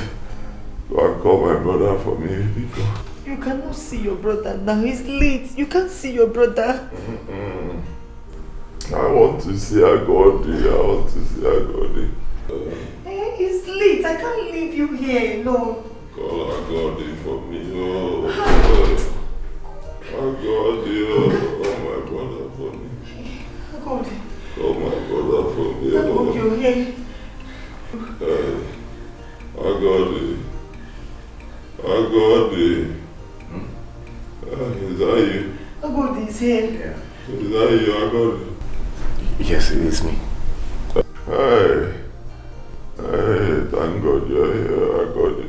F: Go and call my brother for me.
H: You cannot see your brother now. He's late. You can't see your brother.
F: I want to see Agodi.
H: He's late. I can't leave you here alone.
F: Call Agodi for me. Agodi, call my brother for me.
H: Agodi.
F: Call my brother for me.
H: Agodi, you're here.
F: Agodi. Is that you?
H: Agodi is here.
F: Yeah. Is that you, Agodi?
G: Yes, it is me.
F: Hey, thank God you're here, Agodi.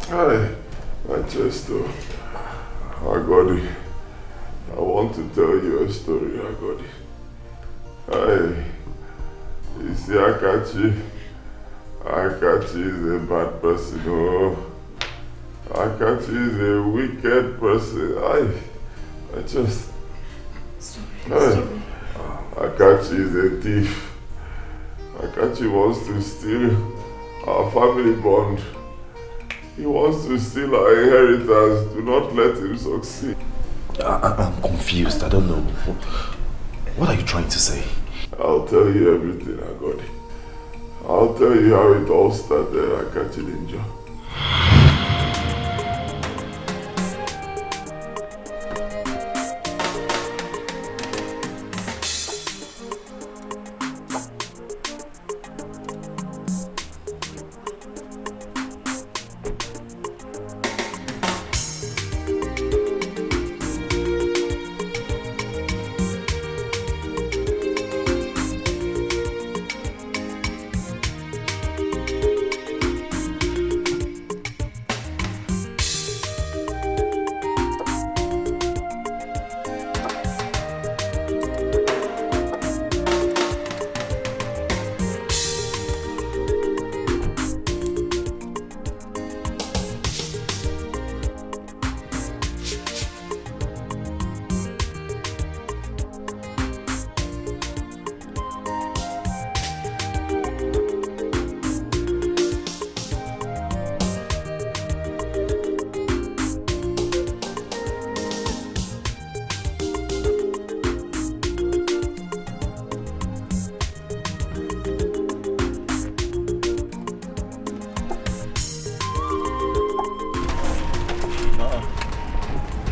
F: Hey, my chest, Agodi. I want to tell you a story, Agodi. Hey, you see Akachi? Akachi is a bad person, Akachi is a wicked person. I just... Sorry. Akachi is a thief. Akachi wants to steal our family bond. He wants to steal our inheritance. Do not let him succeed.
D: I'm confused. I don't know. What are you trying to say?
F: I'll tell you everything, Agodi. I'll tell you how it all started at Kachilinja.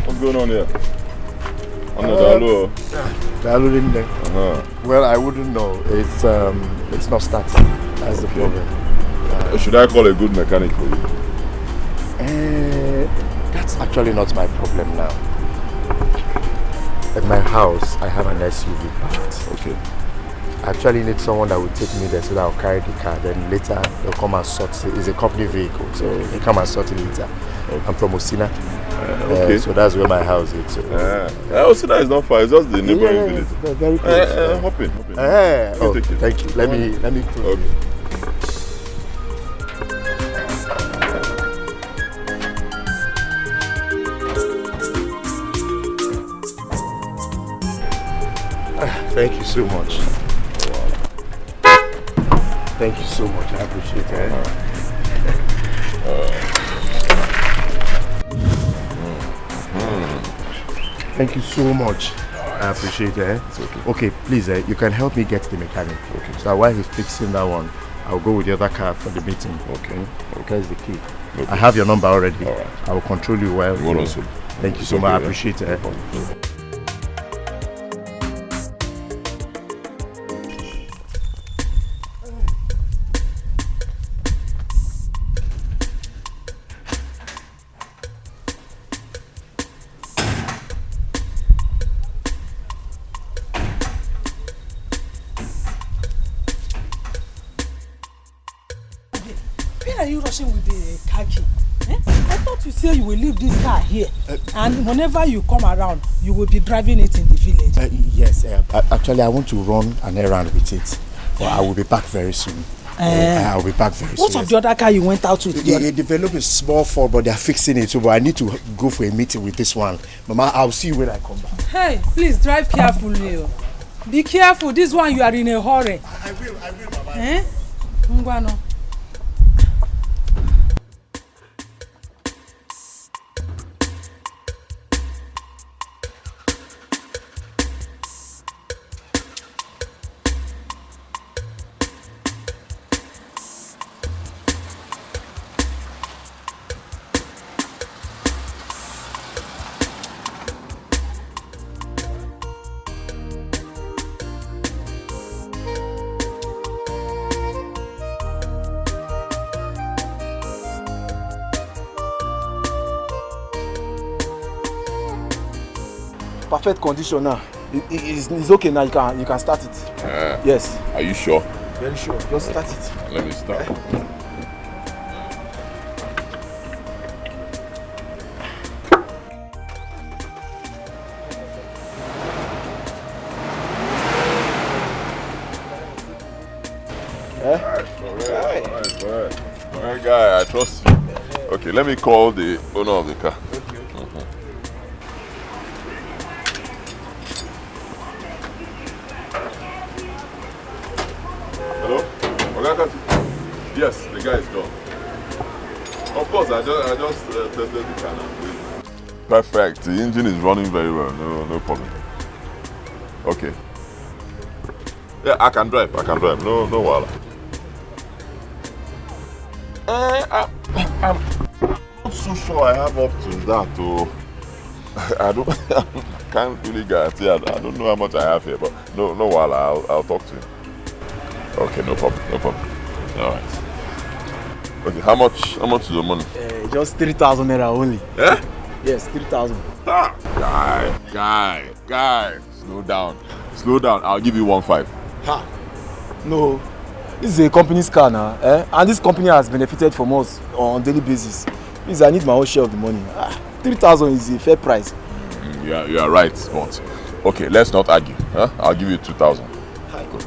F: What's going on here? On the Dalu?
L: Dalu in there. Well, I wouldn't know. It's not starting. That's the problem.
F: Should I call a good mechanic for you?
L: That's actually not my problem now. At my house, I have an SUV parked.
F: Okay.
L: I actually need someone that will take me there so that I'll carry the car. Then later, they'll come and sort it. It's a company vehicle, so they come and sort it later. Okay. I'm from Osina.
F: Okay.
L: So that's where my house is. So.
F: Osina is not far. It's just the neighboring village.
L: Very close.
F: Hop in.
L: Oh, thank you. Let me close.
F: Okay.
L: Thank you so much. Thank you so much. I appreciate it. Thank you so much. I appreciate it. Okay, please, you can help me get the mechanic. Okay. So while he's fixing that one, I'll go with the other car for the meeting. Okay. There's the key. Okay. I have your number already. All right. I will control you well. Thank you so much. I appreciate it.
Q: With the car key. I thought you said you will leave this car here and whenever you come around you will be driving it in the village.
L: Yes, actually I want to run an errand with it, but I will be back very soon. I'll be back very soon.
Q: What of the other car you went out with?
L: They developed a small fault, but they are fixing it, so but I need to go for a meeting with this one. Mama, I'll see you when I come back.
Q: Hey, please drive carefully. Be careful, this one you are in a hurry.
L: I will, Mama.
Q: Ngwano.
O: Perfect condition now. It's okay now. You can start it. Yes.
F: Are you sure?
O: Very sure. Just start it.
F: Let me start. Alright, guy, I trust you. Okay, let me call the owner of the car. Hello? Yes, the guy is gone. Of course, I I just tested the car now. Perfect. The engine is running very well. No problem. Okay. Yeah, I can drive. No wala. I'm not so sure I have up to that though. I can't really guarantee. I don't know how much I have here, but no wala. I'll talk to you. Okay, no problem. All right. Okay, how much is the money?
I: Just 3,000 naira only.
F: Yeah?
I: Yes, 3,000.
F: Guy, slow down. I'll give you 1.5.
I: Ha! No, this is a company's car now, and this company has benefited from us on a daily basis. Please, I need my own share of the money. 3,000 is a fair price.
F: You are right, but okay, let's not argue. Huh? I'll give you 2,000.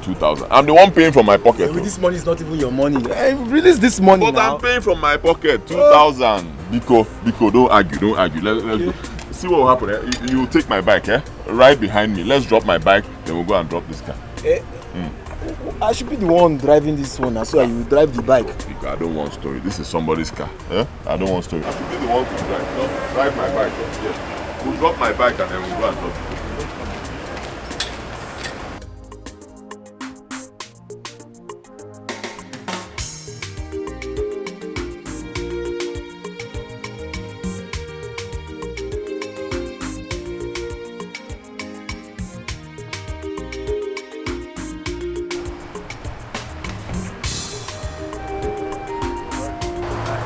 F: 2,000. I'm the one paying from my pocket.
I: This money is not even your money. Release this money
F: but now. I'm paying from my pocket. 2,000. Biko, don't argue. Let's go. See what will happen. You take my bike, right behind me. Let's drop my bike, then we'll go and drop this car.
I: I should be the one driving this one, so you drive the bike.
F: Biko, I don't want story. This is somebody's car. I don't want story. I should be the one to drive. No, drive my bike. Yes. We'll drop my bike and then we'll go and drop it.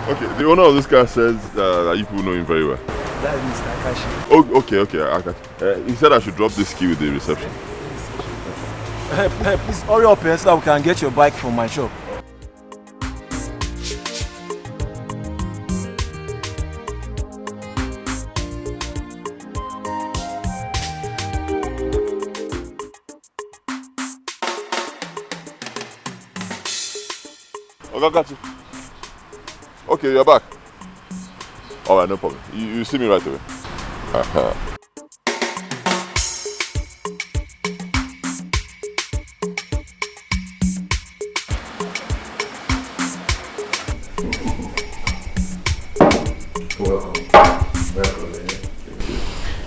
F: Okay, the owner of this car says that you people know him very well.
I: That is Mr. Akashi.
F: Oh, okay. He said I should drop this key with the reception.
I: Hey, please hurry up so that we can get your bike from my shop.
F: Okay, got you. Okay, you're back. Alright, no problem. You see me right away.
L: Welcome.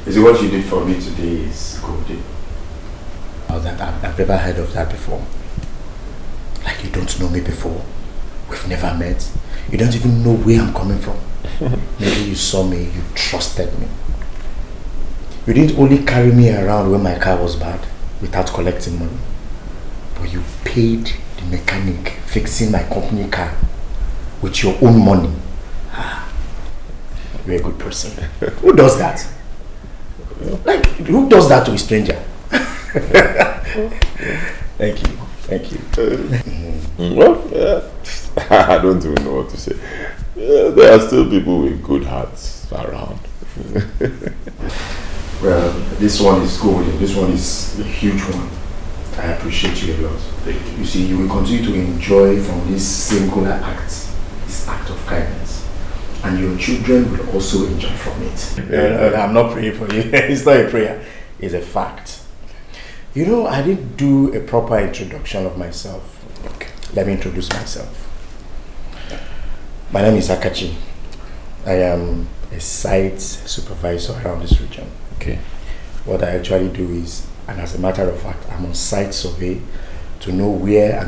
L: Is it what you did for me today is good?
G: Oh, I've never heard of that before. Like you don't know me before. We've never met. You don't even know where I'm coming from. Maybe you saw me, you trusted me. You didn't only carry me around when my car was bad without collecting money, but you paid the mechanic fixing my company car with your own money. You're a good person. Who does that? Like, who does that to a stranger? Thank you.
F: Well, I don't even know what to say. There are still people with good hearts around.
L: Well, this one is golden. This one is a huge one. I appreciate you a lot. You see, you will continue to enjoy from this singular act, this act of kindness. And your children will also enjoy from it.
G: I'm not praying for you. It's not a prayer. It's a fact. You know, I didn't do a proper introduction of myself. Okay. Let me introduce myself. My name is Akachi. I am a site supervisor around this region.
D: Okay.
G: What I actually do is, and as a matter of fact, I'm on site survey to know where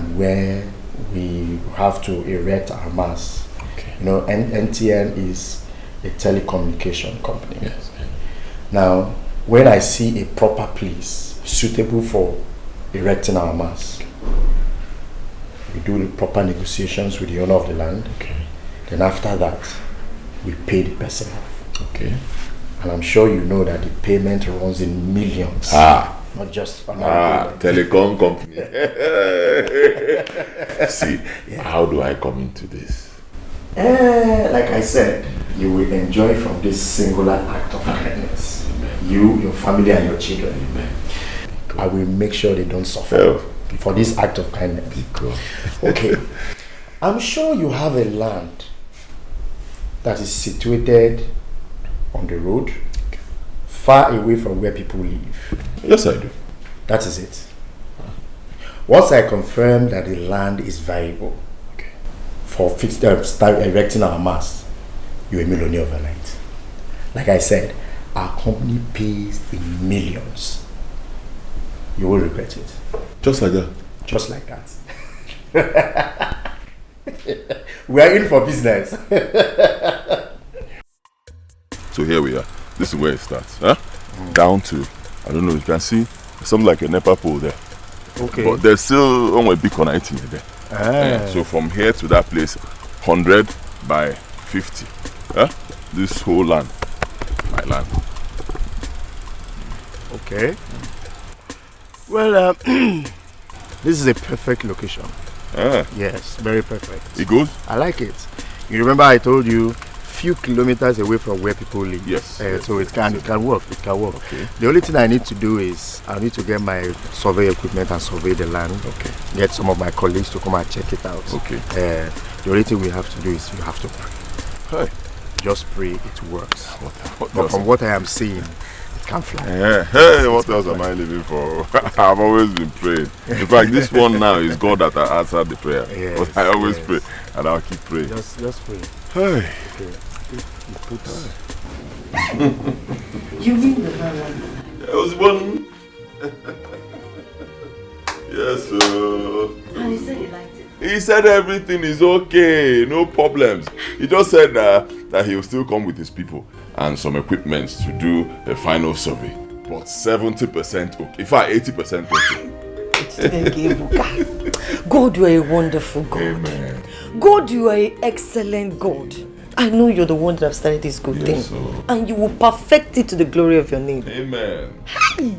G: we have to erect our masts.
D: Okay.
G: You know, NTN is a telecommunication company.
D: Yes.
G: Now, when I see a proper place suitable for erecting our masts, we do the proper negotiations with the owner of the land.
D: Okay.
G: Then after that, we pay the person off.
D: Okay.
G: And I'm sure you know that the payment runs in millions. Not just
F: telecom company. See, how do I come into this?
G: Like I said, you will enjoy from this singular act of kindness. You, your family, and your children. I will make sure they don't suffer for this act of kindness. Okay. I'm sure you have a land that is situated on the road, far away from where people live.
F: Yes, I do.
G: That is it. Once I confirm that the land is viable for erecting our mast,
L: you're a millionaire overnight. Like I said, our company pays in millions. You will regret it.
F: Just like that?
L: Just like that. We are in for business.
F: So here we are. This is where it starts. Huh? Down to, I don't know, you can see something like a NEPA pole there.
L: Okay.
F: But there's still only a big connecting there. So from here to that place, 100 by 50. Huh? This whole land, my land.
L: Okay. Well, this is a perfect location. Yes, very perfect.
F: It goes?
L: I like it. You remember I told you few kilometers away from where people live.
F: Yes.
L: So it can work. It can work. Okay. The only thing I need to do is I need to get my survey equipment and survey the land.
F: Okay.
L: Get some of my colleagues to come and check it out.
F: Okay.
L: The only thing we have to do is you have to pray.
F: Hey.
L: Just pray, it works.
F: What
L: but from what I am seeing, it can fly.
F: Hey, what else am I living for? I've always been praying. In fact, this one now is God that I answered the prayer.
L: Yes,
F: but I always pray, and I'll keep praying.
L: Just pray.
F: Hey.
L: Okay. You put
H: You mean the land?
F: There was one. Yes, sir.
H: And he said he liked it.
F: He said everything is okay, no problems. He just said that he will still come with his people and some equipment to do a final survey. But 70% okay. In fact, 80%
H: okay. God, you are a wonderful God.
F: Amen.
H: God, you are an excellent God. I know you're the one that have started this good thing.
F: Sir.
H: And you will perfect it to the glory of your name.
F: Amen.
H: Hey.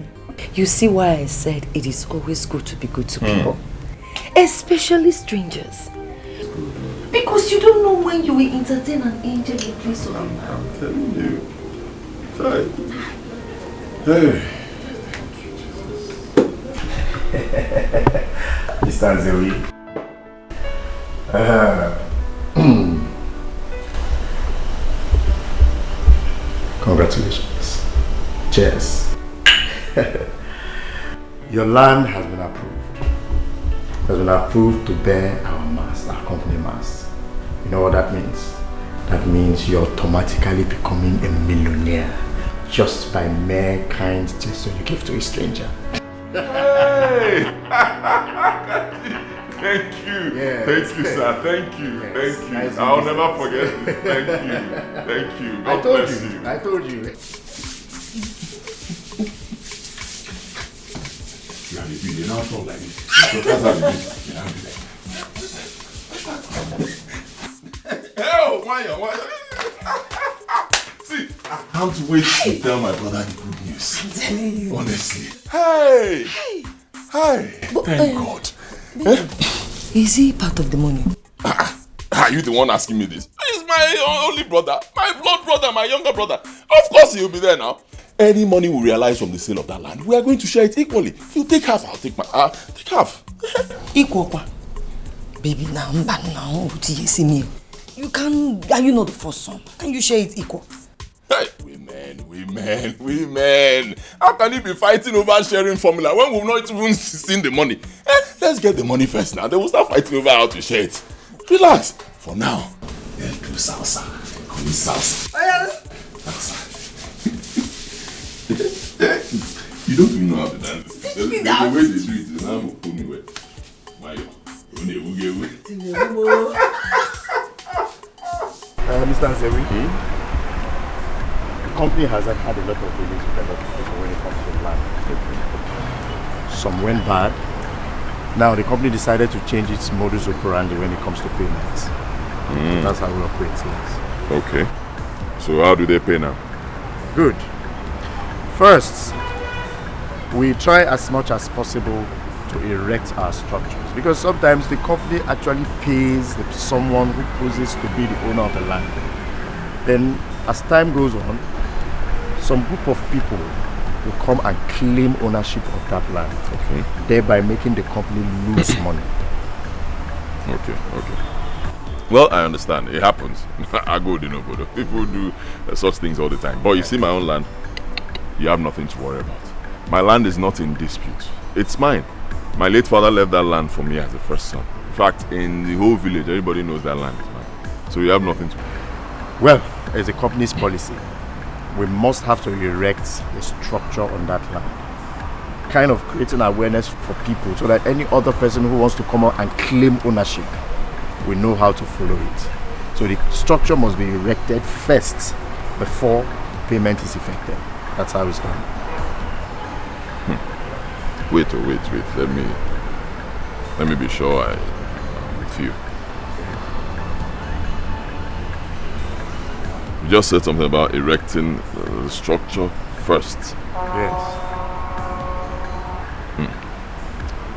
H: You see why I said it is always good to be good to people. Especially strangers. Because you don't know when you will entertain an angel in place of a man.
F: I'm telling you. Sorry. Hey.
L: Mr. Zewi. Congratulations. Cheers. Your land has been approved. Has been approved to bear our mast, our company mast. You know what that means? That means you're automatically becoming a millionaire just by mere kind gesture you give to a stranger.
F: Hey! Thank you.
L: Yes.
F: Thank you, sir. Thank you.
L: Yes.
F: Thank you.
L: Nice
F: I'll
L: business.
F: never forget this. Thank you. Thank you. God
L: I told
F: bless
L: you. I told you.
F: You have a video. You now talk like this. So that's how you do. You have it. Hell, why? See, I can't wait to tell my brother the good news.
H: I'm telling you.
F: Honestly. Hey! Hi! Thank God.
H: Is he part of the money?
F: Are you the one asking me this? He's my only brother, my blood brother, my younger brother. Of course he'll be there now. Any money we realize from the sale of that land, we are going to share it equally. You take half, I'll take my take half.
H: Equal. Baby, now, you can. Are you not the first son? Can you share it equal?
F: Hey, women. How can you be fighting over sharing formula when we've not even seen the money? Let's get the money first now. Then we'll start fighting over how to share it. Relax. For now, let's do salsa. Call it salsa. Salsa. You don't even know how to dance. The way they do it is now pull me wet. Why?
L: Mr. Zewi, the company has had a lot of dealings with a lot of people when it comes to land. Some went bad. Now the company decided to change its modus operandi when it comes to payments. That's how we operate things.
F: Okay. So how do they pay now?
L: Good. First, we try as much as possible to erect our structures, because sometimes the company actually pays someone who poses to be the owner of the land. Then as time goes on, some group of people will come and claim ownership of that land, thereby making the company lose money.
F: Okay. Well, I understand. It happens. I go, but people do such things all the time. But you see my own land, you have nothing to worry about. My land is not in dispute. It's mine. My late father left that land for me as the first son. In fact, in the whole village, everybody knows that land is mine. So you have nothing to worry.
L: Well, as a company's policy, we must have to erect a structure on that land. Kind of creating awareness for people so that any other person who wants to come out and claim ownership, we know how to follow it. So the structure must be erected first before payment is effected. That's how it's done.
F: Wait. Let me be sure I'm with you. You just said something about erecting the structure first.
L: Yes.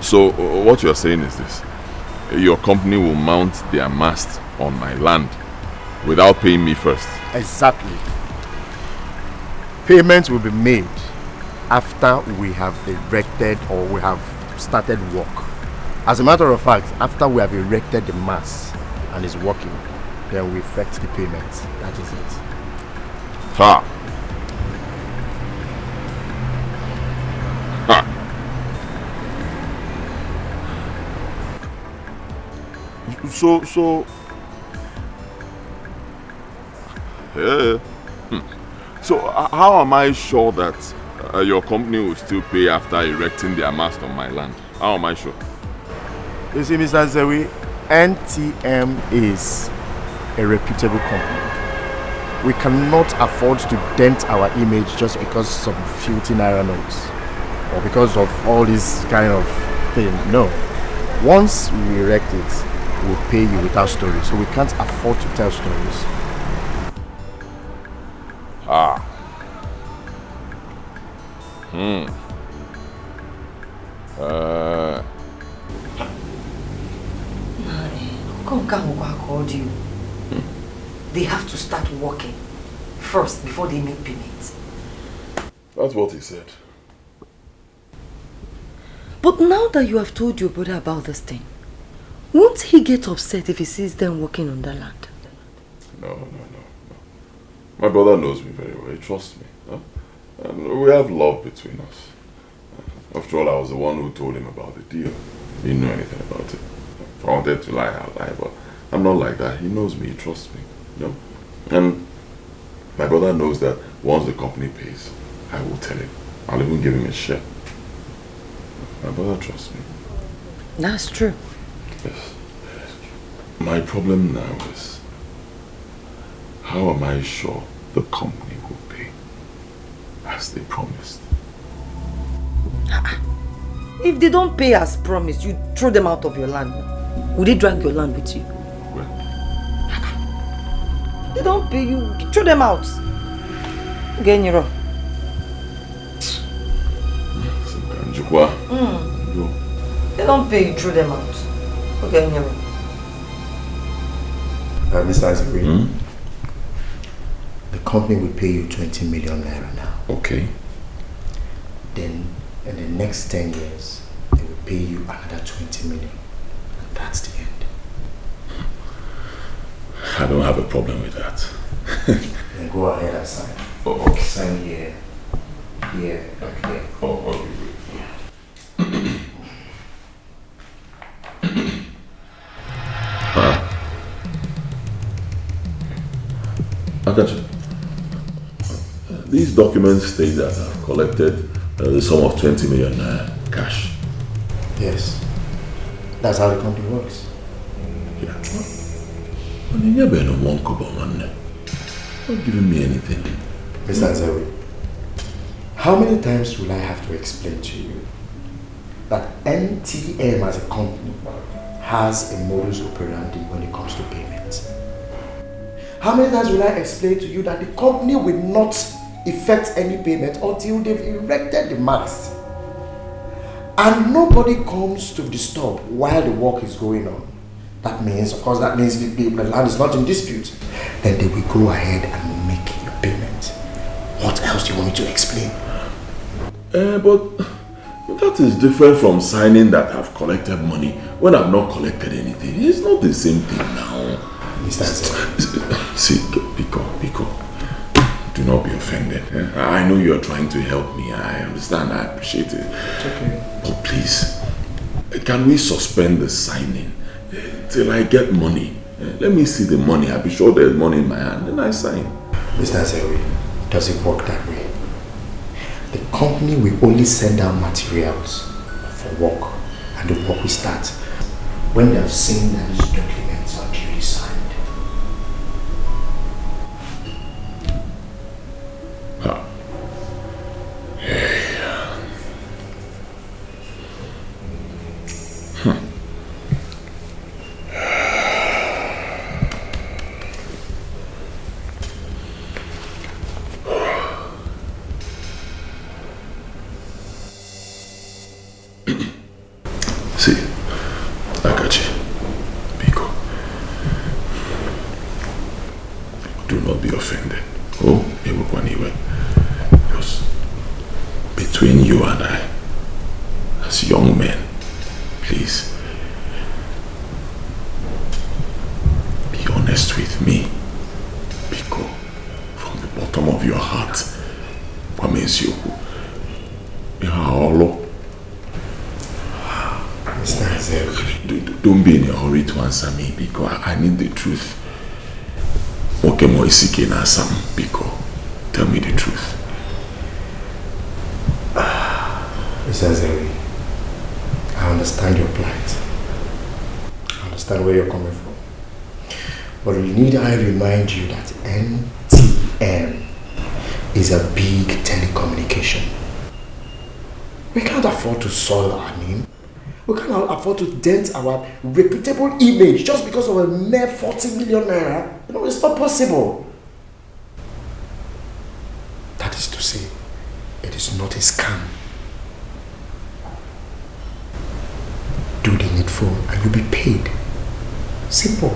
F: So what you are saying is this: your company will mount their mast on my land without paying me first.
L: Exactly. Payment will be made after we have erected or we have started work. As a matter of fact, after we have erected the mast and is working, then we effect the payment. That is it.
F: Ha! Ha! So yeah. So how am I sure that your company will still pay after erecting their mast on my land? How am I sure?
L: You see, Mr. Zewi, NTM is a reputable company. We cannot afford to dent our image just because some filthy naira notes or because of all this kind of thing. No. Once we erect it, we'll pay you without stories. So we can't afford to tell stories.
F: Ah.
H: Called you. They have to start working first before they make payments.
F: That's what he said.
H: But now that you have told your brother about this thing, won't he get upset if he sees them working on the land?
F: No. My brother knows me very well. He trusts me. Huh? And we have love between us. After all, I was the one who told him about the deal. He didn't know anything about it. If I wanted to lie, I'll lie, but I'm not like that. He knows me, he trusts me. You know? And my brother knows that once the company pays, I will tell him. I'll even give him a share. My brother trusts me.
H: That's true.
F: Yes. My problem now is, how am I sure the company will pay as they promised?
H: If they don't pay as promised, you throw them out of your land. Will they drag your land with you?
F: Well.
H: They don't pay you, throw them out. Genyiro. They don't pay you, throw them out. Okay, Genyiro.
L: Mr. Azari, the company will pay you 20 million naira now.
F: Okay.
L: Then in the next 10 years, they will pay you another 20 million. And that's the end.
F: I don't have a problem with that.
L: Then go ahead and sign.
F: Oh, okay.
L: Sign here. Here. Okay.
F: Oh, okay. I got you. These documents state that I've collected the sum of 20 million cash.
L: Yes. That's how the company works.
F: Yeah. But you never know one kobo, man. Not giving me anything.
L: Mr. Azawi, how many times will I have to explain to you that NTM as a company has a modus operandi when it comes to payment? How many times will I explain to you that the company will not effect any payment until they've erected the mast? And nobody comes to disturb while the work is going on. That means, of course, the land is not in dispute. Then they will go ahead and make your payment. What else do you want me to explain?
F: But that is different from signing that I've collected money when I've not collected anything. It's not the same thing now. See, Biko, do not be offended. I know you're trying to help me. I understand. I appreciate it.
L: It's okay.
F: But please, can we suspend the signing till I get money? Let me see the money. I'll be sure there's money in my hand. Then I sign.
L: Mr. Zewi, does it work that way? The company will only send out materials for work, and the work will start when they have seen that these documents are duly signed.
F: Don't be in a hurry to answer me, because I need the truth. Okay, Moisike na Sam, Biko. Tell me the truth.
L: Mr. Zewi, I understand your plight. I understand where you're coming from. But need I remind you that NTM is a big telecommunication. We can't afford to soil our name. We cannot afford to dent our reputable image just because of a mere 40 million naira. You know, it's not possible. That is to say, it is not a scam. Do the needful and you'll be paid. Simple.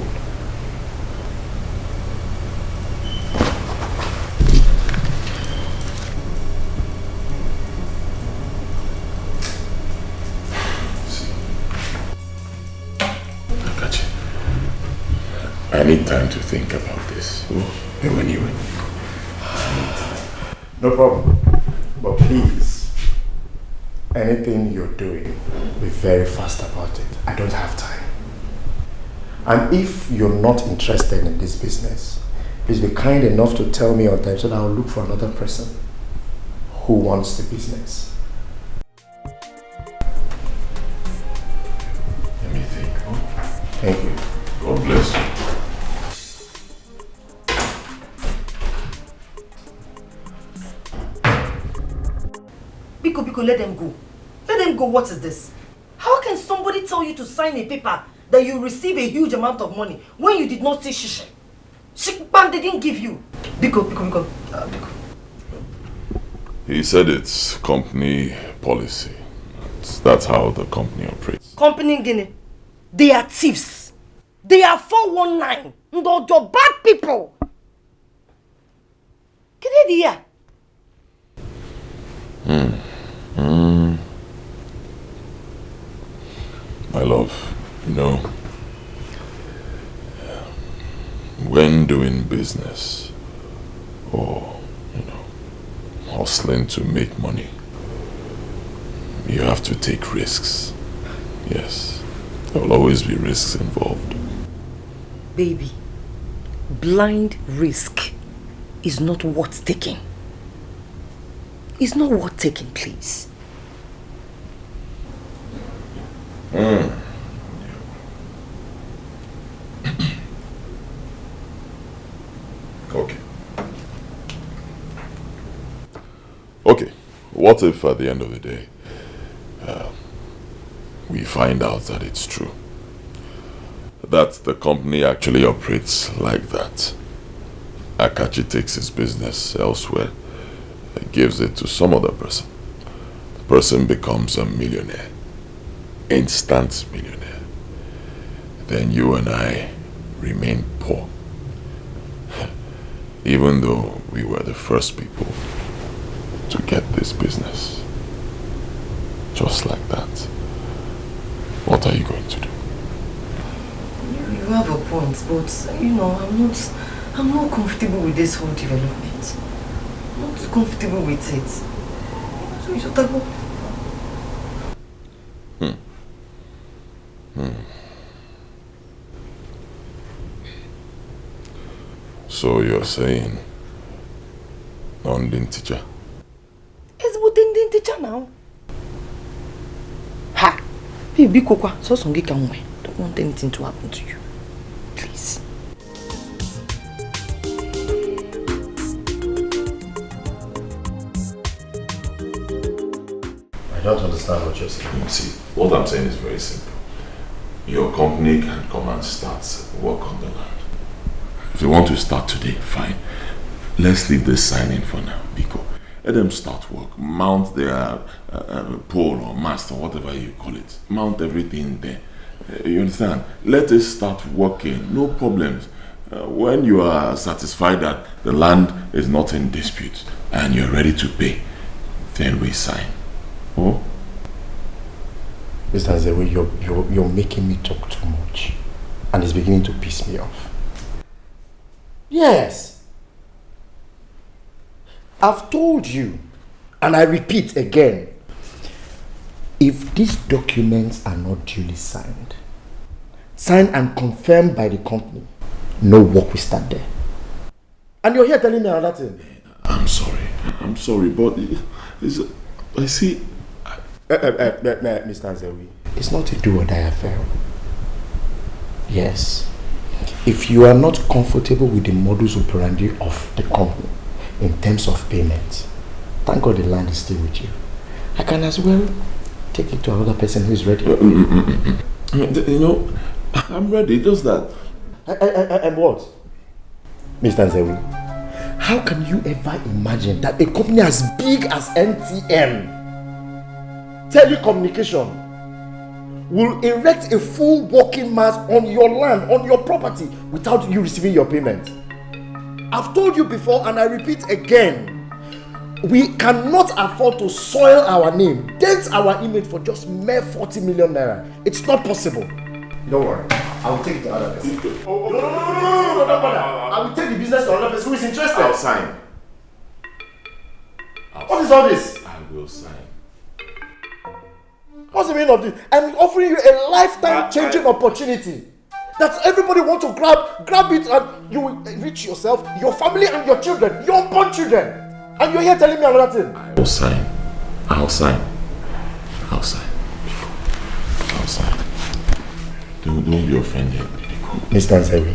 F: I need time to think about this. Oh, anyway.
L: No problem. But please, anything you're doing, be very fast about it. I don't have time. And if you're not interested in this business, please be kind enough to tell me on time so that I'll look for another person who wants the business.
F: Let me think. Oh.
L: Thank you.
F: God bless you.
H: Biko, let them go. Let them go. What is this? How can somebody tell you to sign a paper that you receive a huge amount of money when you did not say shishi? Shikban they didn't give you. Biko.
F: He said it's company policy. That's how the company operates.
H: Company Guinea. They are thieves. They are 419. They're bad people. Get it here.
F: My love, you know, when doing business or, hustling to make money, you have to take risks. Yes, there will always be risks involved.
H: Baby, blind risk is not worth taking. It's not worth taking, please.
F: Okay. What if at the end of the day, we find out that it's true? That the company actually operates like that. Akachi takes his business elsewhere and gives it to some other person. The person becomes a millionaire. Instant millionaire. Then you and I remain poor. Even though we were the first people to get this business. Just like that. What are you going to do?
H: You have a point, but I'm not comfortable with this whole development. I'm not comfortable with it. So you should go.
F: So you're saying non-din teacher?
H: It's what din teacher now. Ha! Baby Kokwa, so some can wait. Don't want anything to happen to you. Please.
L: I don't understand what you're saying.
F: See, what I'm saying is very simple. Your company can come and start work on the land. If you want to start today, fine. Let's leave this sign in for now, because let them start work. Mount their pole or mast or whatever you call it. Mount everything there. You understand? Let us start working. No problems. When you are satisfied that the land is not in dispute and you're ready to pay, then we sign. Oh?
L: Mr. Zewe, you're making me talk too much. And it's beginning to piss me off. Yes. I've told you, and I repeat again, if these documents are not duly signed and confirmed by the company, no work will start there. And you're here telling me another thing.
F: I'm sorry, but I see...
L: Mr. Zewe, it's not a do or die affair. Yes. If you are not comfortable with the modus operandi of the company in terms of payment, thank God the land is still with you. I can as well take it to another person who is ready.
F: You know, I'm ready, just that.
L: And what? Mr. Zewe, how can you ever imagine that a company as big as NTM Telecommunication will erect a full working mass on your land, on your property, without you receiving your payment? I've told you before and I repeat again, we cannot afford to soil our name, dent our image for just mere 40 million naira. It's not possible. Don't worry, I will take it to another person. No, don't bother. I will take the business to another person who is interested.
F: I'll sign.
L: What is all this?
F: I will sign.
L: What's the meaning of this? I'm offering you a lifetime changing opportunity that everybody wants to grab it, and you will enrich yourself, your family and your children, your unborn children. And you're here telling me another thing.
F: I'll sign. Don't be offended.
L: Mr. Zewe,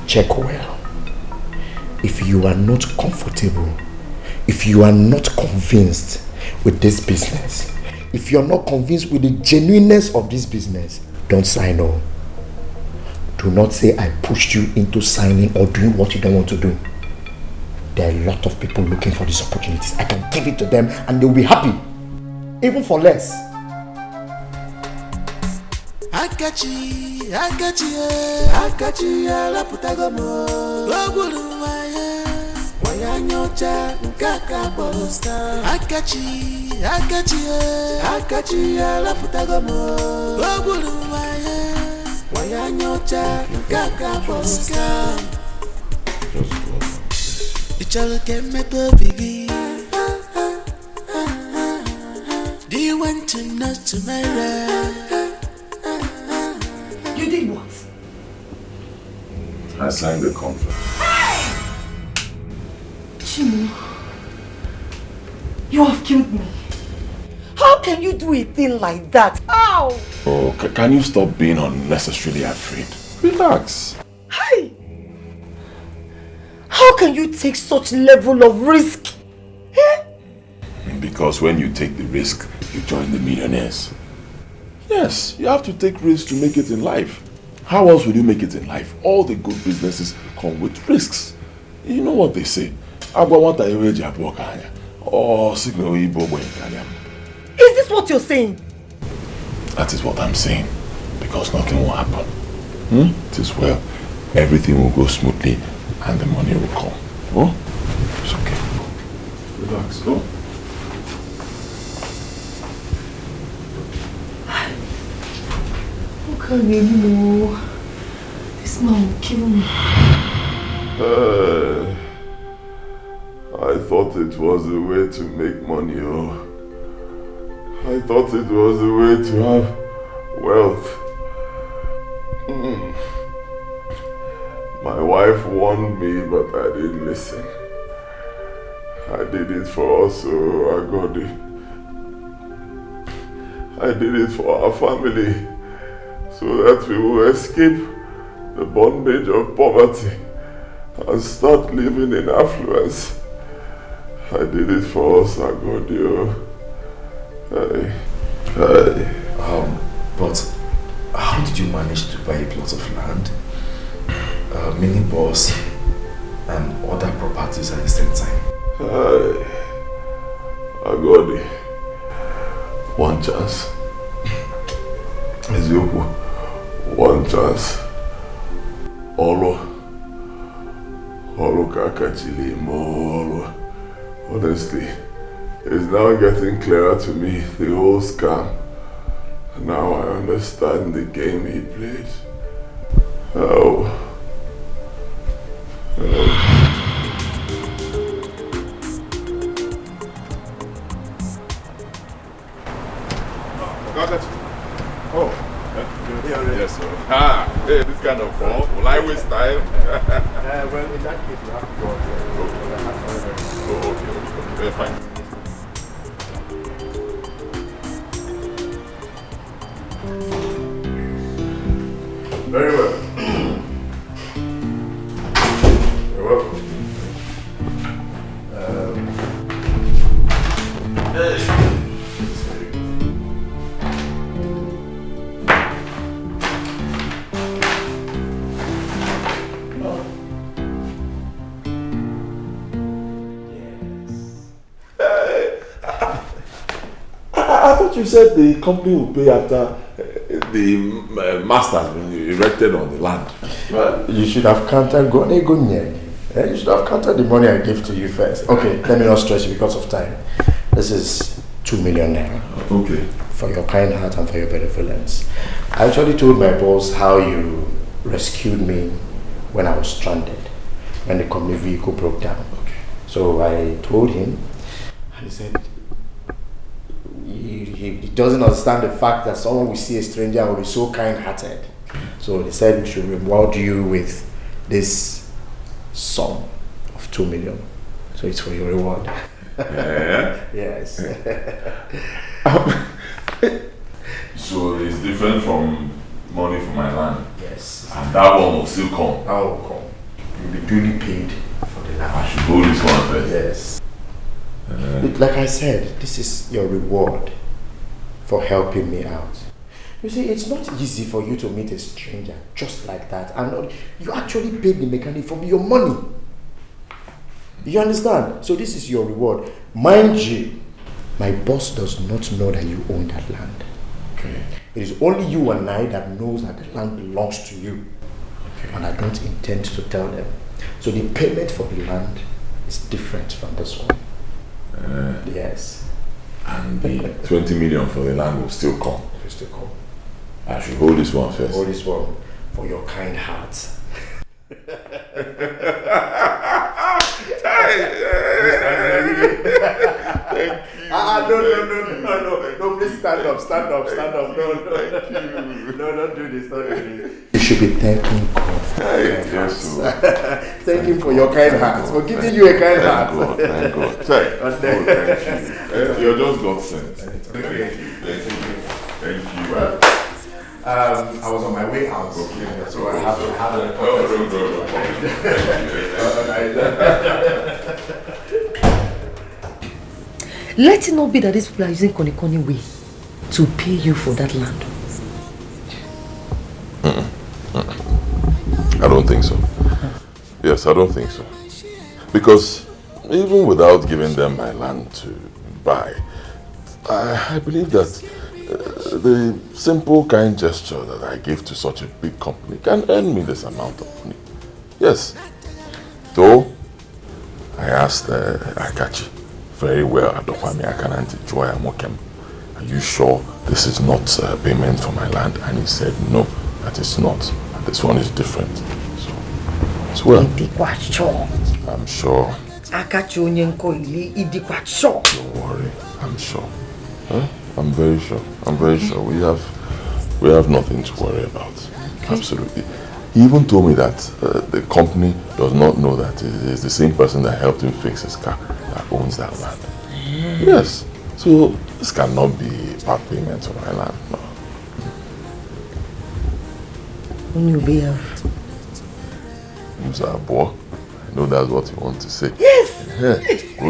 L: check well. If you are not comfortable, if you are not convinced with this business, if you're not convinced with the genuineness of this business, don't sign on. Do not say I pushed you into signing or doing what you don't want to do. There are a lot of people looking for these opportunities. I can give it to them and they'll be happy, even for less.
B: Akachi, ala putagomo. Logulu waya nyocha nkaka bolosta. Akachi, ala putagomo. Logulu waya nyocha nkaka bolosta. Ichalo keme to bigi. Do you want to know tomorrow?
C: You did what?
F: I signed the contract.
C: Chimu, you have killed me.
H: How can you do a thing like that? How?
F: Oh, can you stop being unnecessarily afraid? Relax.
H: Hi! How can you take such level of risk?
F: Because when you take the risk, you join the millionaires. Yes, you have to take risks to make it in life. How else would you make it in life? All the good businesses come with risks. You know what they say? Is
H: this what you're saying?
F: That is what I'm saying. Because nothing will happen. It is well. Everything will go smoothly and the money will come. Oh? It's okay. Relax. Oh?
H: This man will kill me.
F: I thought it was the way to make money, oh. I thought it was the way to have wealth. My wife warned me, but I didn't listen. I did it for us, so I got it. I did it for our family, so that we will escape the bondage of poverty and start living in affluence. I did it for us, I got you.
D: But how did you manage to buy a plot of land, a mini bus, and other properties at the same time?
F: I got it. One chance. One chance. Olo kakachili mo. Honestly, it's now getting clearer to me, the whole scam. Now I understand the game he played. Yes, sir. Hey, this kind of ball. Will I waste time?
L: Well, in that case, you have to go.
F: Okay, fine.
L: Very well. You're welcome. Hey.
F: I thought you said the company will pay after the master has been erected on the land.
L: Well, you should have counted you should have counted the money I gave to you first. Okay, let me not stress you because of time. This is 2 million naira.
F: Okay.
L: For your kind heart and for your benevolence. I actually told my boss how you rescued me when I was stranded, when the company vehicle broke down. Okay. So I told him, and he said he doesn't understand the fact that someone will see a stranger and will be so kind-hearted. So they said we should reward you with this sum of 2 million. So it's for your reward.
F: Yeah?
L: Yes.
F: So it's different from money for my land?
L: Yes.
F: And that one will still come?
L: That will come. You'll be duly paid for the land.
F: I should hold this one first?
L: Yes. Like I said, this is your reward for helping me out. You see, it's not easy for you to meet a stranger just like that. And you actually paid the mechanic for your money. You understand? So this is your reward. Mind you, my boss does not know that you own that land.
F: Okay.
L: It is only you and I that knows that the land belongs to you.
F: Okay.
L: And I don't intend to tell them. So the payment for the land is different from this one. Yes.
F: And the 20 million for the land will still come?
L: It will still come.
F: I should hold this one first.
L: Hold this one for your kind heart.
F: Thank you.
L: No, please stand up. No, don't do this. You should be thanking God for your kind heart. Thank him for your kind heart, for giving you a kind heart.
F: Thank God. Thank you. You're just God sent. Thank you.
L: I was on my way out, so I have a
H: Let it not be that these people are using Koni way to pay you for that land.
F: I don't think so. Yes, I don't think so. Because even without giving them my land to buy, I believe that the simple kind gesture that I give to such a big company can earn me this amount of money. Yes. Though, I asked Akachi very well, Adokwami Akananti Joy Amokem, are you sure this is not payment for my land? And he said, no, that is not. And this one is different. So, it's well. I'm sure.
H: Akachi sure.
F: Don't worry, I'm sure. Huh? I'm very sure. We have nothing to worry about. Okay. Absolutely. He even told me that the company does not know that it is the same person that helped him fix his car that owns that land. Yes. So this cannot be part payment on my land. No.
H: When you be here.
F: Boy. I know that's what you want to say.
H: Yes.
F: Good I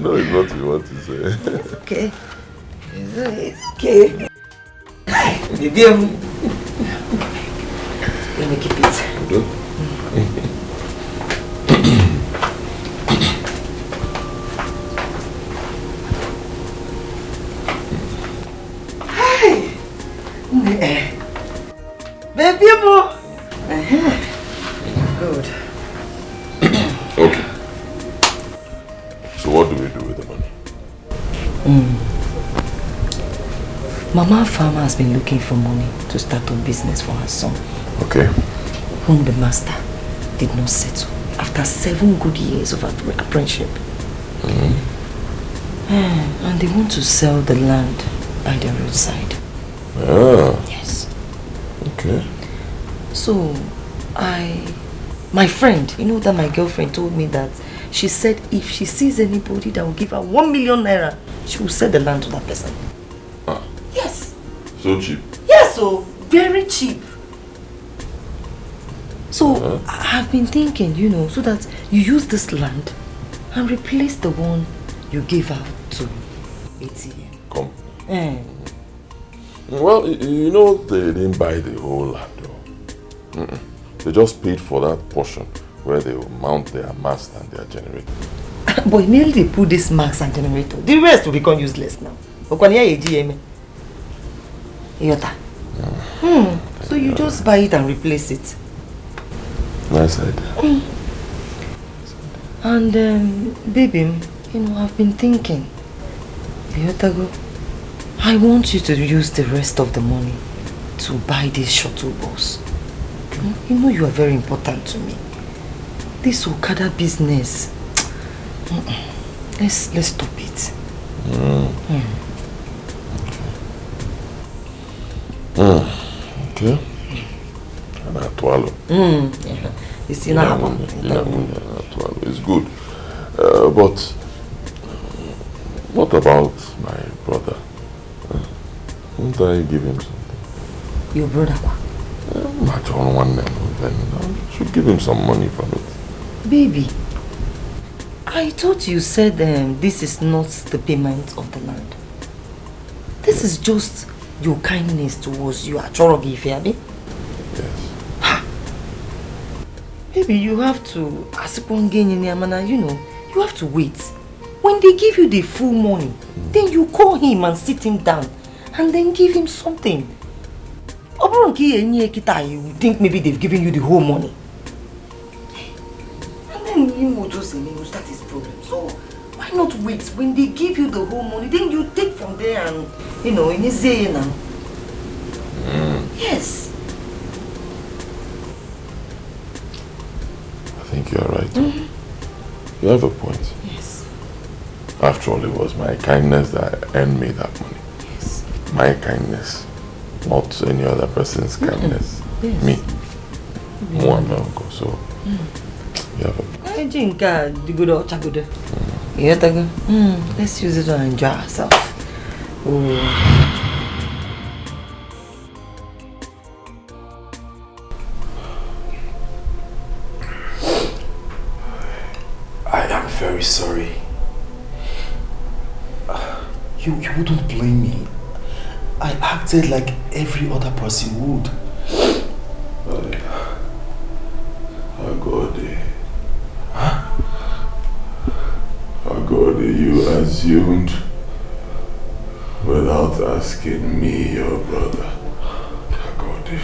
F: know it's what you want to say.
H: It's okay. It's okay. Let me keep it. Hi. Baby, good.
F: Okay. So what do we do with the money?
H: Mama Farmer has been looking for money to start a business for her son.
F: Okay.
H: Whom the master did not settle after 7 good years of apprenticeship. And they want to sell the land by the roadside. Yes.
F: Okay.
H: So, my friend, you know that my girlfriend told me that she said if she sees anybody that will give her 1 million naira, she will sell the land to that person. Yes.
F: So cheap?
H: Yes, so very cheap. So I have been thinking, you know, so that you use this land and replace the one you gave out to ATM.
F: Come. Well, you know, they didn't buy the whole land though. They just paid for that portion where they will mount their mast and their generator.
H: But immediately they put this mast and generator, the rest will become useless now. So you just buy it and replace it.
F: Nice idea.
H: And baby, you know, I've been thinking, I want you to use the rest of the money to buy this shuttle bus. You know you are very important to me. This Okada business, let's stop it.
F: Okay.
H: It's enough.
F: It's good. But what about my brother? Won't I give him something?
H: Your brother?
F: I should give him some money from it.
H: Baby, I thought you said this is not the payment of the land. This is just your kindness towards you. Yes. Baby, you have to, you know, you have to wait. When they give you the full money, then you call him and sit him down and then give him something. You think maybe they've given you the whole money. And then he will just start his problem. So why not wait? When they give you the whole money, then you take from there and, you know, in his say now. Yes.
F: I think you're right. You have a point.
H: Yes.
F: After all, it was my kindness that earned me that money.
H: Yes.
F: My kindness. Not any other person's kindness.
H: Yes.
F: Me. One uncle. So you have a
H: let's use it to enjoy ourselves.
D: I am very sorry. You wouldn't blame me. I acted like every other person would.
F: Agode, you assumed without asking me, your brother. Agode.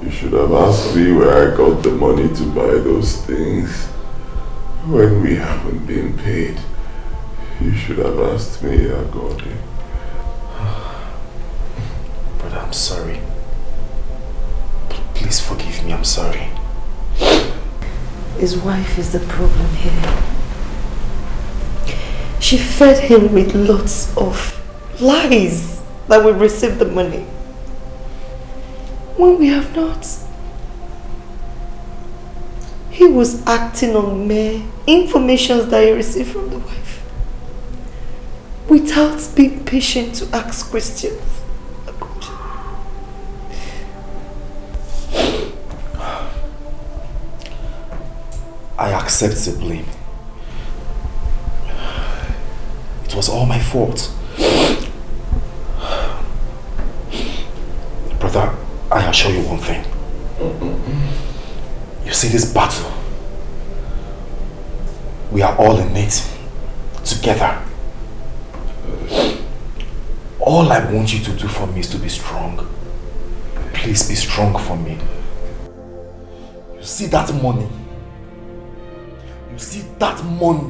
F: You should have asked me where I got the money to buy those things when we haven't been paid. You should have asked me, Agode.
D: But I'm sorry. Please forgive me, I'm sorry.
H: His wife is the problem here. She fed him with lots of lies that we received the money when we have not. He was acting on mere information that he received from the wife without being patient to ask questions.
D: I accept the blame. It was all my fault. Brother, I assure you one thing. You see this battle? We are all in it together. All I want you to do for me is to be strong. Please be strong for me. You see that money? You see that money?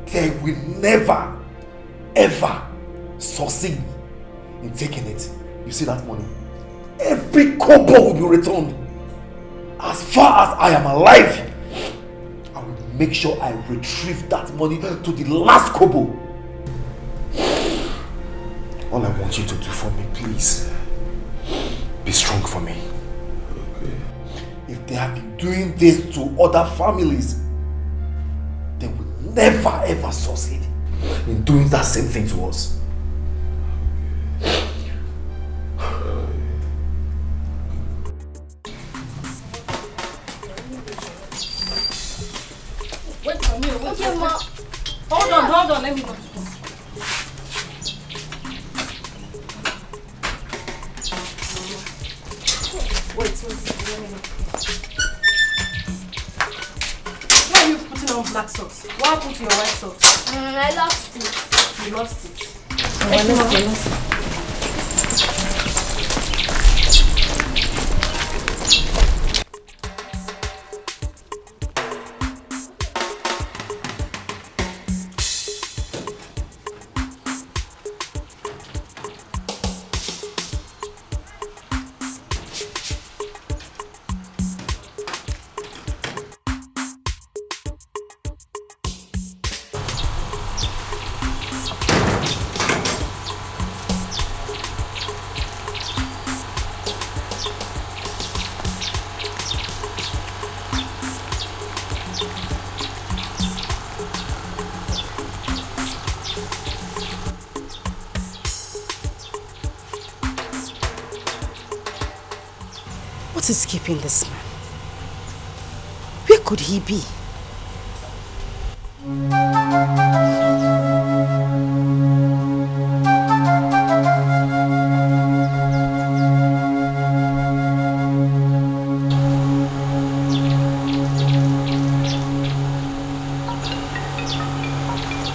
D: They will never, ever succeed in taking it. You see that money? Every kobo will be returned. As far as I am alive, I will make sure I retrieve that money to the last kobo. All I want you to do for me, please, be strong for me. Okay. If they have been doing this to other families, they will never ever succeed in doing that same thing to us.
C: Wait for me. Okay, ma. Hold on, let me go. Wait. Why are you putting on black socks? What happened to your white socks?
T: I lost it.
C: You lost it. What is keeping this man? Where could he be?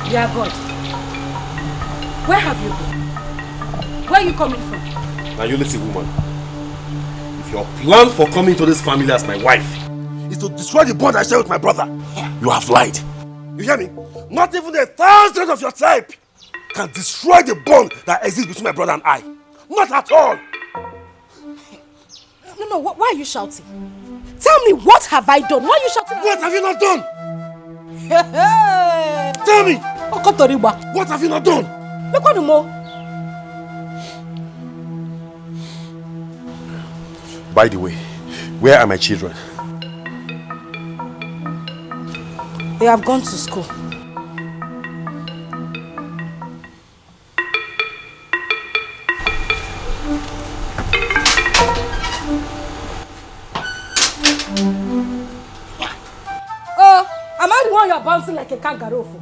C: Dear God, where have you been? Where are you coming from?
A: Now you listen, woman. Your plan for coming to this family as my wife is to destroy the bond I share with my brother. You have lied. You hear me? Not even the 1,000 of your type can destroy the bond that exists between my brother and I. Not at all.
C: No, why are you shouting? Tell me, what have I done? Why are you shouting?
A: What have you not done?
C: Tell
A: me. What have you not done?
C: Look on the more.
A: By the way, where are my children?
C: They have gone to school. Oh, am I the one you are bouncing like a kangaroo for?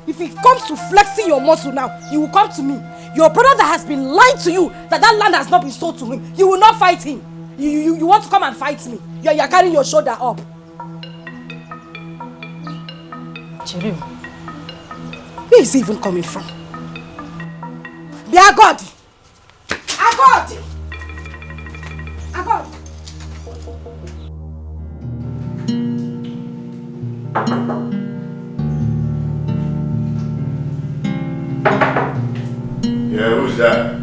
C: If it comes to flexing your muscle now, you will come to me. Your brother that has been lying to you that land has not been sold to him. You will not fight him. You want to come and fight me. You're carrying your shoulder up. Cherim, where is he even coming from? Agodi! Agodi! Agodi!
L: Yeah, who's that?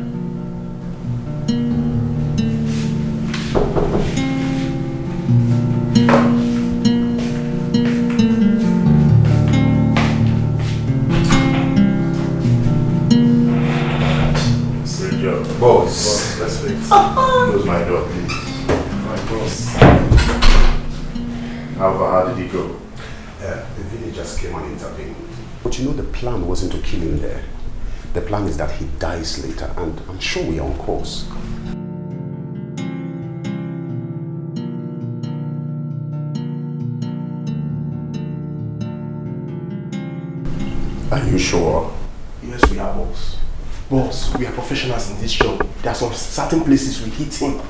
L: Close my door, please.
N: My boss.
L: How did he go?
N: The villagers came and intervened. But you know the plan wasn't to kill him there. The plan is that he dies later, and I'm sure we are on course. Are you sure?
A: Yes, we are, boss. Boss, we are professionals in this job. There are some certain places we hit him,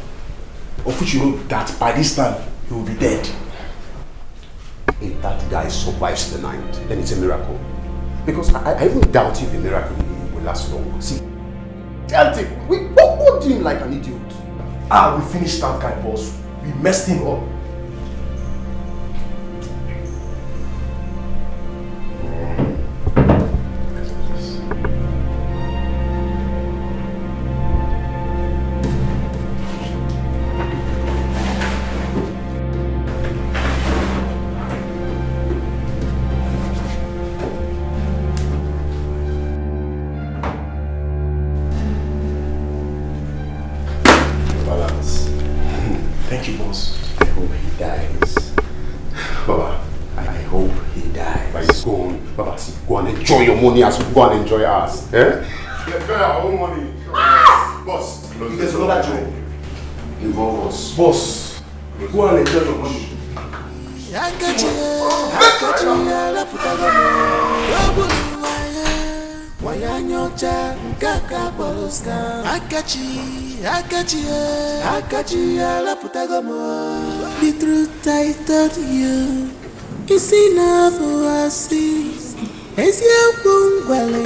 A: of which you know that by this time he will be dead.
N: If that guy survives the night, then it's a miracle. Because I even doubt if the miracle will last long. See, tell him, we put him like an idiot.
A: We finished that guy, boss. We messed him up.
N: Enjoy your money as we go and enjoy ours. Eh?
L: We enjoy our own money. Boss,
A: there's another job.
N: Involve us.
A: Boss, go and enjoy your money.
B: The truth I told you is enough for us. It's your bungalow.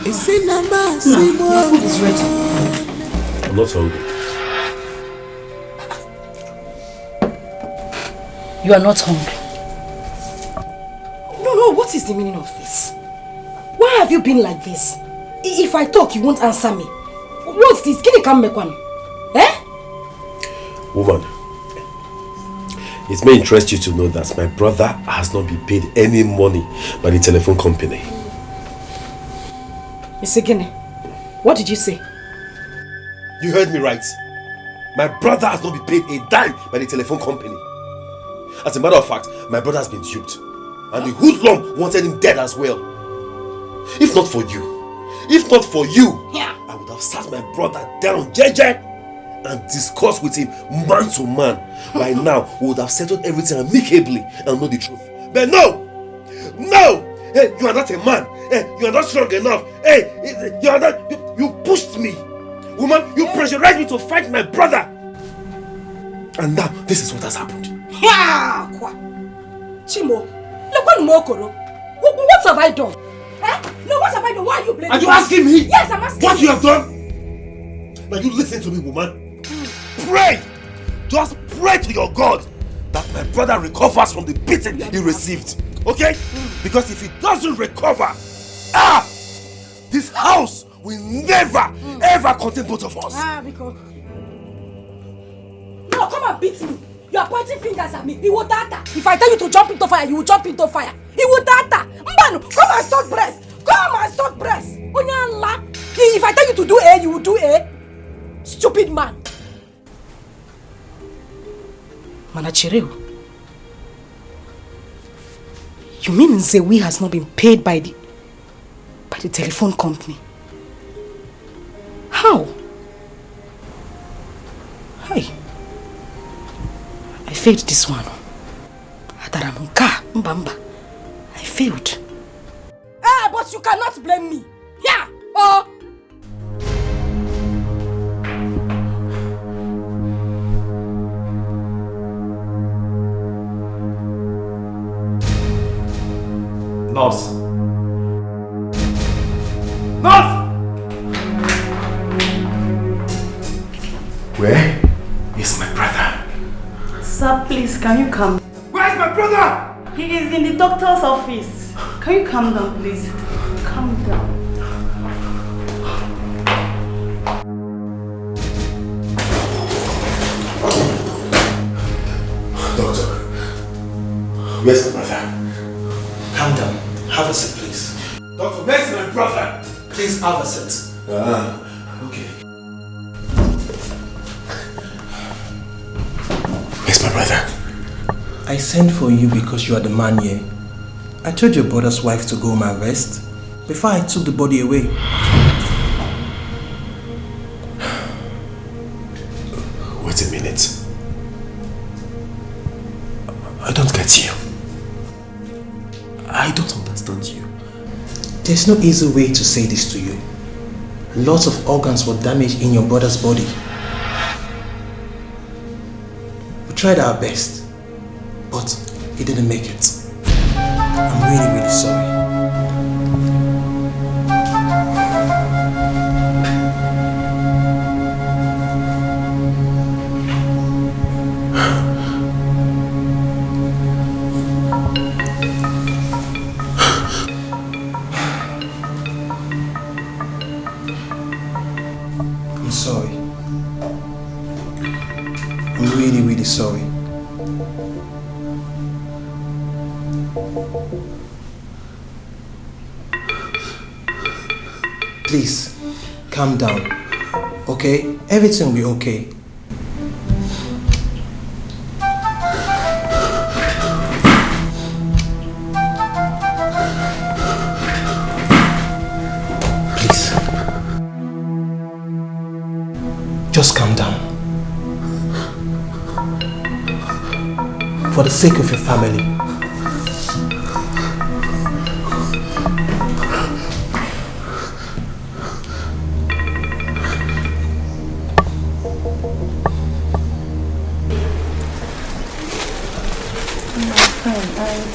B: It's in a massive
G: food is ready. I'm not hungry.
C: You are not hungry. No, what is the meaning of this? Why have you been like this? If I talk, you won't answer me. What's this? Can you come back one? Eh?
G: Woman, it may interest you to know that my brother has not been paid any money by the telephone company.
C: Mr. Gene, what did you say?
G: You heard me right. My brother has not been paid a dime by the telephone company. As a matter of fact, my brother has been duped. And the hoodlum wanted him dead as well. If not for you, I would have sat my brother down, JJ, and discussed with him man to man. By now, we would have settled everything amicably and know the truth. But no! Hey, you are not a man. Hey, you are not strong enough. Hey, you are not. You pushed me. Woman, you pressurized me to fight my brother. And now, this is what has happened.
C: Chimo, what have I done? No, what have I done? Why are you blaming me?
G: Are you asking me?
C: Yes, I'm asking
G: what
C: you.
G: You have done? Now you listen to me, woman. Pray! Just pray to your God that my brother recovers from the beating he received. Okay? Because if he doesn't recover, this house will never, ever contain both of us.
C: Because... No, come and beat me. You are pointing fingers at me. If I tell you to jump into fire, you will jump into fire. Mbano, come and stop breast. If I tell you to do A, you will do A. Stupid man. Manachireo. You mean Nzewi has not been paid by the telephone company? How? Hi. I failed this one. I failed. But you cannot blame me. Yeah. Oh.
D: Nurse! Where is my brother?
S: Sir, please, can you come?
A: Where's my brother?
S: He is in the doctor's office. Can you calm down, please? Calm down.
A: Doctor, where's my brother?
Q: Calm down. Have a seat, please.
A: Doctor, where's my brother?
Q: Please have a seat.
A: Okay.
E: your brother?
T: I sent for you because you are the man here. I told your brother's wife to go home and rest before I took the body away.
E: Wait a minute. I don't get you. I don't understand you.
T: There's no easy way to say this to you. Lots of organs were damaged in your brother's body. We tried our best, but he didn't make it. I'm really, really sorry. I'm sorry. I'm really, really sorry. Please, calm down, okay? Everything will be okay. Please. Just calm down. For the sake of your family.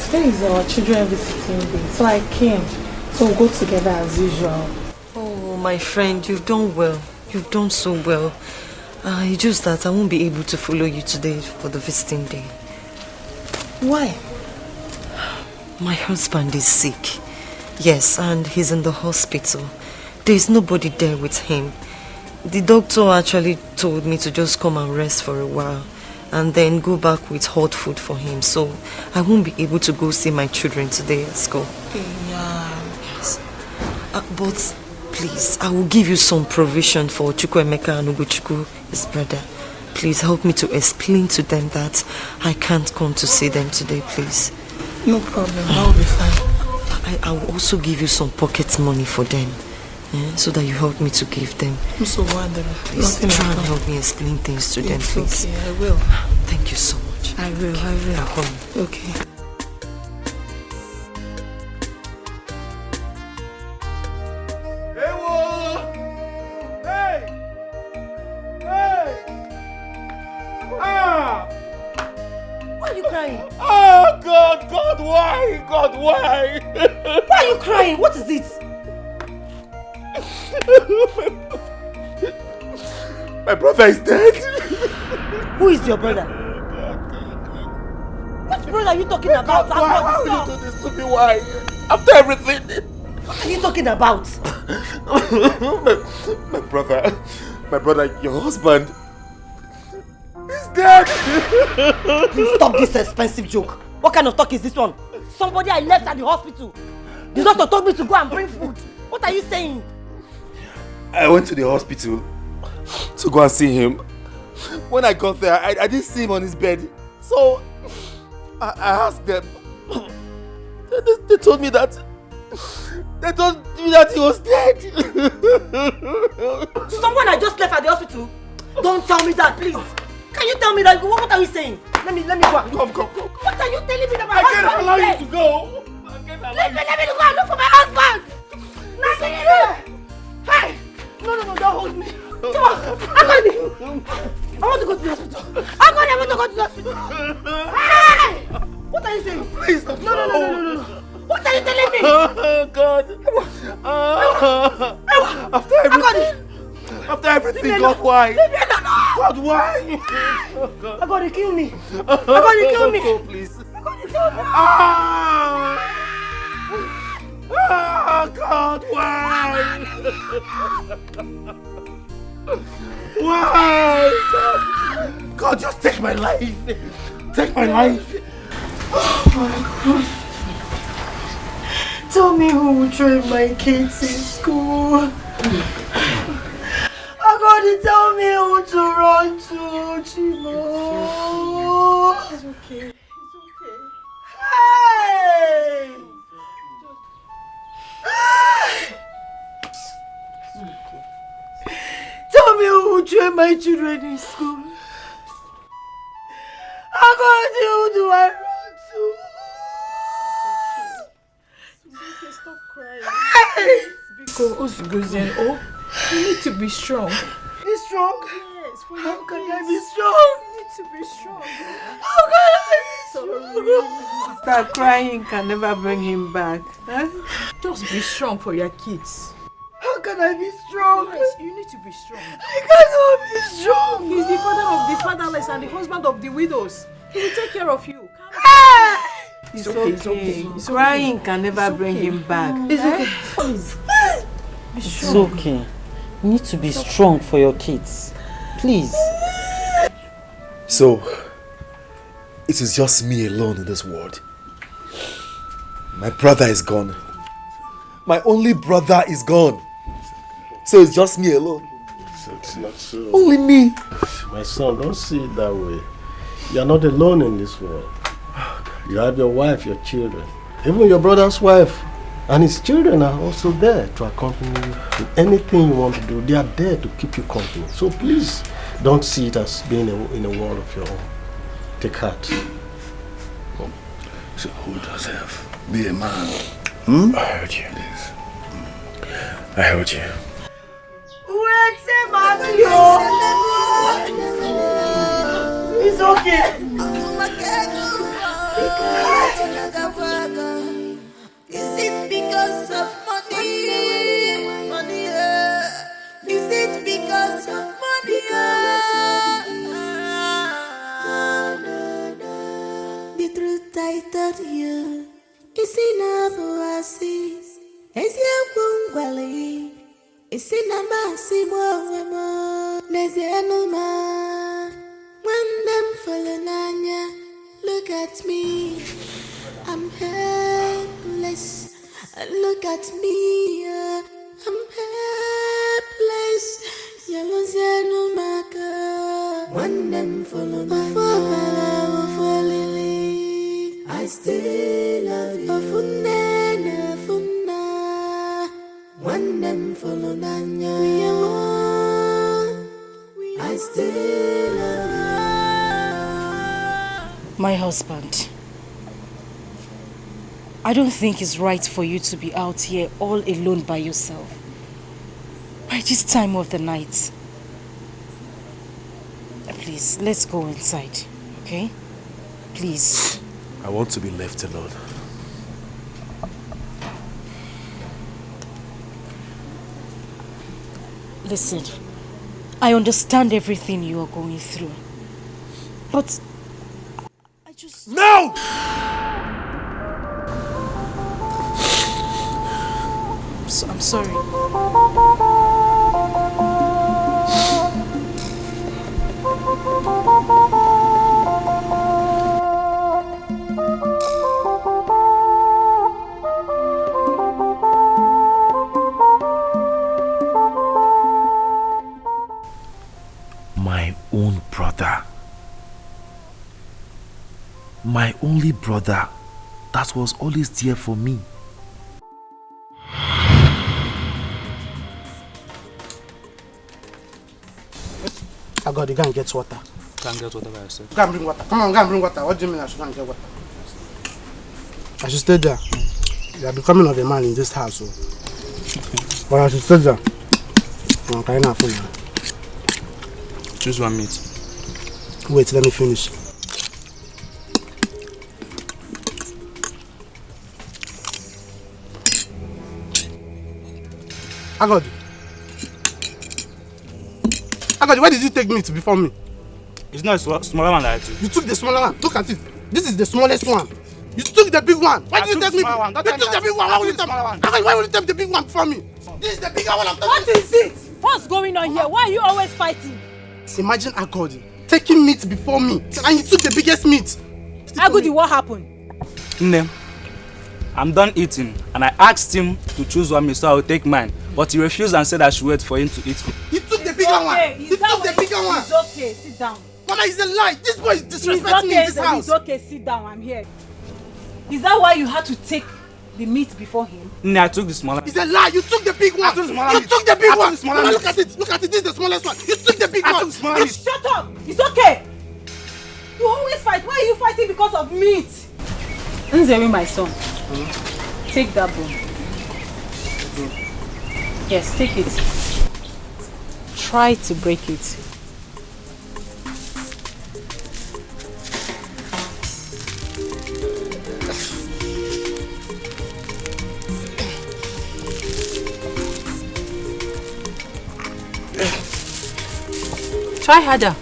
U: Today is our children visiting day, so I came. So we'll go together as usual.
H: Oh, my friend, you've done well. You've done so well. It's just that I won't be able to follow you today for the visiting day.
U: Why?
H: My husband is sick. Yes, and he's in the hospital. There's nobody there with him. The doctor actually told me to just come and rest for a while and then go back with hot food for him. So I won't be able to go see my children today at school.
U: Yeah.
H: Yes. But please, I will give you some provision for Chukwuemeka and Ugochukwu, his brother. Please help me to explain to them that I can't come to see them today, please.
U: No problem, that will be fine.
H: I will also give you some pocket money for them, so that you help me to give them.
U: I'm so wonderful.
H: Please try and help me explain things to them, please.
U: Okay, I will.
H: Thank you so much.
U: I will. Okay.
C: Why are you crying?
A: Oh, God, why? God, why?
C: Why are you crying? What is it?
A: My brother is dead.
C: Who is your brother? What brother are you talking about?
A: Why will you do this to me? Why? After everything.
C: What are you talking about?
A: my brother, your husband, is dead.
C: Please stop this expensive joke. What kind of talk is this one? Somebody I left at the hospital. The doctor told me to go and bring food. What are you saying?
A: I went to the hospital to go and see him. When I got there, I didn't see him on his bed. So I asked them. They told me that he was dead.
C: Someone I just left at the hospital? Don't tell me that, please. Can you tell me that? What are you saying? Let me go.
A: Come.
C: What are you telling me that my
A: I
C: husband
A: can't allow
C: is dead?
A: you to go.
C: Let me go and look for my husband. Hey! No, don't hold me. Come on, I want to go to the hospital. I want to go to the hospital. Hey! What are you saying?
A: Please don't.
C: No. What are you telling me?
A: Oh, God. After everything, God, why? God, why?
C: I'm gonna kill me.
A: Go, please. God, why? Why? God, just take my life. Take my life.
U: Oh my God. Tell me who will train my kids in school. I'm gonna tell me who to run to, Chimo.
S: It's okay.
B: Hey! Tell me who will train my children in school. Who do I run to?
S: Stop crying.
B: Hey!
S: Because you need to be strong.
B: Be strong?
S: Yes, for
B: how
S: your
B: can
S: kids.
B: I be strong?
S: You need to be strong.
B: How can I be strong?
S: Start crying can never bring him back. Huh? Just be strong for your kids.
B: How can I be strong?
S: Yes, you need to be strong.
B: I cannot be strong.
S: He's the father of the fatherless and the husband of the widows. He will take care of you.
B: It's
S: okay, it's okay. It's crying can never bring him back.
B: It's okay.
S: Be
H: It's
S: strong.
H: okay. You need to be strong for your kids. Please.
G: So, it is just me alone in this world. My brother is gone. My only brother is gone. So it's just me alone. Only me.
K: My son, don't see it that way. You are not alone in this world. You have your wife, your children. Even your brother's wife and his children are also there to accompany you with anything you want to do. They are there to keep you company. So please, don't see it as being in a world of your own. Take heart.
E: So who does have? Be a man.
G: I heard you. I heard you.
B: It's okay.
J: Is it because of money? Money, is it because of money? The truth I told you is enough oasis. Is your wungwali? Is in a massive woman. There's no man. When them fallen on ya, look at me. I'm helpless. Look at me. I'm helpless. Yellow no maka. When them fallen on ya, I still love you. When them fallen on ya, I still love you.
C: My husband, I don't think it's right for you to be out here all alone by yourself by this time of the night. Please, let's go inside, okay? Please.
G: I want to be left alone.
C: Listen, I understand everything you are going through, but I just...
G: No!
C: I'm sorry.
D: My own brother. My only brother that was always there for me.
I: I got to go and get water.
O: Go and get water by yourself.
I: Go and bring water. Come on, go and bring water. What do you mean I should go and get water? I should stay there. You are becoming of a man in this house. So. But I should stay there. Okay, now for you.
O: Choose one meat.
I: Wait, let me finish. Agodi, where did you take meat before me?
O: It's not a smaller one that I took.
I: You took the smaller one. Look at it. This is the smallest one. You took the big one. Why did you take me? You took the big one. Why would you take the big one before me? This is the bigger one I'm taking.
S: What is it? What's going on here? Why are you always fighting?
I: Imagine Agodi taking meat before me and you took the biggest meat.
S: Agodi, what happened?
O: Nne, I'm done eating and I asked him to choose one meat so I will take mine. But he refused and said I should wait for him to eat.
I: He took the bigger one. He took the bigger one.
S: It's okay. Sit down.
A: Mama, it's a lie. This boy is disrespecting me in this house.
C: It's okay, sit down. I'm here. Is that why you had to take the meat before him?
I: No, I took the smaller.
A: It's a lie. You took the big one. You took the big one. Mama, look at it. Look at it. This is the smallest one. You took the big one.
C: Shut up. It's okay. You always fight. Why are you fighting because of meat? Nzewi, my son. Take that bone. Yes, take it. Try to break it. Try harder.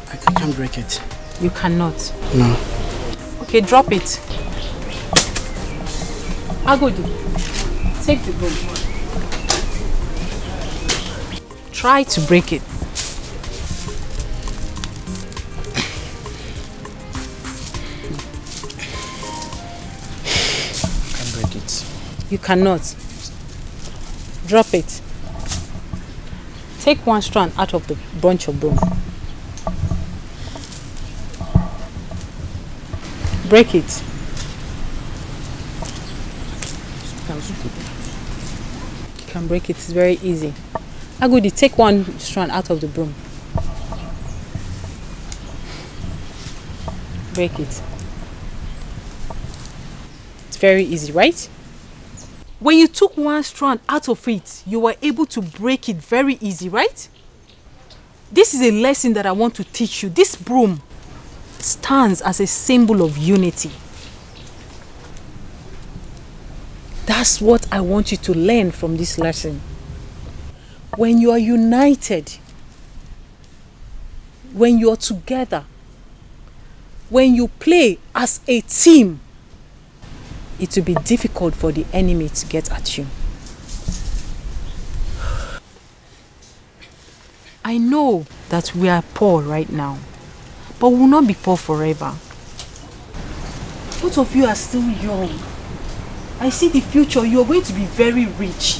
I: I can't break it.
C: You cannot.
I: No.
C: Okay, drop it. Agodu, take the bone. Try to break it.
I: I can't break it.
C: You cannot. Drop it. Take one strand out of the bunch of bone. Break it. You can break it. It's very easy. Agudi, take one strand out of the broom. Break it. It's very easy, right? When you took one strand out of it, you were able to break it very easy, right? This is a lesson that I want to teach you. This broom stands as a symbol of unity. That's what I want you to learn from this lesson. When you are united, when you are together, when you play as a team, it will be difficult for the enemy to get at you. I know that we are poor right now, but we will not be poor forever. Both of you are still young. I see the future. You are going to be very rich.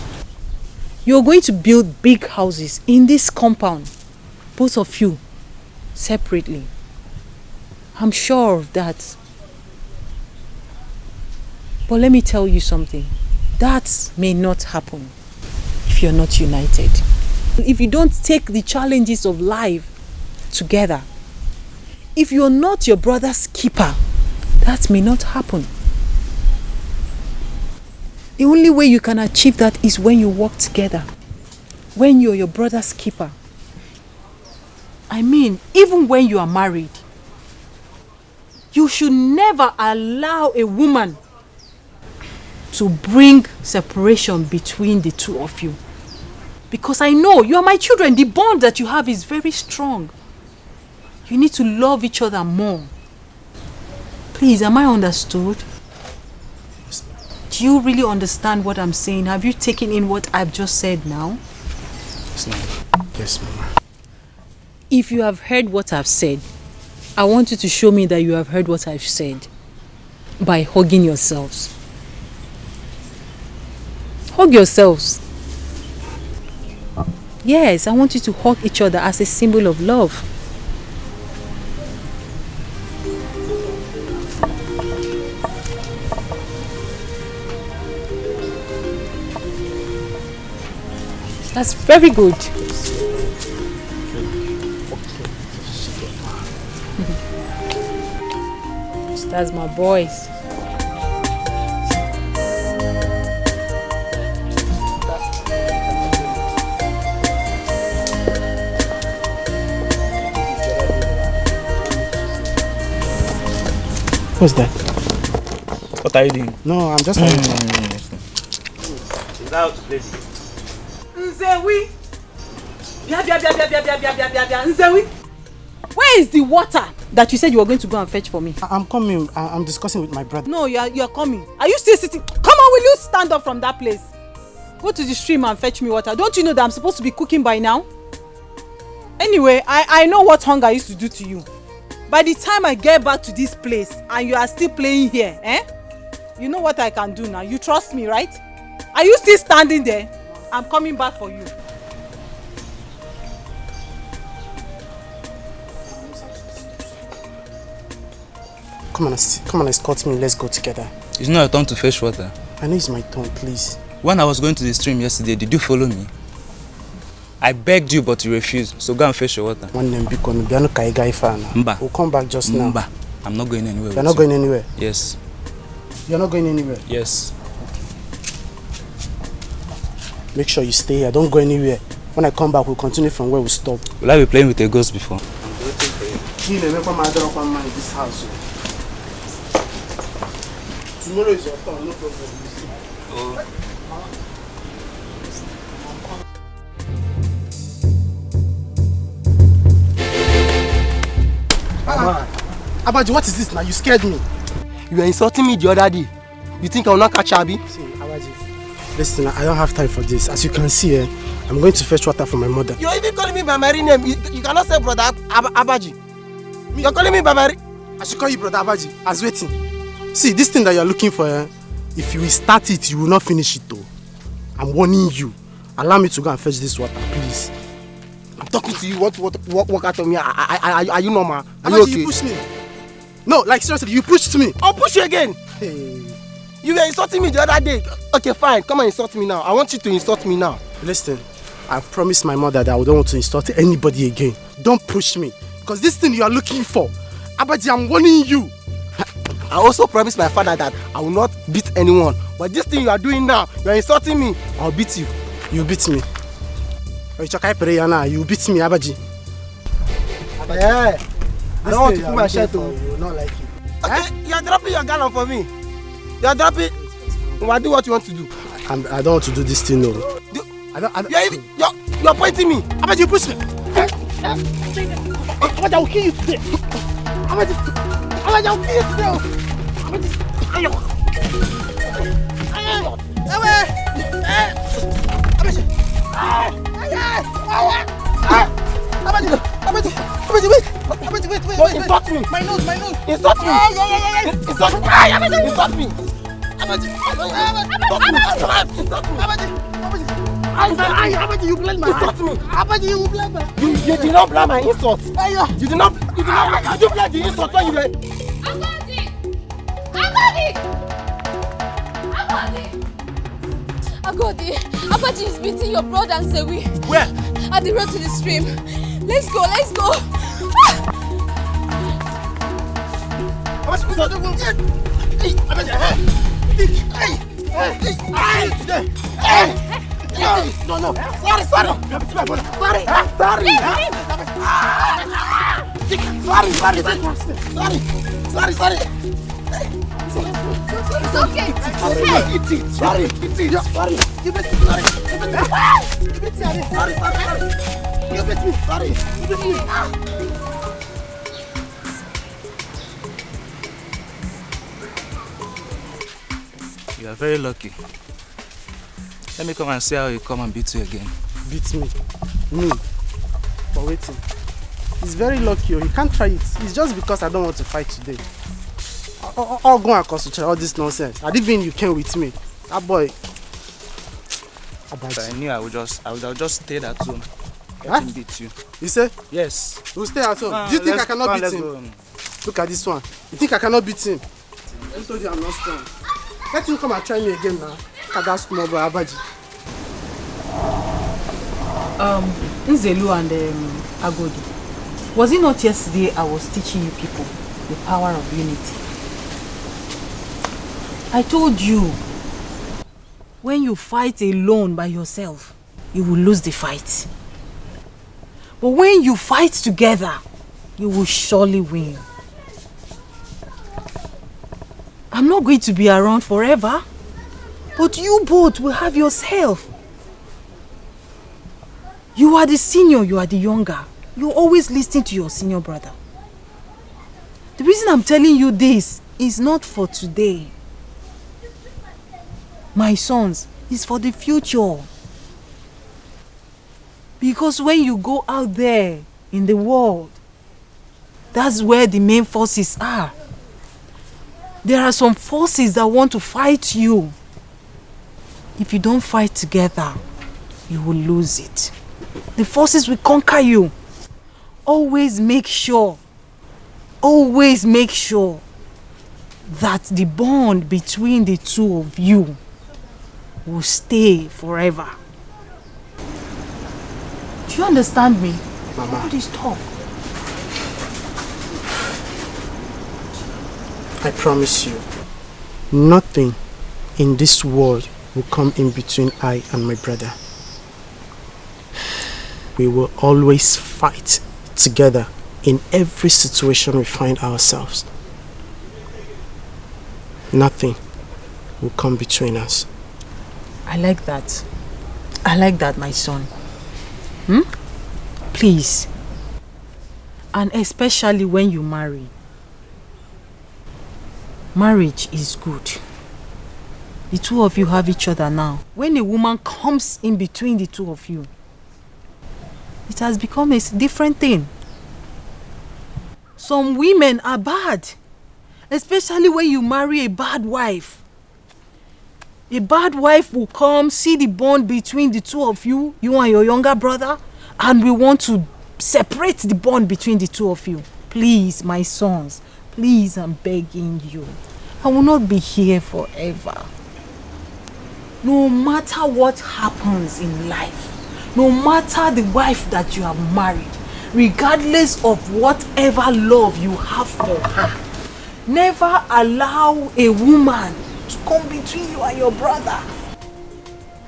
C: You are going to build big houses in this compound. Both of you, separately. I'm sure of that. But let me tell you something. That may not happen if you're not united. If you don't take the challenges of life together, if you're not your brother's keeper, that may not happen. The only way you can achieve that is when you work together. When you're your brother's keeper. I mean, even when you are married, you should never allow a woman to bring separation between the two of you. Because I know you are my children. The bond that you have is very strong. You need to love each other more. Please, am I understood? Do you really understand what I'm saying? Have you taken in what I've just said now?
I: Yes, ma'am. Yes, ma'am.
C: If you have heard what I've said, I want you to show me that you have heard what I've said by hugging yourselves. Hug yourselves. Yes, I want you to hug each other as a symbol of love. That's very good. That's my boys.
I: What's that?
O: What are you doing?
I: No, I'm just
C: Nzewi! Nzewi! Where is the water that you said you were going to go and fetch for me?
I: I'm coming. I'm discussing with my brother.
C: No, you are coming. Are you still sitting? Come on, will you stand up from that place? Go to the stream and fetch me water. Don't you know that I'm supposed to be cooking by now? Anyway, I know what hunger used to do to you. By the time I get back to this place and you are still playing here, you know what I can do now. You trust me, right? Are you still standing there?
R: I'm coming back for you.
I: Come on, escort me. Let's go together.
M: It's not your turn to fetch water.
I: I know it's my turn, please.
M: When I was going to the stream yesterday, did you follow me? I begged you, but you refused. So go and fetch your water.
I: Mba. We'll come back just now.
M: Mba. I'm not going anywhere.
I: You're not going anywhere?
M: Yes.
I: You're not going anywhere?
M: Yes.
I: Make sure you stay here. Don't go anywhere. When I come back, we'll continue from where we stopped.
M: Will I be playing with a ghost before?
I: I'm waiting for you. In this house. Tomorrow is your turn, no problem.
M: Oh.
I: Abaji, what is this now? You scared me.
G: You were insulting me the other day. You think I will not catch Abi?
I: See, Abaji, listen, I don't have time for this. As you can see, I'm going to fetch water for my mother.
G: You're even calling me by my real name. You cannot say brother Abaji. You're calling me by my...
I: I should call you brother Abaji. I was waiting. See, this thing that you're looking for, if you will start it, you will not finish it though. I'm warning you. Allow me to go and fetch this water, please.
G: I'm talking to you. What walk out of me? Are you normal? Are
I: Abaji,
G: you okay?
I: You pushed me. No, like seriously, you pushed me.
G: I'll push you again.
I: Hey.
G: You were insulting me the other day. Okay, fine. Come and insult me now. I want you to insult me now.
I: Listen, I've promised my mother that I don't want to insult anybody again. Don't push me. Because this thing you are looking for, Abaji, I'm warning you.
G: I also promised my father that I will not beat anyone. But this thing you are doing now, you are insulting me. I'll beat you.
I: You beat me. You beat me, Abaji.
G: Yeah. I don't want to put my shirt on.
I: You will not like it.
G: Okay, you are dropping your gallon for me. You are dropping. Well, do what you want to do.
I: I don't want to do this thing, no.
G: You're pointing me.
I: Abaji, you push me. Abaji, I will kill you today. Abaji, I will kill you today. Abaji, wait.
G: Insult me.
I: My nose.
G: Insult me. Insult me. Insult me.
I: Abaji, you blame my
G: insult me.
I: Abaji, you blame my.
G: You did not blame my insult. You did not blame the insult when you were.
V: Agodi, Abaji is beating your brother and Zewi.
I: Where?
V: At the road to the stream. Let's go.
I: No. Sorry.
V: It's okay.
I: Eat it. Sorry. You beat me. Sorry. You beat me. Sorry.
M: You are very lucky. Let me come and see how you come and beat you again.
I: Beat me? Me? For waiting. He's very lucky. He can't try it. It's just because I don't want to fight today. I'll go and concentrate all this nonsense. I didn't even you came with me. That boy.
M: So I knew I would just stay at home. Let him beat you.
I: You say?
M: Yes.
I: We'll stay at home. Do you think I cannot beat him? Look at this one. You think I cannot beat him? I told you I'm not strong. Let him come and try me again now. Look at that small boy, Abaji.
R: Nzelu and Agodi. Was it not yesterday I was teaching you people the power of unity? I told you, when you fight alone by yourself, you will lose the fight. But when you fight together, you will surely win. I'm not going to be around forever, but you both will have yourself. You are the senior, you are the younger. You always listen to your senior brother. The reason I'm telling you this is not for today. My sons, it's for the future. Because when you go out there in the world, that's where the main forces are. There are some forces that want to fight you. If you don't fight together, you will lose it. The forces will conquer you. Always make sure that the bond between the two of you will stay forever. Do you understand me?
I: Mama.
R: All this tough.
I: I promise you, nothing in this world will come in between I and my brother. We will always fight together in every situation we find ourselves. Nothing will come between us.
R: I like that. I like that, my son. Please. And especially when you marry. Marriage is good. The two of you have each other now. When a woman comes in between the two of you, it has become a different thing. Some women are bad. Especially when you marry a bad wife. A bad wife will come, see the bond between the two of you, you and your younger brother, and we want to separate the bond between the two of you. Please, my sons, please, I'm begging you. I will not be here forever. No matter what happens in life, no matter the wife that you have married, regardless of whatever love you have for her, never allow a woman to come between you and your brother.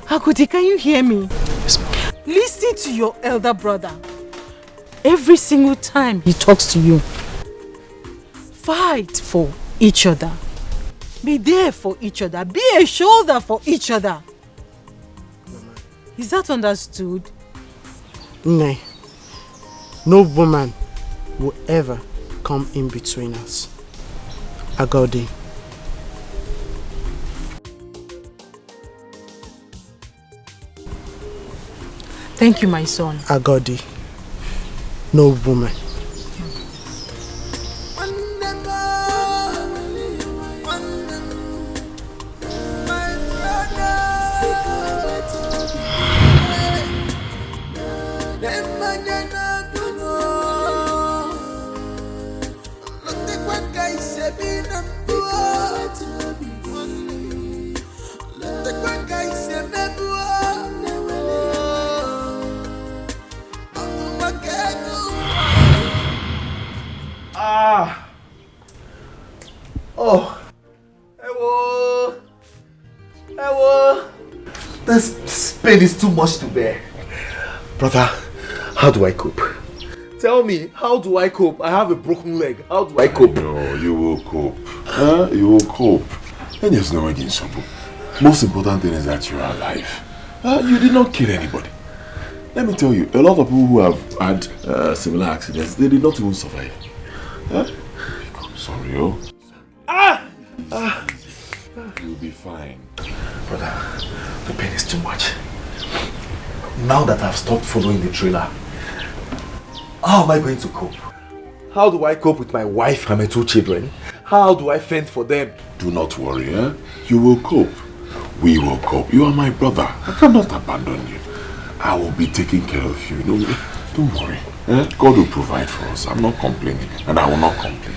R: Akuti, can you hear me?
I: Yes, ma'am.
R: Listen to your elder brother. Every single time he talks to you, fight for each other. Be there for each other. Be a shoulder for each other. Is that understood?
I: No. No woman will ever come in between us. Agodi.
R: Thank you, my son.
I: Agodi. No woman.
G: Oh. Ewo. This pain is too much to bear. Brother, how do I cope? Tell me, how do I cope? I have a broken leg. How do I cope?
F: No, you will cope. You will cope. And there's no way in trouble. Most important thing is that you are alive. You did not kill anybody. Let me tell you, a lot of people who have had similar accidents, they did not even survive. Sorry, oh. You'll be fine.
G: Brother, the pain is too much. Now that I've stopped following the trailer, how am I going to cope? How do I cope with my wife and my 2 children? How do I fend for them?
F: Do not worry, You will cope. We will cope. You are my brother. I cannot abandon you. I will be taking care of you. Don't worry. God will provide for us. I'm not complaining, and I will not complain.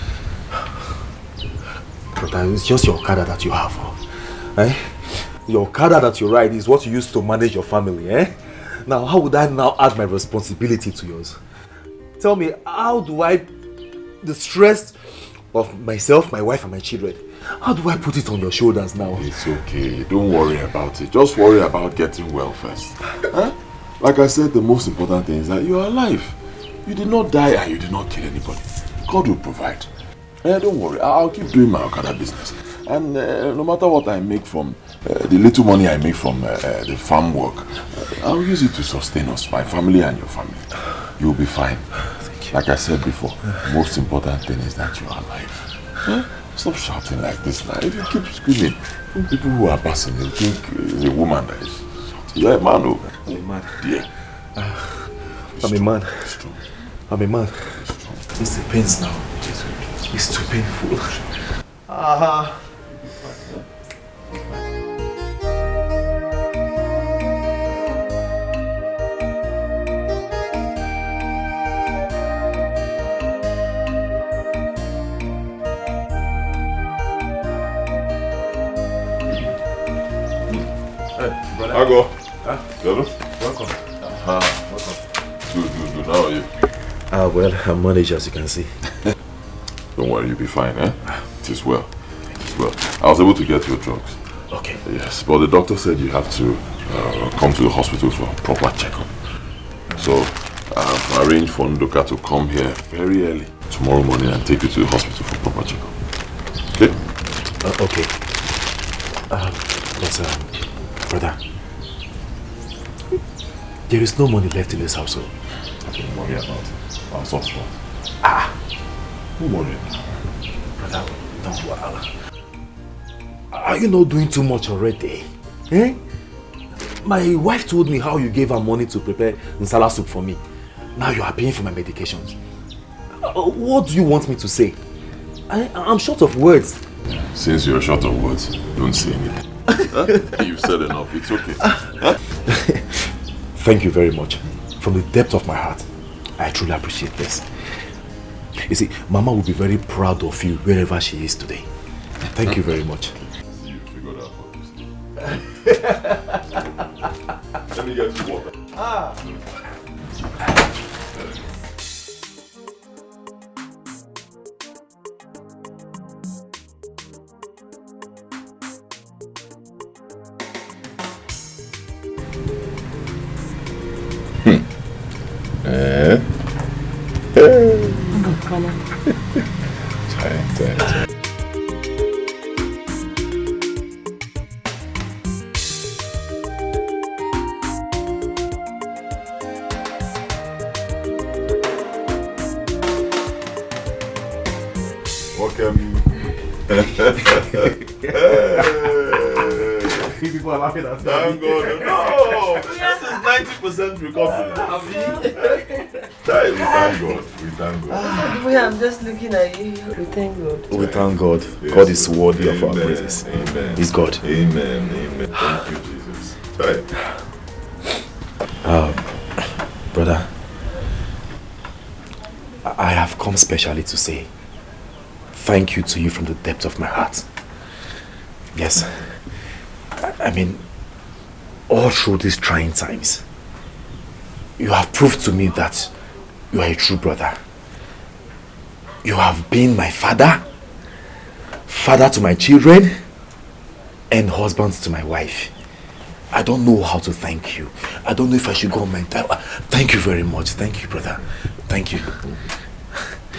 G: Brother, it's just your Okada that you have. Your Okada that you ride is what you use to manage your family. Now, how would I now add my responsibility to yours? Tell me, how do the stress of myself, my wife and my children, how do I put it on your shoulders now?
F: It's okay. Don't worry about it. Just worry about getting well first. Like I said, the most important thing is that you are alive. You did not die and you did not kill anybody. God will provide. Don't worry. I'll keep doing my Okada business. And no matter what I make from the little money I make from the farm work, I'll use it to sustain us, my family and your family. You'll be fine. Thank you. Like I said before, the most important thing is that you're alive. Stop shouting like this now. If you keep screaming, people who are passing, they'll think it's a woman that is shouting. You're a man, oh.
G: I'm a man.
F: Yeah.
G: I'm a man. I'm a man. It's the pains now. It's too painful.
F: Ago.
D: Hello? Welcome.
F: Welcome. Good. How are you?
D: Well, I'm managed as you can see.
F: Don't worry, you'll be fine, eh? It is well. I was able to get your drugs.
D: Okay.
F: Yes, but the doctor said you have to come to the hospital for a proper checkup. So, I've arranged for Ndoka to come here very early tomorrow morning and take you to the hospital for proper checkup. Okay?
D: Okay. Brother, there is no money left in this household.
F: Don't worry about it. I'll sort it Don't worry.
D: Brother, don't worry. Are you not doing too much already? Eh? My wife told me how you gave her money to prepare nsala soup for me. Now you are paying for my medications. What do you want me to say? I'm short of words.
F: Since you're short of words, don't say anything. You've said enough, it's okay.
D: Thank you very much. From the depth of my heart, I truly appreciate this. You see, Mama will be very proud of you wherever she is today. Thank you very much.
F: You figured out what Let me get you water.
D: People are laughing at
F: Thank God. No! This is 90% recovery. We thank God.
H: I'm just looking at you. We thank God.
D: We thank God. Yes. God is worthy of our praises.
F: Amen.
D: He's God.
F: Amen. Thank you, Jesus. Right.
D: Brother, I have come specially to say thank you to you from the depth of my heart. Yes. I mean, all through these trying times, you have proved to me that you are a true brother. You have been my father to my children, and husband to my wife. I don't know how to thank you. I don't know if I should go on my time. Thank you very much. Thank you, brother. Thank you.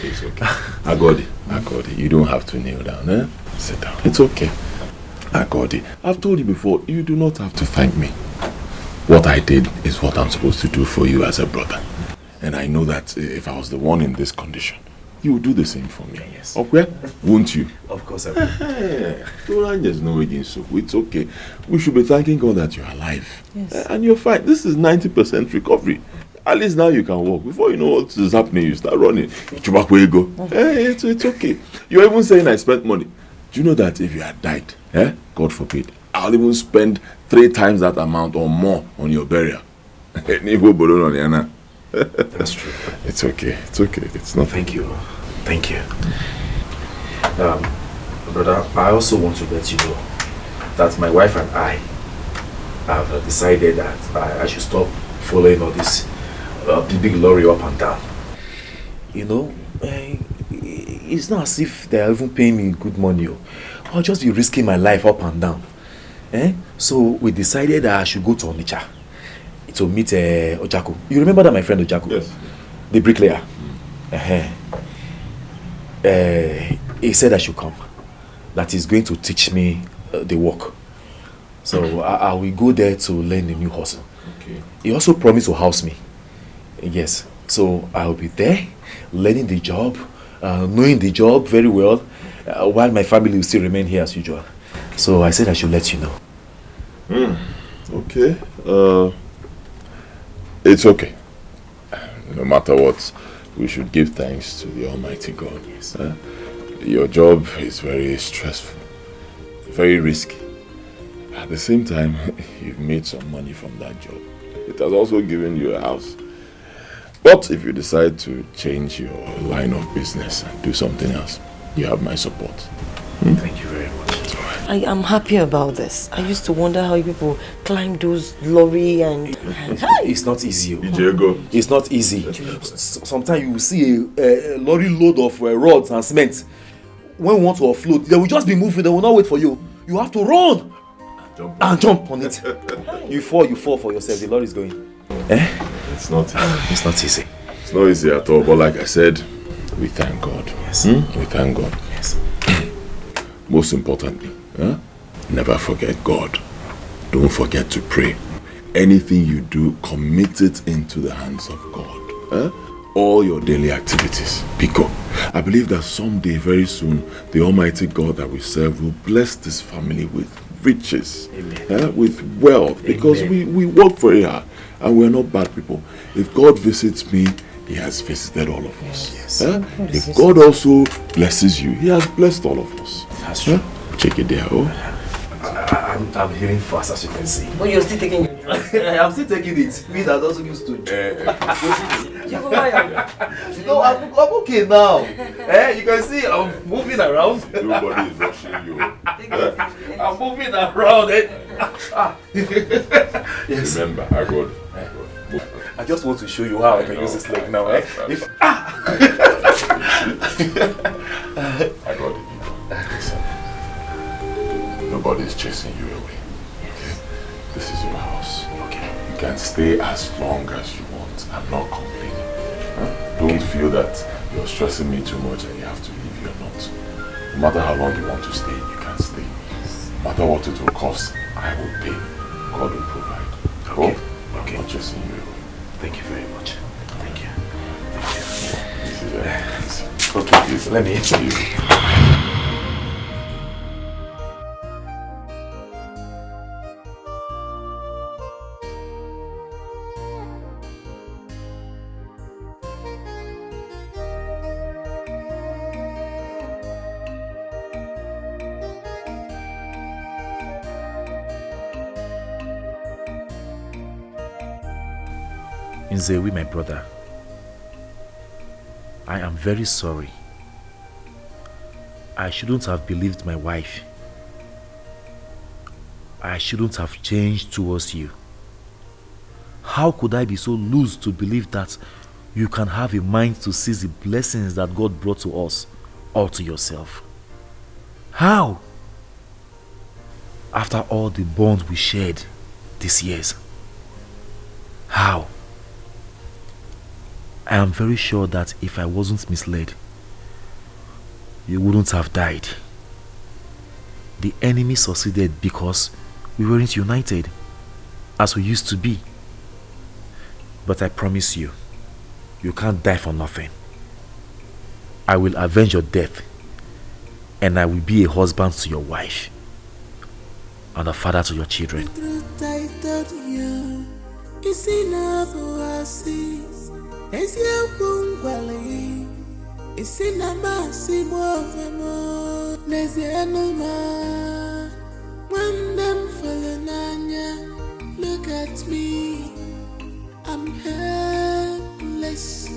F: It's okay. I got it. You don't have to kneel down, eh? Sit down. It's okay. I got it. I've told you before, you do not have to thank me. What I did is what I'm supposed to do for you as a brother. And I know that if I was the one in this condition, you would do the same for me.
D: Yes.
F: Okay? Won't you?
D: Of course I will.
F: There's no way so it's okay. We should be thanking God that you're alive.
H: Yes.
F: And you're fine. This is 90% recovery. At least now you can walk. Before you know what is happening, you start running. Where you go? It's okay. You're even saying I spent money. Do you know that if you had died, God forbid, I'll even spend 3 times that amount or more on your burial?
D: That's true.
F: It's okay. It's not.
D: Thank you. Brother, I also want to let you know that my wife and I have decided that I should stop following all this big lorry up and down. You know, it's not as if they are even paying me good money. I'll just be risking my life up and down. So we decided that I should go to Onitsha to meet Ojako. You remember that my friend Ojako?
F: Yes.
D: The bricklayer. He said I should come. That he's going to teach me the work. So I will go there to learn the new hustle.
F: Okay.
D: He also promised to house me. Yes. So I will be there, learning the job, knowing the job very well, while my family will still remain here as usual. So I said I should let you know.
F: Okay. It's okay. No matter what, we should give thanks to the Almighty God.
D: Yes.
F: Your job is very stressful, very risky. At the same time, you've made some money from that job. It has also given you a house. But if you decide to change your line of business and do something else, you have my support.
D: Thank you very much.
F: It's all right.
H: I am happy about this. I used to wonder how people climb those lorry and...
D: It's not easy.
F: Diego.
D: It's not easy. Sometimes you will see a lorry load of rods and cement. When we want to offload, they will just be moving. They will not wait for you. You have to run and jump on it. You fall for yourself. The lorry is going.
F: It's not easy.
D: It's not easy.
F: It's not easy at all. But like I said, we thank God.
D: Yes.
F: We thank God.
D: Yes.
F: Most importantly, never forget God. Don't forget to pray. Anything you do, commit it into the hands of God. All your daily activities. Because I believe that someday, very soon, the Almighty God that we serve will bless this family with riches, with wealth. Because we work very hard and we're not bad people. If God visits me, He has visited all of us.
D: Yes.
F: If God also blesses you, He has blessed all of us.
D: That's true.
F: Check it there.
D: I'm healing fast, as you can see.
H: Oh, you're still taking your drugs?
D: I'm still taking it. Me that doesn't used to. No, I'm okay now. You can see I'm moving around.
F: Nobody is rushing you.
D: I'm moving around.
F: Yes. Remember, I got.
D: I just want to show you how I can use this leg now.
F: I got it. Listen. Nobody is chasing you away. Okay? This is your house.
D: Okay.
F: You can stay as long as you want. I'm not complaining. Don't feel that you're stressing me too much and you have to leave. You're not. No matter how long you want to stay, you can stay. No matter what it will cost, I will pay. God will provide.
D: Okay.
F: I'm not chasing you away.
D: Thank you very much. Thank you.
F: This is
D: okay, please, let me hit you. Nzewi, my brother, I am very sorry. I shouldn't have believed my wife. I shouldn't have changed towards you. How could I be so loose to believe that you can have a mind to seize the blessings that God brought to us all to yourself? How? After all the bonds we shared these years. How? I am very sure that if I wasn't misled, you wouldn't have died. The enemy succeeded because we weren't united as we used to be. But I promise you, you can't die for nothing. I will avenge your death, and I will be a husband to your wife and a father to your children.
B: Look at me, I'm helpless.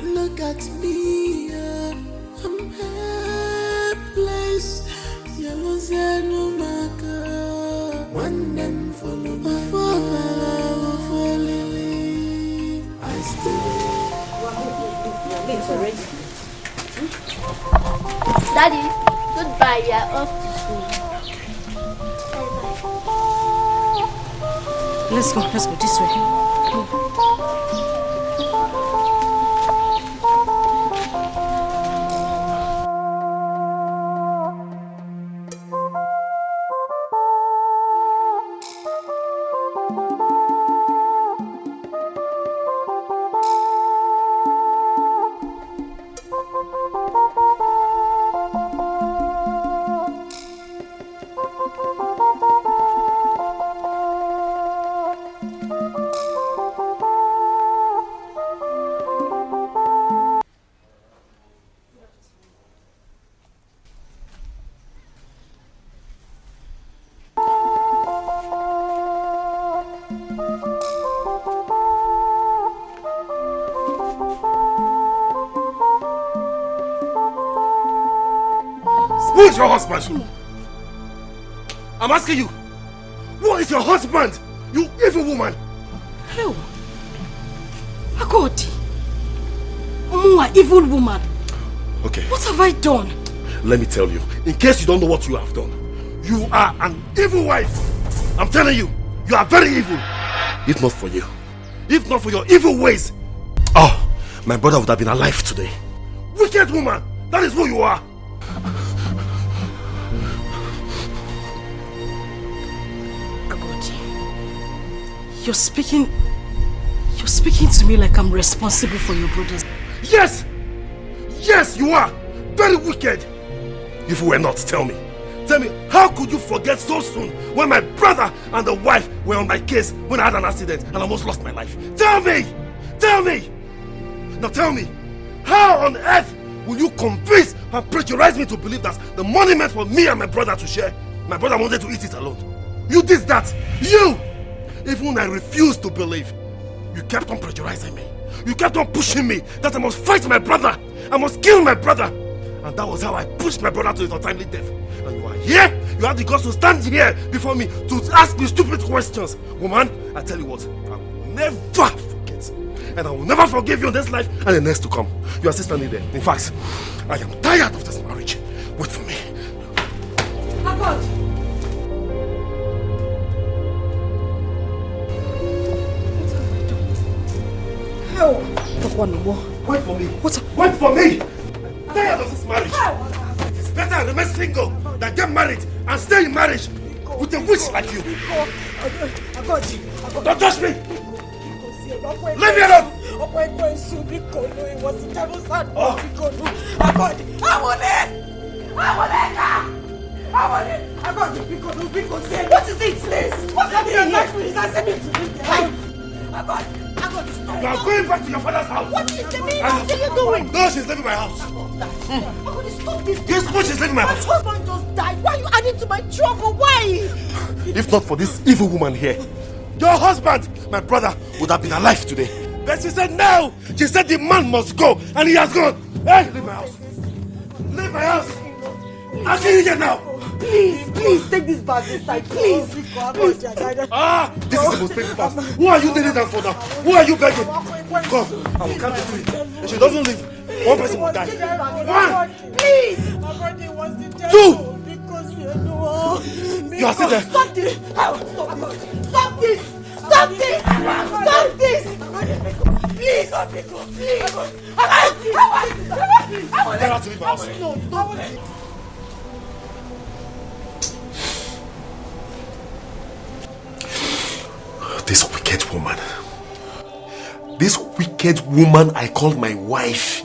B: Look at me, I'm helpless. Yellow Zanumaka, one them follow me, I still.
L: Daddy, goodbye, we are off to school.
C: Let's go this way.
A: Who is your husband? I'm asking you. What is your husband? You evil woman.
C: Hell. Agodi. Omua, evil woman.
A: Okay.
C: What have I done?
A: Let me tell you, in case you don't know what you have done, you are an evil wife. I'm telling you, you are very evil. If not for you, if not for your evil ways, oh, my brother would have been alive today. Wicked woman, that is who you are.
C: Agodi, you're speaking to me like I'm responsible for your brothers.
A: Yes! Yes, you are! Very wicked! If you were not, tell me, how could you forget so soon when my brother and the wife were on my case when I had an accident and almost lost my life? Tell me! Tell me! Now tell me, how on earth will you convince and pressurize me to believe that the money meant for me and my brother to share, my brother wanted to eat it alone? You did that! You! Even when I refused to believe, you kept on pressurizing me. You kept on pushing me that I must fight my brother. I must kill my brother. And that was how I pushed my brother to his untimely death. And you are here. You have the guts to stand here before me to ask me stupid questions. Woman, I tell you what, I will never forget. And I will never forgive you in this life and the next to come. You are still standing there. In fact, I am tired of this marriage. Wait for me.
C: Agodi.
A: Wait for me. Wait for me. I'm tired of this marriage. It is better I remain single than get married and stay in marriage with a witch like you. Don't touch me. Leave me alone.
S: What is it, please? What's happening here?
A: You are going back to your father's house.
S: What is the meaning? What are you doing?
A: No, she's leaving my house.
S: Stop this.
A: This witch is leaving my house.
S: My husband just died. Why are you adding to my trouble? Why?
A: If not for this evil woman here, your husband, my brother, would have been alive today. But she said no. She said the man must go, and he has gone. Hey, leave my house. Leave my house. I'll kill you here now.
S: Please, take this bag inside. Please.
A: This is the most painful part. Who are you kneeling down for now? Who are you begging? Come, I will count to 3. If she doesn't leave, one person will die. 1.
S: Please.
A: 2. You are still there.
S: Stop this. Stop this. Stop this. Stop this. Please. Please. I
A: want to leave my house.
S: No, stop it.
A: This wicked woman I called my wife,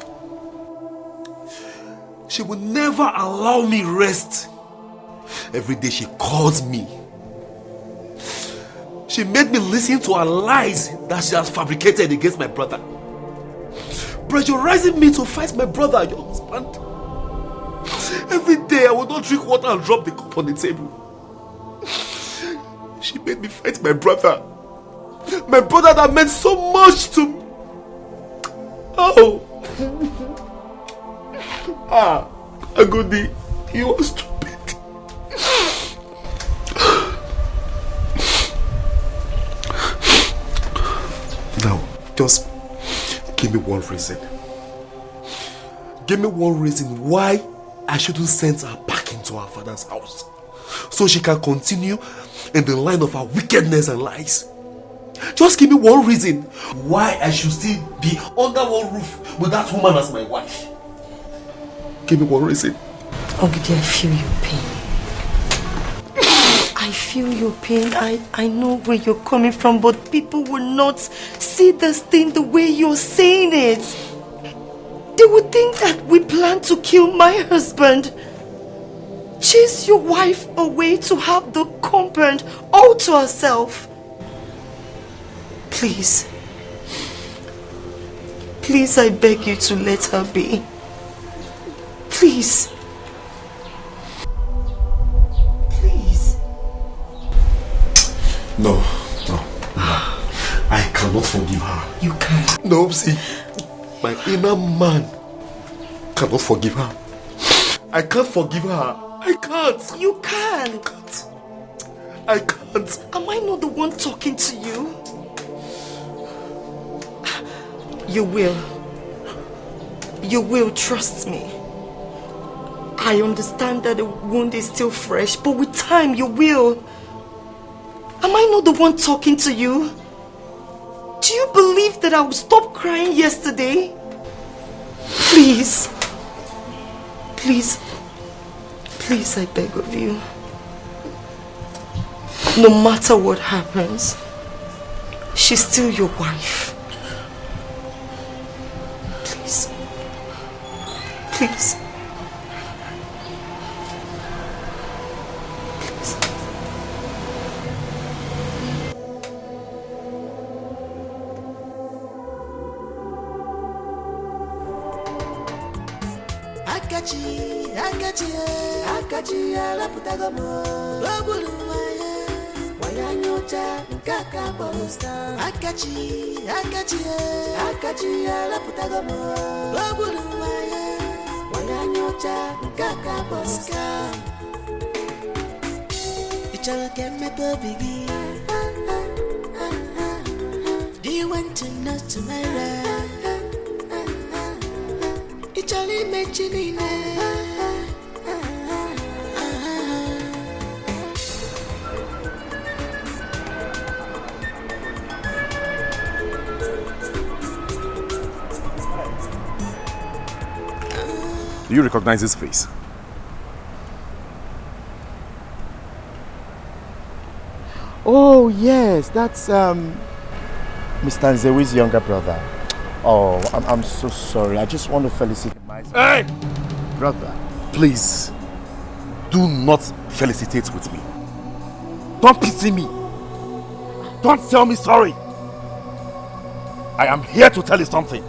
A: she will never allow me rest. Every day she calls me. She made me listen to her lies that she has fabricated against my brother, pressurizing me to fight my brother, your husband. Every day I will not drink water and drop the cup on the table. She made me fight my brother. My brother that meant so much to me. Oh. Agodi, you are stupid. Now, just give me one reason. Give me one reason why I shouldn't send her back into her father's house, so she can continue in the line of her wickedness and lies. Just give me one reason why I should still be under one roof with that woman as my wife. Give me one reason.
H: Ogidi, I feel your pain. I feel your pain. I know where you're coming from, but people will not see this thing the way you're saying it. They would think that we plan to kill my husband. Chase your wife away to have the compound all to herself. Please. Please, I beg you to let her be. Please. Please.
A: No. I cannot forgive her.
H: You can't.
A: No, see, my inner man cannot forgive her. I can't forgive her. I can't.
H: You can.
A: I can't.
H: Am I not the one talking to you? You will. You will, trust me. I understand that the wound is still fresh, but with time you will. Am I not the one talking to you? Do you believe that I would stop crying yesterday? Please. Please. Please, I beg of you. No matter what happens, she's still your wife. Please. Please.
B: Akachi ala putagomo Lobulu waya nyocha nkaka polosta Akachi ala putagomo Lobulu waya nyocha nkaka polosta Ichala keme to bigi Do you want to know tomorrow? Ichali mechinine
A: Do you recognize his face?
N: Oh yes, that's Mr. Nzewi's younger brother. Oh, I'm so sorry. I just want to felicitate my brother.
A: Please, do not felicitate with me. Don't pity me. Don't tell me sorry. I am here to tell you something.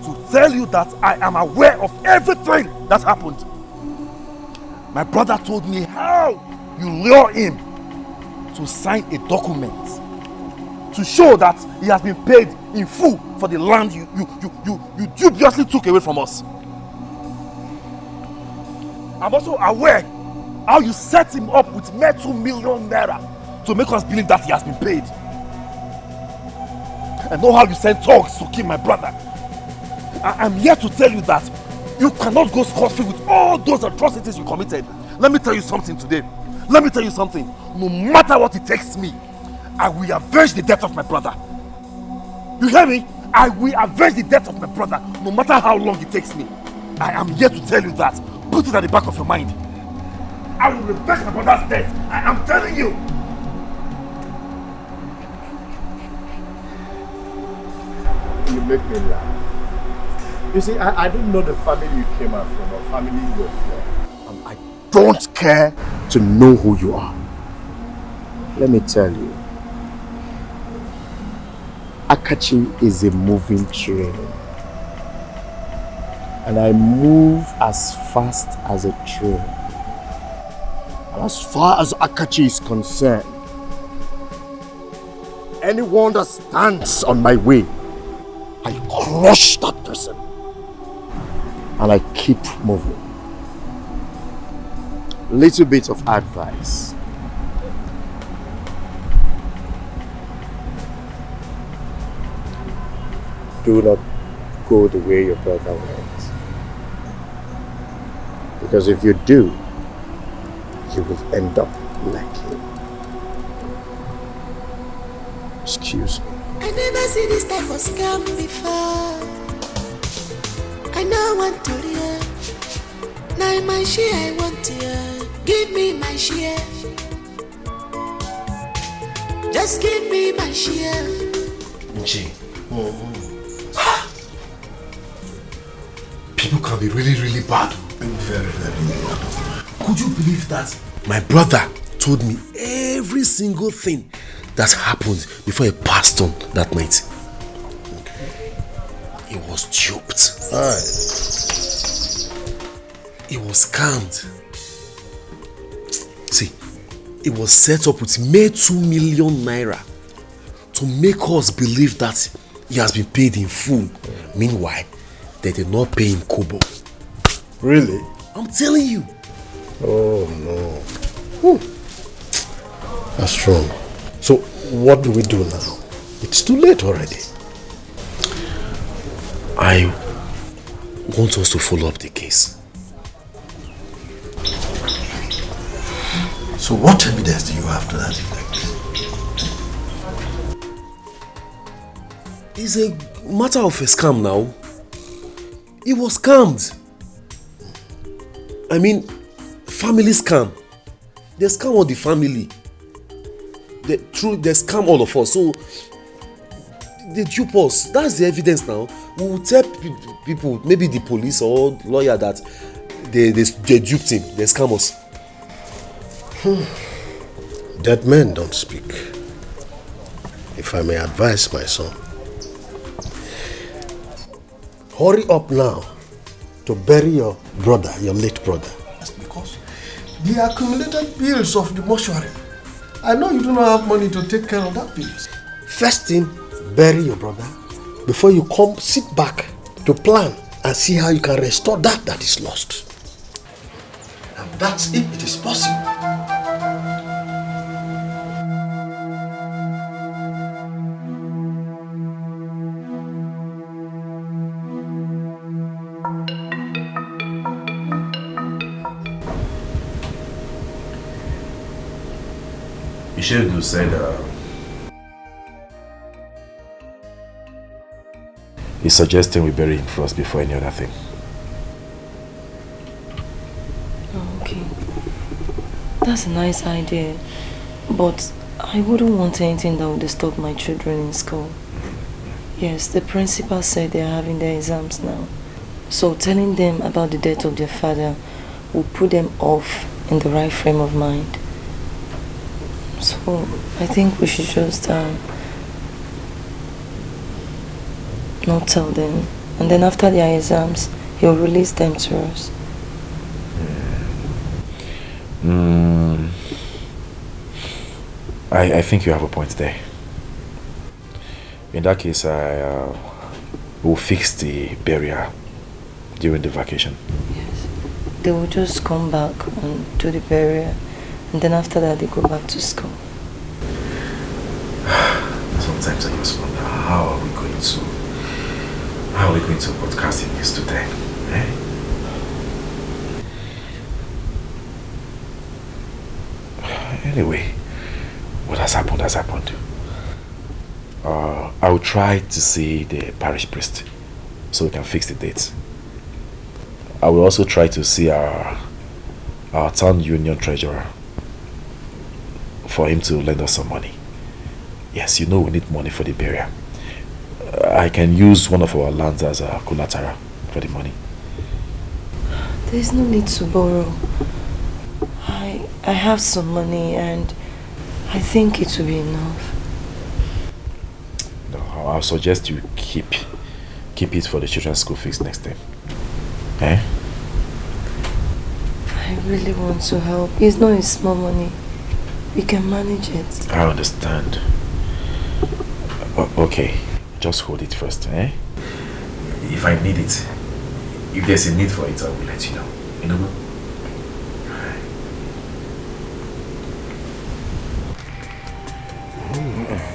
A: To tell you that I am aware of everything that happened. My brother told me how you lure him to sign a document to show that he has been paid in full for the land you dubiously took away from us. I'm also aware how you set him up with mere 2 million naira to make us believe that he has been paid. I know how you sent thugs to kill my brother. I'm here to tell you that you cannot go scot-free with all those atrocities you committed. Let me tell you something today. Let me tell you something. No matter what it takes me, I will avenge the death of my brother. You hear me? I will avenge the death of my brother, no matter how long it takes me. I am here to tell you that. Put it at the back of your mind. I will revenge my brother's death. I am telling you.
K: You make me laugh. You see, I don't know the family you came out from or family you're from. I don't care to know who you are. Let me tell you, Akachi is a moving train. And I move as fast as a train. And as far as Akachi is concerned, anyone that stands on my way, I crush that person. And I keep moving. Little bit of advice. Do not go the way your brother went. Because if you do, you will end up like him. Excuse me.
B: I never see this type of scam before. I know want to hear. Now my share I want to hear. Give me my share. Just give me my share.
G: Nji. People can be really, really bad. Very, very bad. Could you believe that? My brother told me every single thing that happened before he passed on that night. He was duped. He was scammed. See, it was set up with mere 2 million naira to make us believe that he has been paid in full. Meanwhile, they did not pay him kobo.
K: Really?
G: I'm telling you.
K: Oh no. That's true. So what do we do now? It's too late already.
G: I want us to follow up the case.
K: So what evidence do you have to that effect?
G: It's a matter of a scam now. He was scammed. I mean, family scam. They scam all the family. They scam all of us. So they dupe us. That's the evidence now. We will tell people, maybe the police or lawyer, that they duped him. They scam us.
K: Dead men don't speak. If I may advise my son, hurry up now to bury your brother, your late brother. That's because the accumulated bills of the mortuary. I know you do not have money to take care of that bills. First thing, bury your brother before you come sit back to plan and see how you can restore that is lost. And that's if it is possible.
D: Ini Edo said he's suggesting we bury him first before any other thing.
H: Oh, okay. That's a nice idea. But I wouldn't want anything that would disturb my children in school. Yes, the principal said they're having their exams now. So telling them about the death of their father will put them off in the right frame of mind. So I think we should just not tell them. And then after their exams, he'll release them to us.
D: I think you have a point there. In that case, I will fix the barrier during the vacation.
H: Yes. They will just come back and do the barrier, and then after that they go back to school.
D: Sometimes I just wonder how are we going to broadcast this today? Anyway, what has happened has happened. I will try to see the parish priest so we can fix the dates. I will also try to see our town union treasurer for him to lend us some money. Yes, you know we need money for the burial. I can use one of our lands as a collateral for the money.
H: There's no need to borrow. I have some money and I think it will be enough.
D: No, I'll suggest you keep it for the children's school fees next time. Eh?
H: I really want to help. It's not a small money. We can manage it.
D: I understand. Okay, just hold it first, eh? If I need it, if there's a need for it, I will let you know. You know?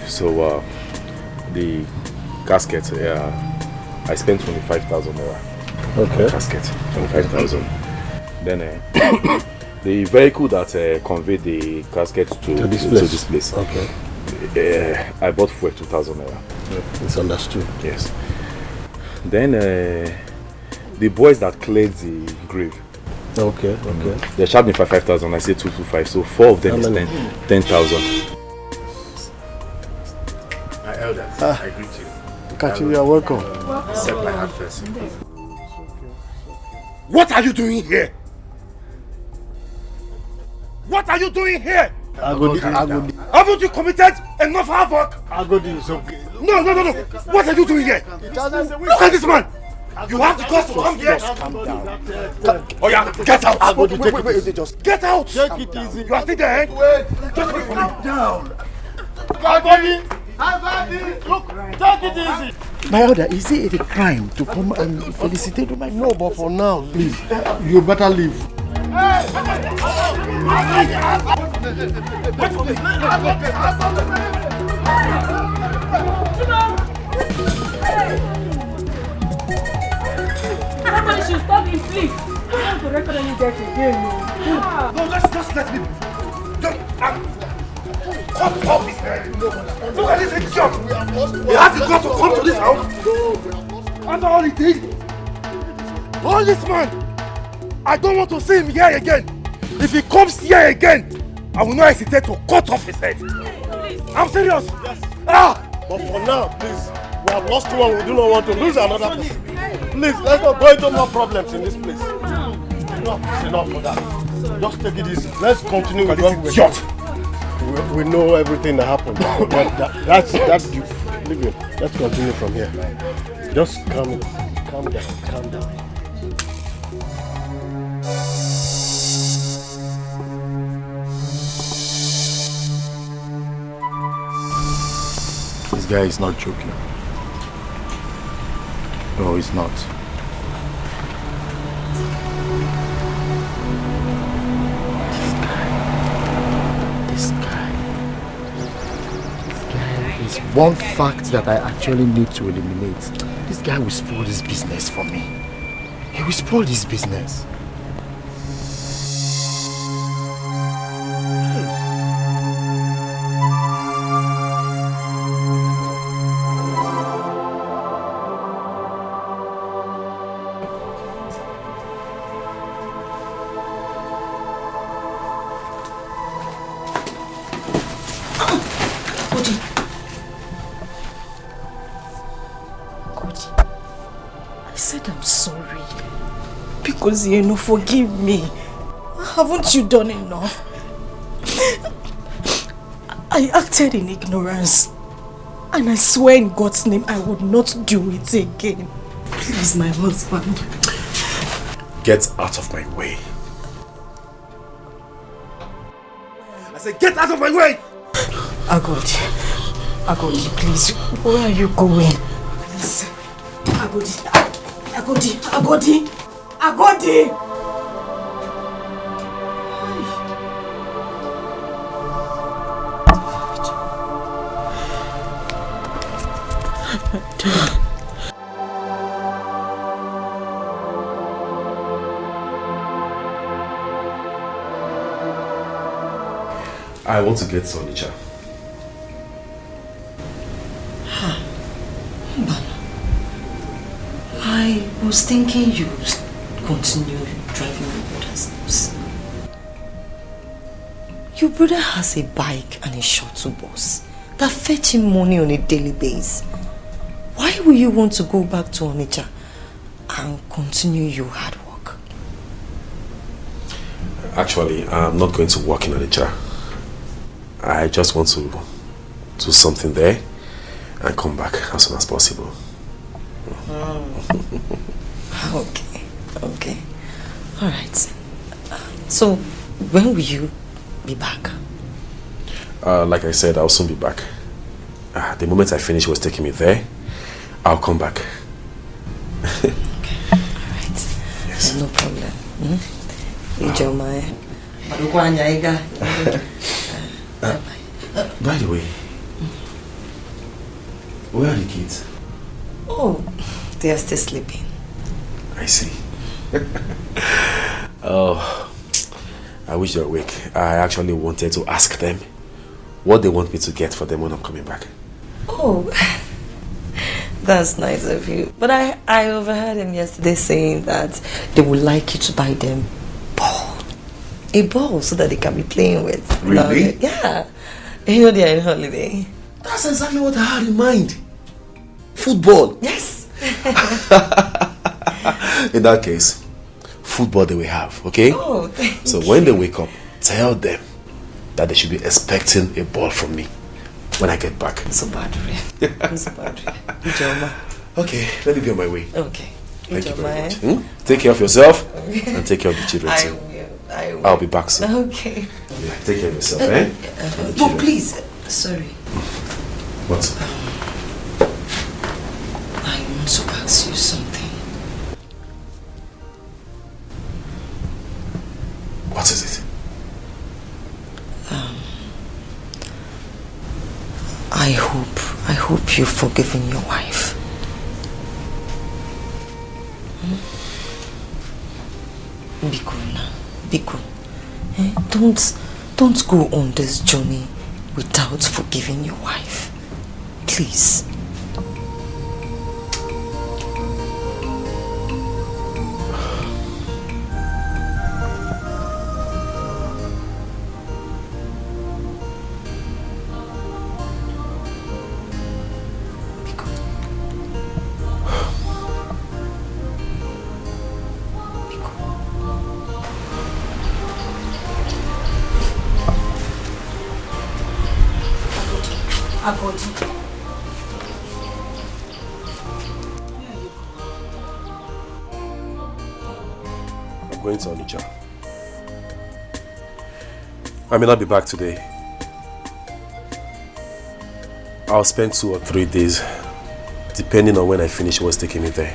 D: So, the casket, I spent 25,000 naira.
K: Okay.
D: On casket, 25,000. Then, the vehicle that conveyed the casket to this place.
K: Okay.
D: I bought for 2,000 naira.
K: It's understood.
D: Yes. Then the boys that cleared the grave.
K: Okay.
D: They charged me for 5,000. I said 225. So 4 of them is 10,000.
F: My elders, I greet you.
K: Kachi, you are welcome.
F: Accept my hand first.
A: What are you doing here? What are you doing here?
K: Agodi.
A: Haven't you committed enough havoc?
K: Agodi is okay.
A: No. What are you doing here? Look at this man. You have the guts to come here.
K: Calm down.
A: Oh yeah, get out.
K: Agodi,
A: Wait, just get out.
K: Take it easy.
A: You are still there, eh? Just wait for me.
K: Down. Agodi, look, take it easy.
N: My elder, is it a crime to come and felicitate my friend?
K: No, but for now, please, you better leave.
A: Wait for me.
S: Somebody should stop him, please. I want to record any death again.
A: No, just let me. Cut off his head. Look at this idiot. He has the guts to come to this house. After all he did. All this man. I don't want to see him here again. If he comes here again, I will not hesitate to cut off his head. I'm serious. Yes.
K: But for now, please, we have lost one. We do not want to lose another person. Please, let's not go into more problems in this place. Enough is enough for that. Just take it easy. Let's continue with what we're doing. We know everything that happened. That's leave it. Let's continue from here. Just calm down.
N: This guy is not joking. No, he's not. This guy is one fact that I actually need to eliminate. This guy will spoil this business for me. He will spoil this business.
H: Zeno, forgive me. Haven't you done enough? I acted in ignorance. And I swear in God's name I would not do it again. Please, my husband.
A: Get out of my way. I said, get out of my way!
H: Agodi, please. Where are you going? Please. Agodi!
A: I want to get Sonicha.
H: I was thinking you continue driving your brother's bus. Your brother has a bike and a shuttle bus that fetch him money on a daily basis. Why will you want to go back to Onitsha and continue your hard work?
A: Actually, I'm not going to work in Onitsha. I just want to do something there and come back as soon as possible.
H: Okay. All right. So, when will you be back?
A: Like I said, I'll soon be back. The moment I finish what's taking me there, I'll come back.
H: Okay. All right. Yes. No problem.
A: By the way, where are the kids?
H: Oh, they are still sleeping.
A: I see. Oh, I wish they were awake. I actually wanted to ask them what they want me to get for them when I'm coming back.
H: Oh, that's nice of you. But I overheard him yesterday saying that they would like you to buy them a ball so that they can be playing with.
A: Really?
H: Yeah. You know they are on holiday.
A: That's exactly what I had in mind. Football.
H: Yes.
A: In that case, football they will have, okay?
H: Oh, thank
A: so
H: you.
A: when they wake up, tell them that they should be expecting a ball from me when I get back.
H: So bad,
A: Okay, let me be on my way.
H: Okay.
A: Thank you very much. Take care of yourself and take care of the children too.
H: I will.
A: I'll be back soon.
H: Okay.
A: Yeah, take care of yourself, eh?
H: But please, sorry.
A: What?
H: I want to ask you something.
A: What is it?
H: Have you forgiven your wife? Biko now, Biko. Don't go on this journey without forgiving your wife. Please.
G: I'm going to Onitsha. I may not be back today. I'll spend 2 or 3 days, depending on when I finish what's taking me there.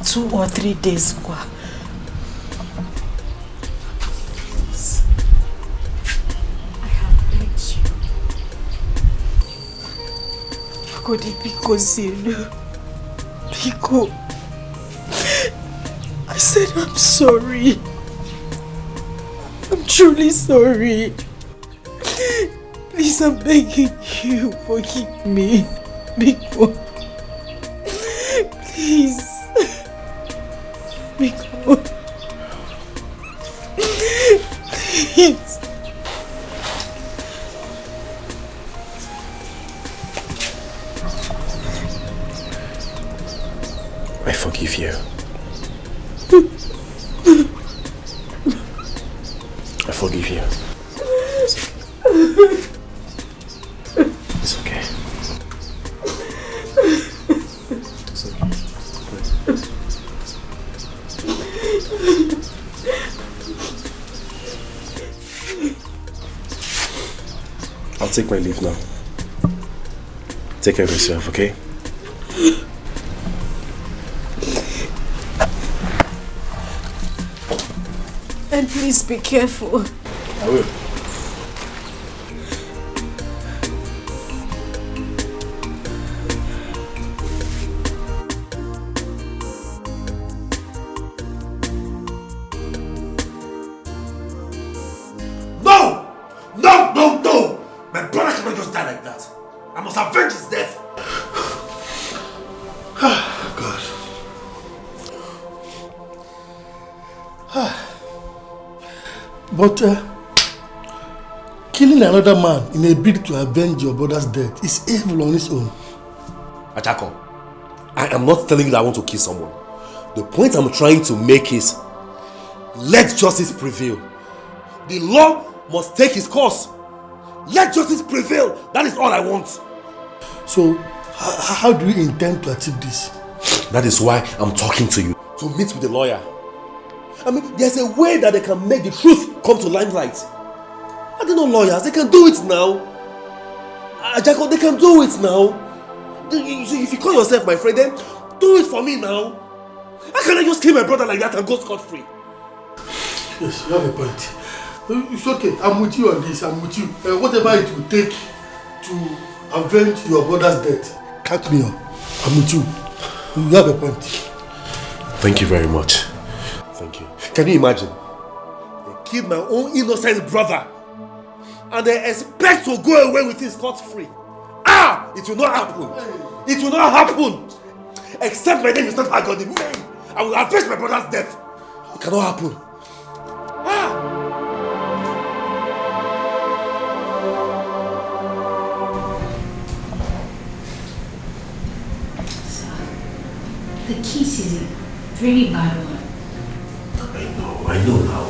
R: 2 or 3 days, Kwa.
B: Biko, I said I'm sorry. I'm truly sorry. Please, I'm begging you, forgive me, Biko. Please, Biko. Please.
G: I forgive you. I forgive you. It's okay. It's okay. I'll take my leave now. Take care of yourself, okay?
B: And please be careful.
G: I will.
A: No! No, no, no! My brother cannot just die like that. I must avenge his death. God.
E: But killing another man in a bid to avenge your brother's death is evil on its own.
G: Ajako, I am not telling you that I want to kill someone. The point I'm trying to make is, let justice prevail. The law must take its course. Let justice prevail. That is all I want.
E: So, how do you intend to achieve this?
G: That is why I'm talking to you. To meet with the lawyer. I mean, there's a way that they can make the truth come to limelight. Are they not lawyers? They can do it now. Ajako, they can do it now. If you call yourself my friend, then do it for me now. How can I just kill my brother like that and go scot-free?
E: Yes, you have a point. It's okay. I'm with you on this. I'm with you. Whatever it will take to avenge your brother's death, count me on. I'm with you. You have a point.
G: Thank you very much. Thank you. Can you imagine? They killed my own innocent brother and they expect to go away with him scot-free. Ah! It will not happen. It will not happen. Except my name is not Agodi. I will avenge my brother's death. It cannot happen.
C: The kiss is a very bad one.
G: I know now.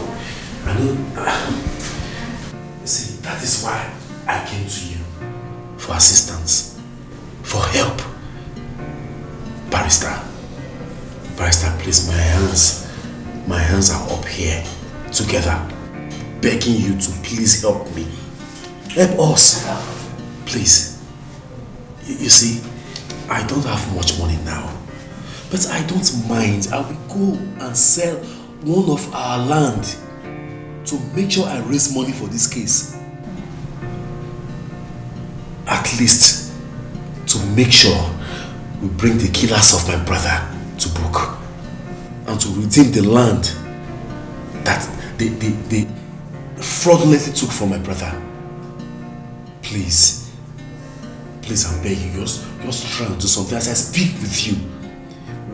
G: See, that is why I came to you. For assistance. For help. Barrister, please, my hands are up here. Together. Begging you to please help me. Help us. Please. You see, I don't have much money now. But I don't mind. I will go and sell one of our land to make sure I raise money for this case. At least to make sure we bring the killers of my brother to book and to redeem the land that they fraudulently took from my brother. Please, I'm begging you, just try to do something as I speak with you.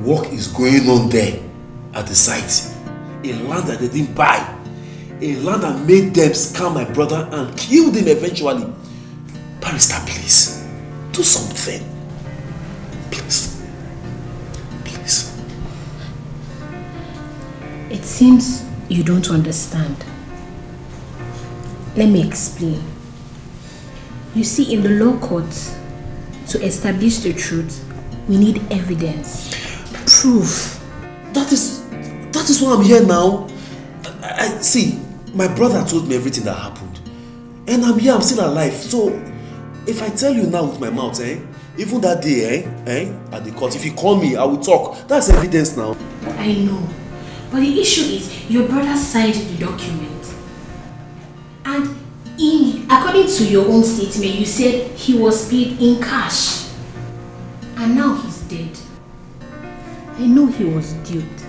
G: Work is going on there at the site. A land that they didn't buy. A land that made them scam my brother and kill him eventually. Barrister, please, do something. Please.
P: It seems you don't understand. Let me explain. You see, in the law courts, to establish the truth, we need evidence. Proof.
G: That is why I'm here now. I see, my brother told me everything that happened. And I'm here, I'm still alive. So, if I tell you now with my mouth, even that day, at the court, if you call me, I will talk. That's evidence now.
P: I know. But the issue is, your brother signed the document. And according to your own statement, you said he was paid in cash. And now he's dead. I know he was duped.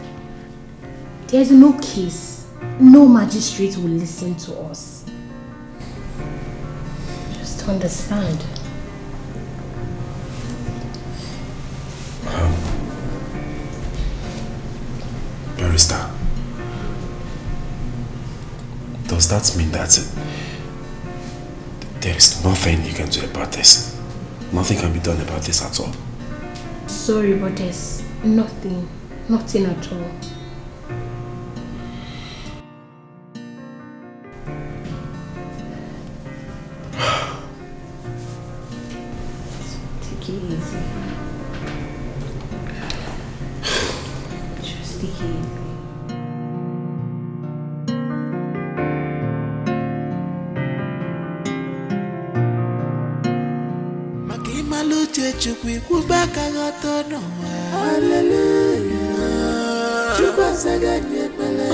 P: There's no case. No magistrate will listen to us. Just understand.
G: Barrister, does that mean that there is nothing you can do about this? Nothing can be done about this at all?
P: Sorry, but there's nothing at all. Take it easy. Just take it easy.
B: Chukwi kubaka gotono. Hallelujah. Chukwa saganye mele.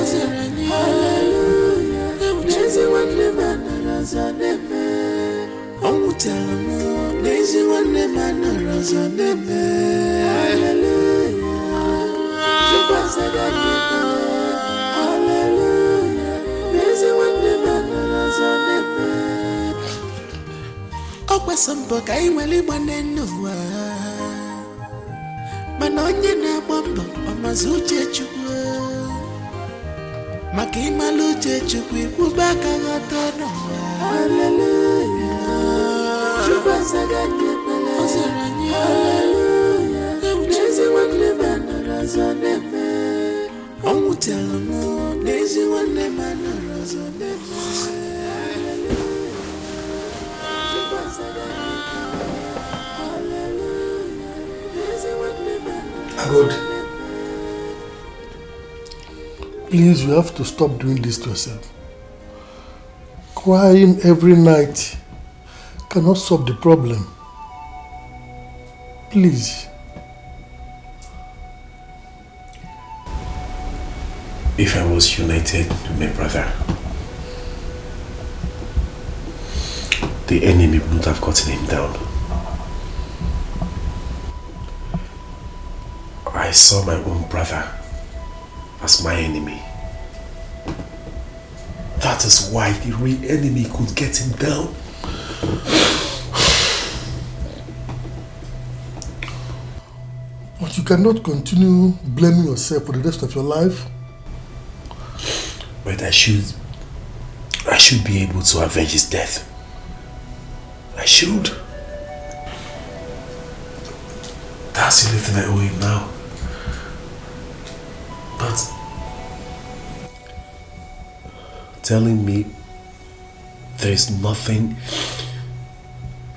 B: Hallelujah. Nezi wane manaraza neme. Omutelamu. Nezi wane manaraza neme. Hallelujah. Chukwa saganye mele. Hallelujah. Nezi wane manaraza neme. Okwa sampo kai wali mwanenua. Manonye na bombo omazuche chukwa. Makima luche chukwi kubaka gotono. Hallelujah. Chukwa saganye mele. Hallelujah. Nezi wane manaraza neme. Omutelamu. Nezi wane manaraza neme.
E: God, please, you have to stop doing this to yourself. Crying every night cannot solve the problem. Please.
G: If I was united with my brother, the enemy would have gotten him down. I saw my own brother as my enemy. That is why the real enemy could get him down.
E: But you cannot continue blaming yourself for the rest of your life.
G: But I should be able to avenge his death. I should. That's the only thing I owe him now. But telling me there is nothing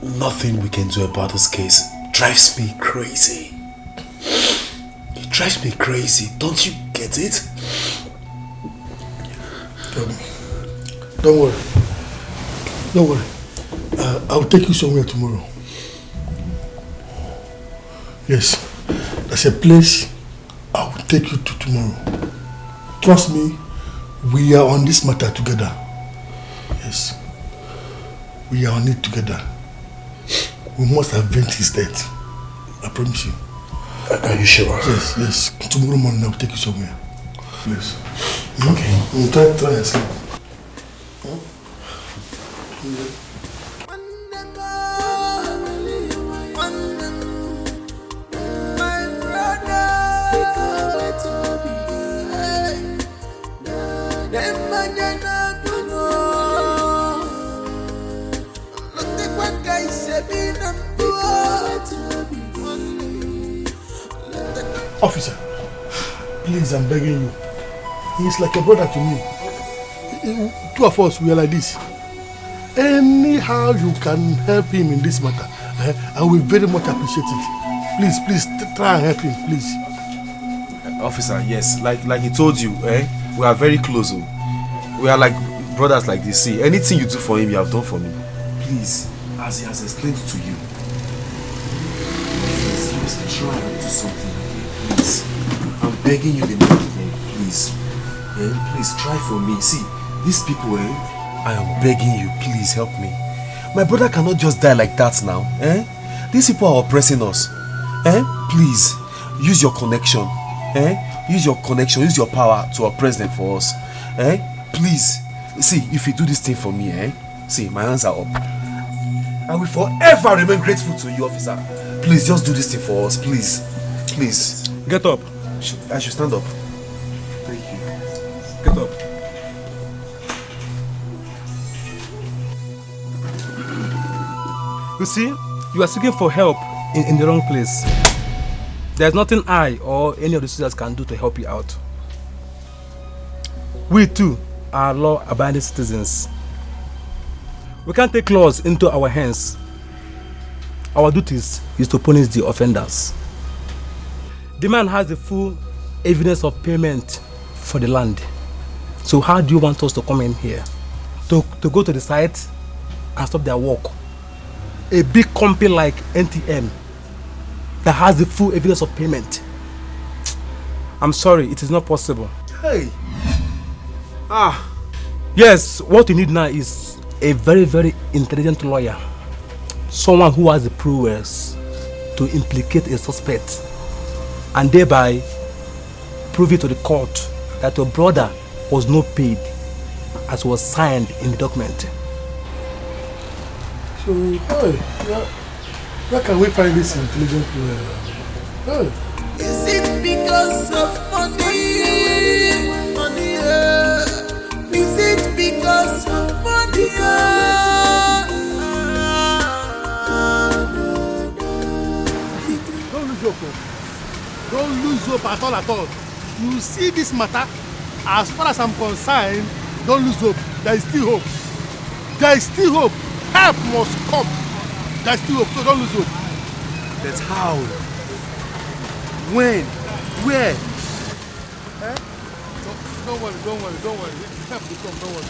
G: we can do about this case drives me crazy. It drives me crazy. Don't you get it?
E: Don't worry. Don't worry. I'll take you somewhere tomorrow. Yes, there's a place I will take you to tomorrow. Trust me, We are on this matter together. Yes. We are on it together. We must avenge his death. I promise you.
G: Are you sure?
E: Yes, yes. Tomorrow morning I'll take you somewhere. Please.
G: Okay.
E: Try and sleep. Officer, please, I'm begging you. He's like a brother to me. Two of us, we are like this. Anyhow you can help him in this matter, I will very much appreciate it. Please, try and help him, please.
D: Officer, yes, like he told you, we are very close. We are like brothers like this. See, anything you do for him, you have done for me. Please, as he has explained to you, please try and do something. Please, I'm begging you the name, please. Please try for me. See, these people, I am begging you, please help me. My brother cannot just die like that now. These people are oppressing us. Please, use your connection. Use your connection, use your power to oppress them for us. Please, see, if you do this thing for me, see, my hands are up. I will forever remain grateful to you, officer. Please, just do this thing for us, please. Please.
O: Get up.
D: I should stand up.
O: Thank you. Get up. You see, you are seeking for help in the wrong place. There's nothing I or any of the sisters can do to help you out. We too are law-abiding citizens. We can't take laws into our hands. Our duties is to punish the offenders. The man has the full evidence of payment for the land. So how do you want us to come in here? To go to the site and stop their work? A big company like NTM that has the full evidence of payment. I'm sorry, it is not possible.
E: Hey!
O: Yes, what you need now is a very, very intelligent lawyer. Someone who has the prowess to implicate a suspect and thereby prove it to the court that your brother was not paid as was signed in the document.
E: So, where can we find this intelligent lawyer?
B: Is it because of money? Is it because of money?
E: Don't lose hope. Don't lose hope at all. You see this matter, as far as I'm concerned, don't lose hope. There is still hope. There is still hope. Help must come. There is still hope, so don't lose hope.
D: That's how. When? Where?
E: Don't worry. Help will come, don't worry.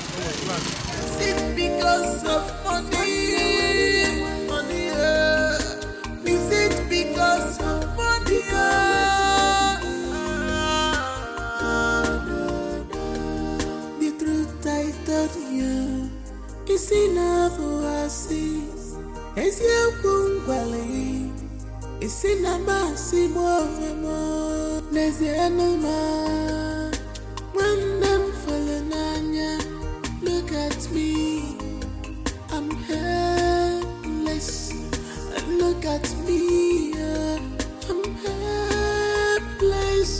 B: Is it because of money? Is it because of money? The truth I told you is enough for us. It's your bungalow. It's in a massive more. There's the animal. When them falling on ya, look at me. I'm helpless. And look at me. I'm helpless.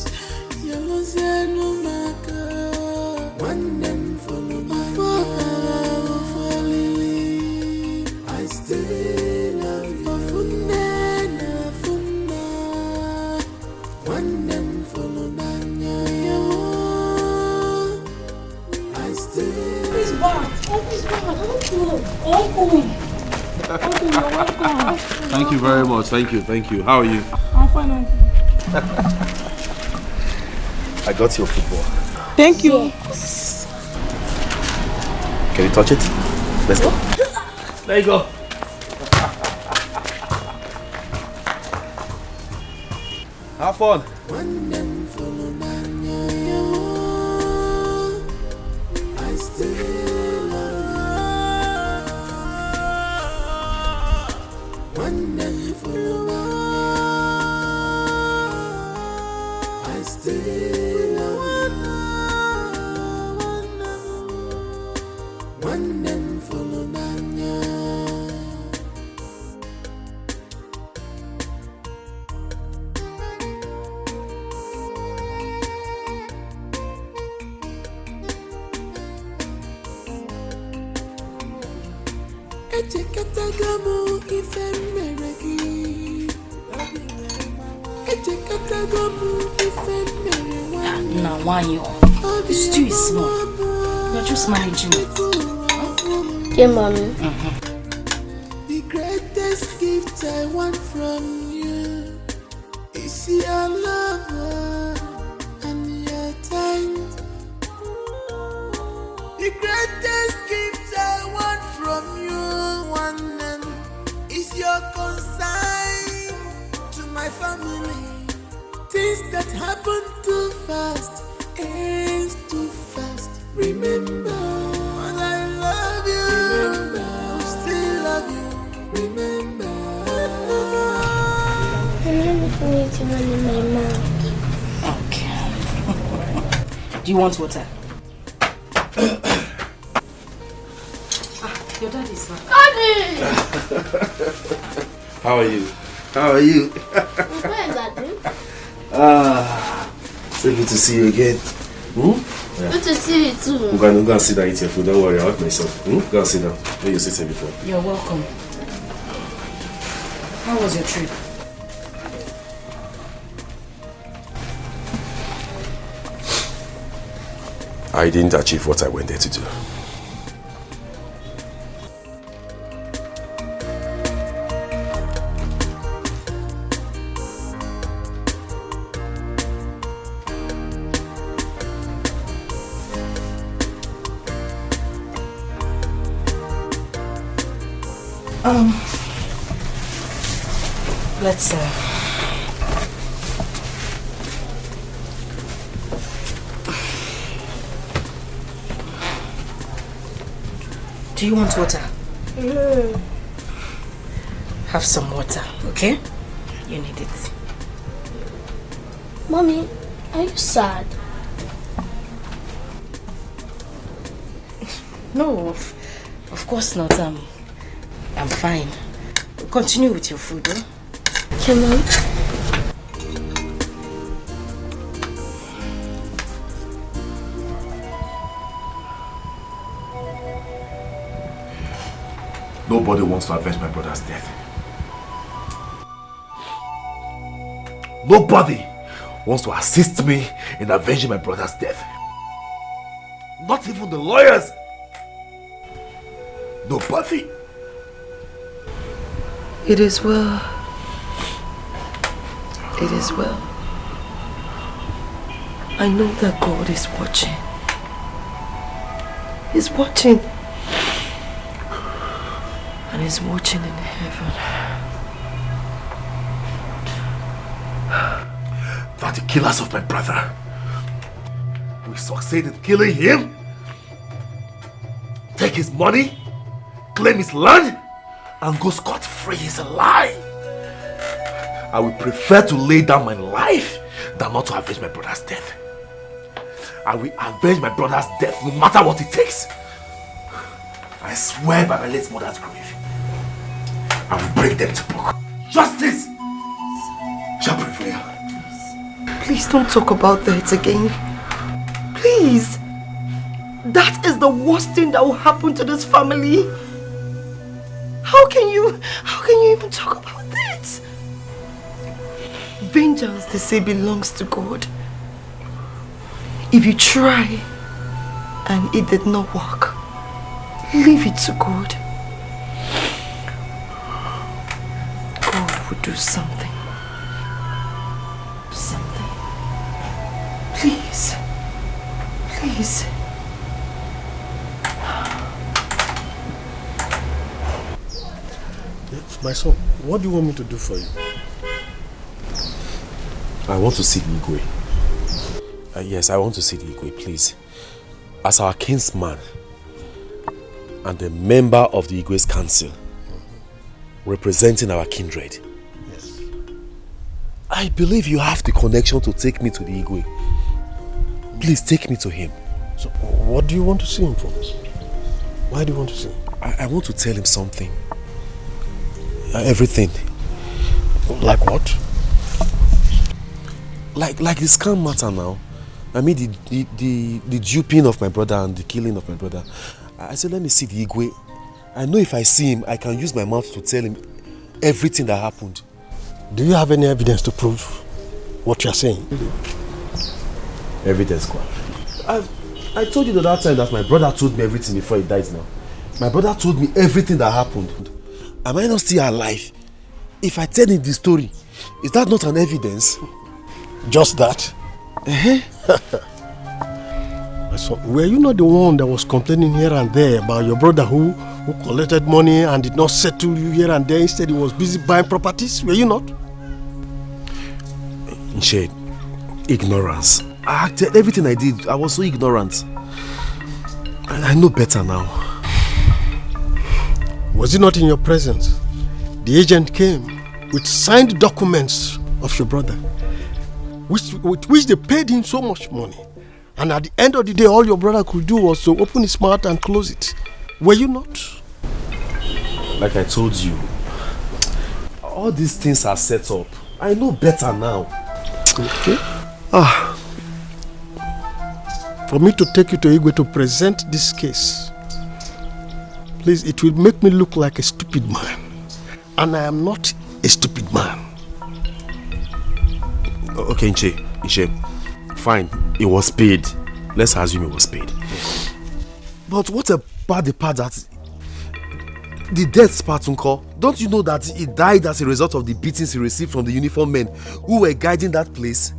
B: You lose your no marker. When them falling on ya, I still love you. When them falling on ya, I still.
C: Please, Bart. Please, Bart. Uncle, you're welcome.
D: Thank you very much. Thank you. How are you?
C: I'm fine, Uncle.
D: I got your football.
C: Thank you.
D: Yes. Can you touch it? Let's go. There you go. Have fun.
C: Now, why you? It's too small. You're just managing it.
L: Yeah, mommy.
B: The greatest gift I want from you is your love and your time. The greatest gift I want from you, one name, is your consign to my family. Things that happen too fast, ends too fast. Remember, when I love you, remember, still love you. Remember.
L: I'm not putting one in my mouth.
C: Okay. Do you want water? Your dad is back.
L: Daddy!
A: How are you? How are you?
L: Where is Daddy?
A: So good to see you again. Yeah.
L: Good to see you too.
A: Go and sit down, eat your food. Don't worry, I'll help myself. Go and sit down. Where you sit here before.
C: You're welcome. How was your trip?
A: I didn't achieve what I went there to do.
C: Let's do you want water? Have some water, okay? You need it.
L: Mommy, are you sad?
C: No, of course not. I'm fine. Continue with your food, huh?
L: Okay, Mom.
A: Nobody wants to avenge my brother's death. Nobody wants to assist me in avenging my brother's death. Not even the lawyers. Nobody.
H: It is well. It is well. I know that God is watching. He's watching. And He's watching in heaven.
A: That the killers of my brother will succeed in killing him, take his money, claim his land, and go scot-free is a lie. I would prefer to lay down my life than not to avenge my brother's death. I will avenge my brother's death no matter what it takes. I swear by my late mother's grave, I will bring them to book. Justice shall prevail.
H: Please don't talk about that again. Please. That is the worst thing that will happen to this family. How can you even talk about that? Vengeance, they say, belongs to God. If you try and it did not work, leave it to God. God will do something. Something. Please. Please.
E: My son, what do you want me to do for you?
A: I want to see the Igwe. Yes, I want to see the Igwe, please. As our kinsman and a member of the Igwe's council, representing our kindred.
E: Yes.
A: I believe you have the connection to take me to the Igwe. Please take me to him.
E: So, what do you want to see him for? Why do you want to see him?
G: I want to tell him something. Everything.
K: Like what?
G: Like the scam matter now. I mean the duping of my brother and the killing of my brother. I said, let me see the Igwe. I know if I see him, I can use my mouth to tell him everything that happened.
K: Do you have any evidence to prove what you are saying?
G: Evidence, quoi? I told you the other time that my brother told me everything before he died now. My brother told me everything that happened. Am I not still alive? If I tell him the story, is that not an evidence?
K: Just that? So, were you not the one that was complaining here and there about your brother who collected money and did not settle you here and there? Instead, he was busy buying properties. Were you not?
G: In shade, ignorance. I acted everything I did. I was so ignorant. And I know better now.
K: Was it not in your presence? The agent came with signed documents of your brother, with which they paid him so much money. And at the end of the day, all your brother could do was to open his mouth and close it. Were you not?
G: Like I told you, all these things are set up. I know better now.
K: Okay. For me to take you to Igwe to present this case, please, it will make me look like a stupid man. And I am not a stupid man.
G: Okay, Nche. Fine, it was paid. Let's assume it was paid. But what about the part that... the death part, Uncle? Don't you know that he died as a result of the beatings he received from the uniformed men who were guiding that place?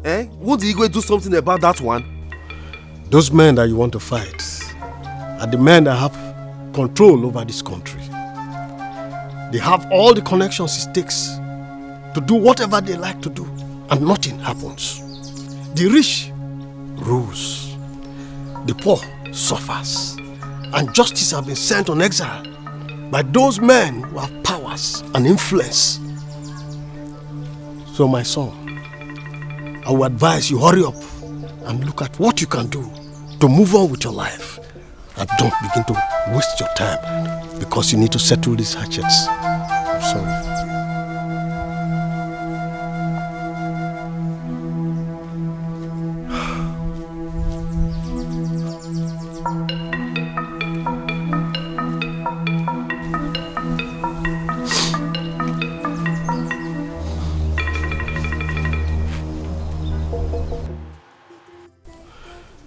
G: Won't the Igwe do something about that one?
K: Those men that you want to fight are the men that have control over this country. They have all the connections it takes to do whatever they like to do, and nothing happens. The rich rules, the poor suffers, and justice has been sent on exile by those men who have powers and influence. So my son, I would advise you hurry up and look at what you can do to move on with your life. And don't begin to waste your time because you need to settle these hatchets. I'm sorry.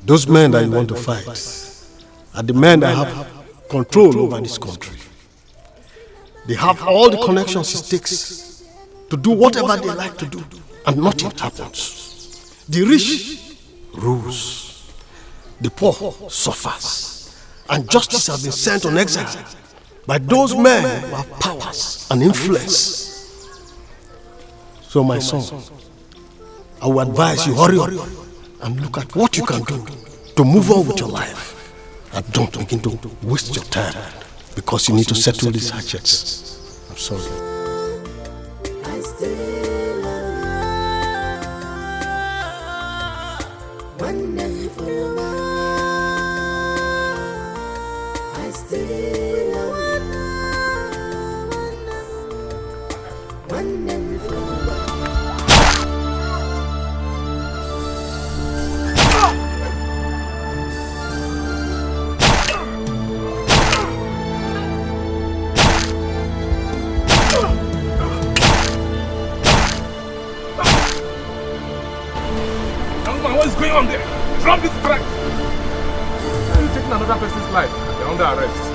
K: Those men that you want to fight are the men that have control over this country. They have all the connections it takes to do whatever they like to do, and nothing happens. The rich rules, the poor suffers, and justice has been sent on exile by those men who have powers and influence. So my son, I would advise you hurry up and look at what you can do to move on with your life. And don't begin to waste your time because you need to settle these hatchets. I'm sorry.
J: I still love wonderful. I still love wonderful.
A: What is going on there? Drop this track! You're taking another person's life. You're under arrest.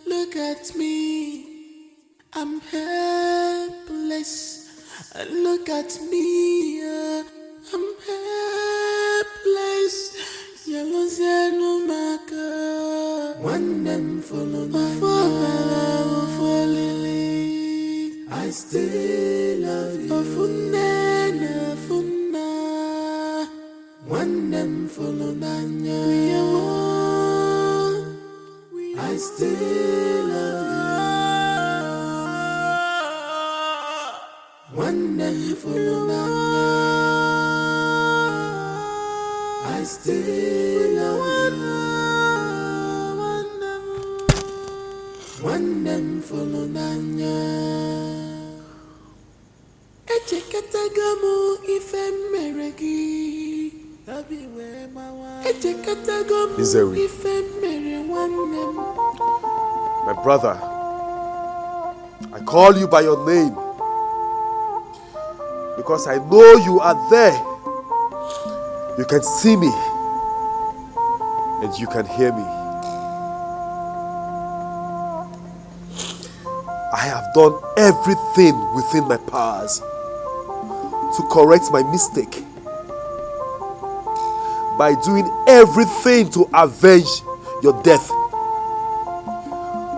B: Look at me, I'm helpless. Look at me, I'm helpless. Yellow no maka. One them follow my for Lily. I still love you. Funna. One them follow Nanya. I still love you. One them follow Nanya. I still love you. One them follow Nanya. Echekatagamu ife meregi.
G: Izewi, my brother, I call you by your name because I know you are there. You can see me and you can hear me. I have done everything within my powers to correct my mistake by doing everything to avenge your death,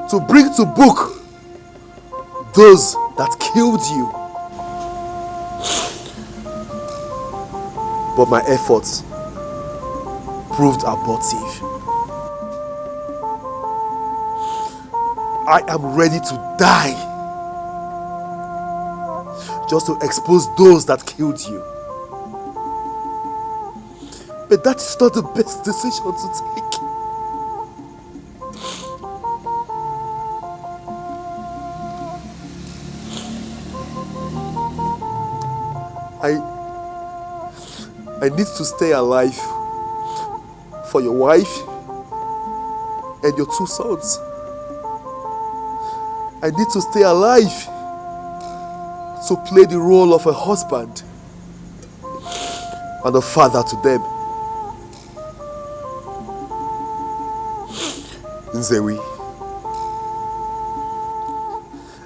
G: to bring to book those that killed you. But my efforts proved abortive. I am ready to die just to expose those that killed you. But that is not the best decision to take. I need to stay alive for your wife and your 2 sons. I need to stay alive to play the role of a husband and a father to them. Nzewi,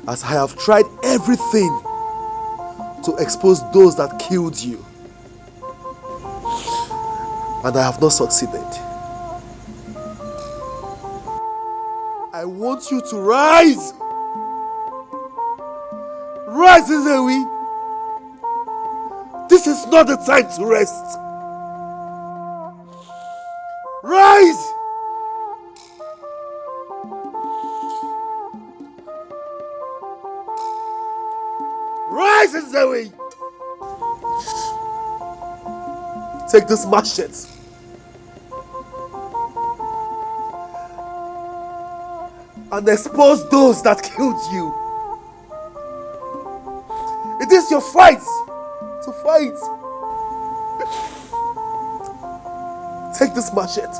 G: as I have tried everything to expose those that killed you, and I have not succeeded, I want you to rise. Rise, Nzewi. This is not the time to rest. Rise. Rise, Nzewi. Take this machete and expose those that killed you. It is your fight to fight. Take this machete.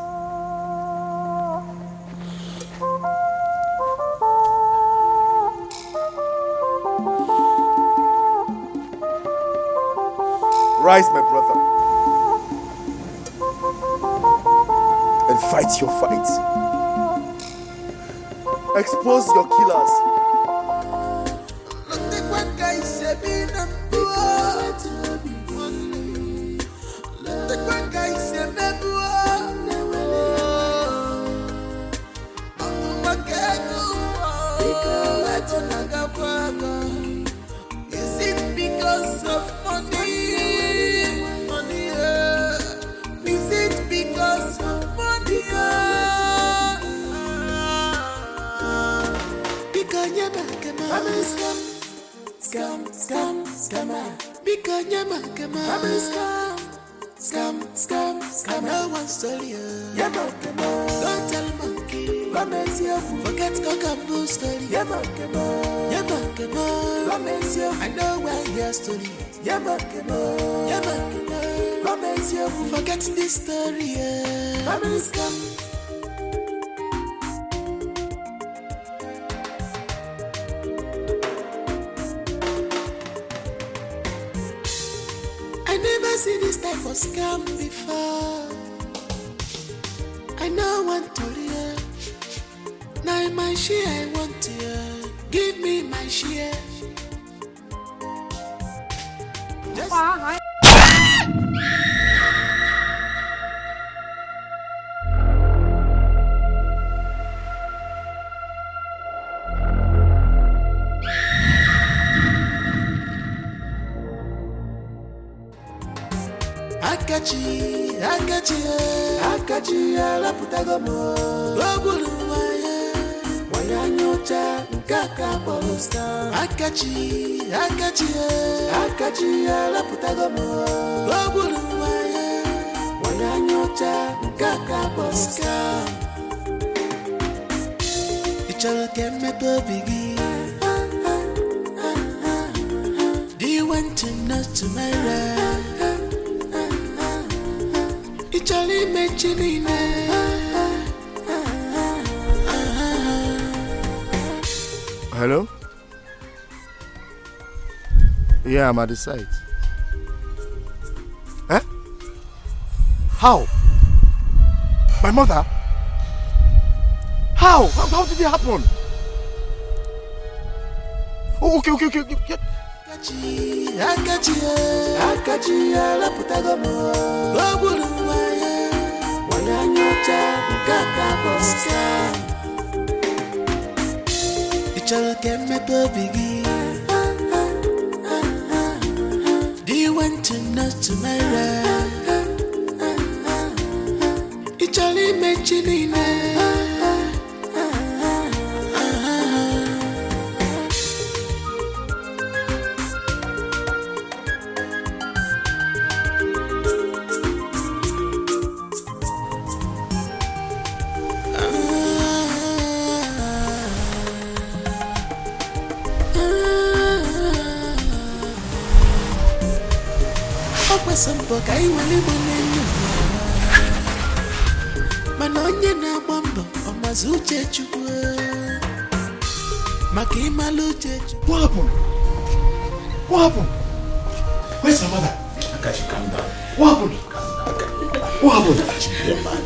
G: Rise, my brother, and fight your fight. Expose your killers.
B: Is it because of money? Is it because of money? Because you're back, family scammer. Because you're back, family scam. No one stole you. You're back, don't tell monkey. Promise you, forget cock and bull story. You're back, promise you, I know where your story. You're back, promise you, forget this story. Family scam. I never see this type of scam before. I know one to hear. Now my share I want to hear. Give me my share. Akachi ala putagomo Ogulu waya nyocha nkaka polusta Akachi ala putagomo Ogulu waya nyocha nkaka polusta Ichalo keme bobigi Do you want to know tomorrow? Charlie mentioning
N: Hello? Yeah, I'm at the site. Eh? How? My mother? How? How did it happen? Oh, okay.
B: Akachi ala putagomo Ogulu waya nyocha nkaka polusta Ichalo keme bobigi Do you want to know tomorrow? Ichalo mentioning Sampo kai wale bonenu Manonye na bombo Omazuche chukwe Makima luche chukwe
E: What happened? Where's my mother? Akachi, calm down. What happened? Akachi, dear man.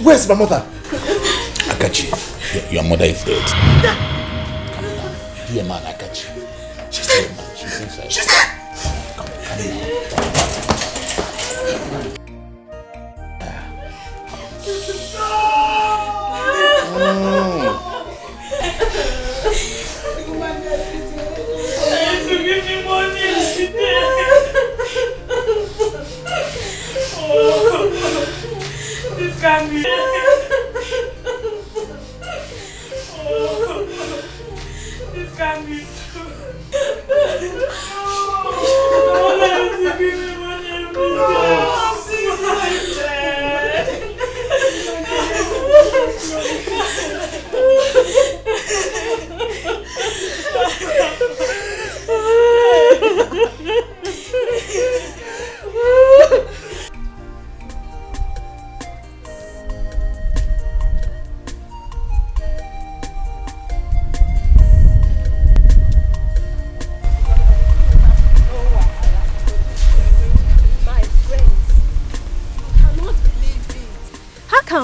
E: Where's my mother?
Q: Akachi, your mother is dead. Calm down. Dear man, Akachi. She's dead, man. She's inside.
E: She's dead!
S: This can't be. This can't be true.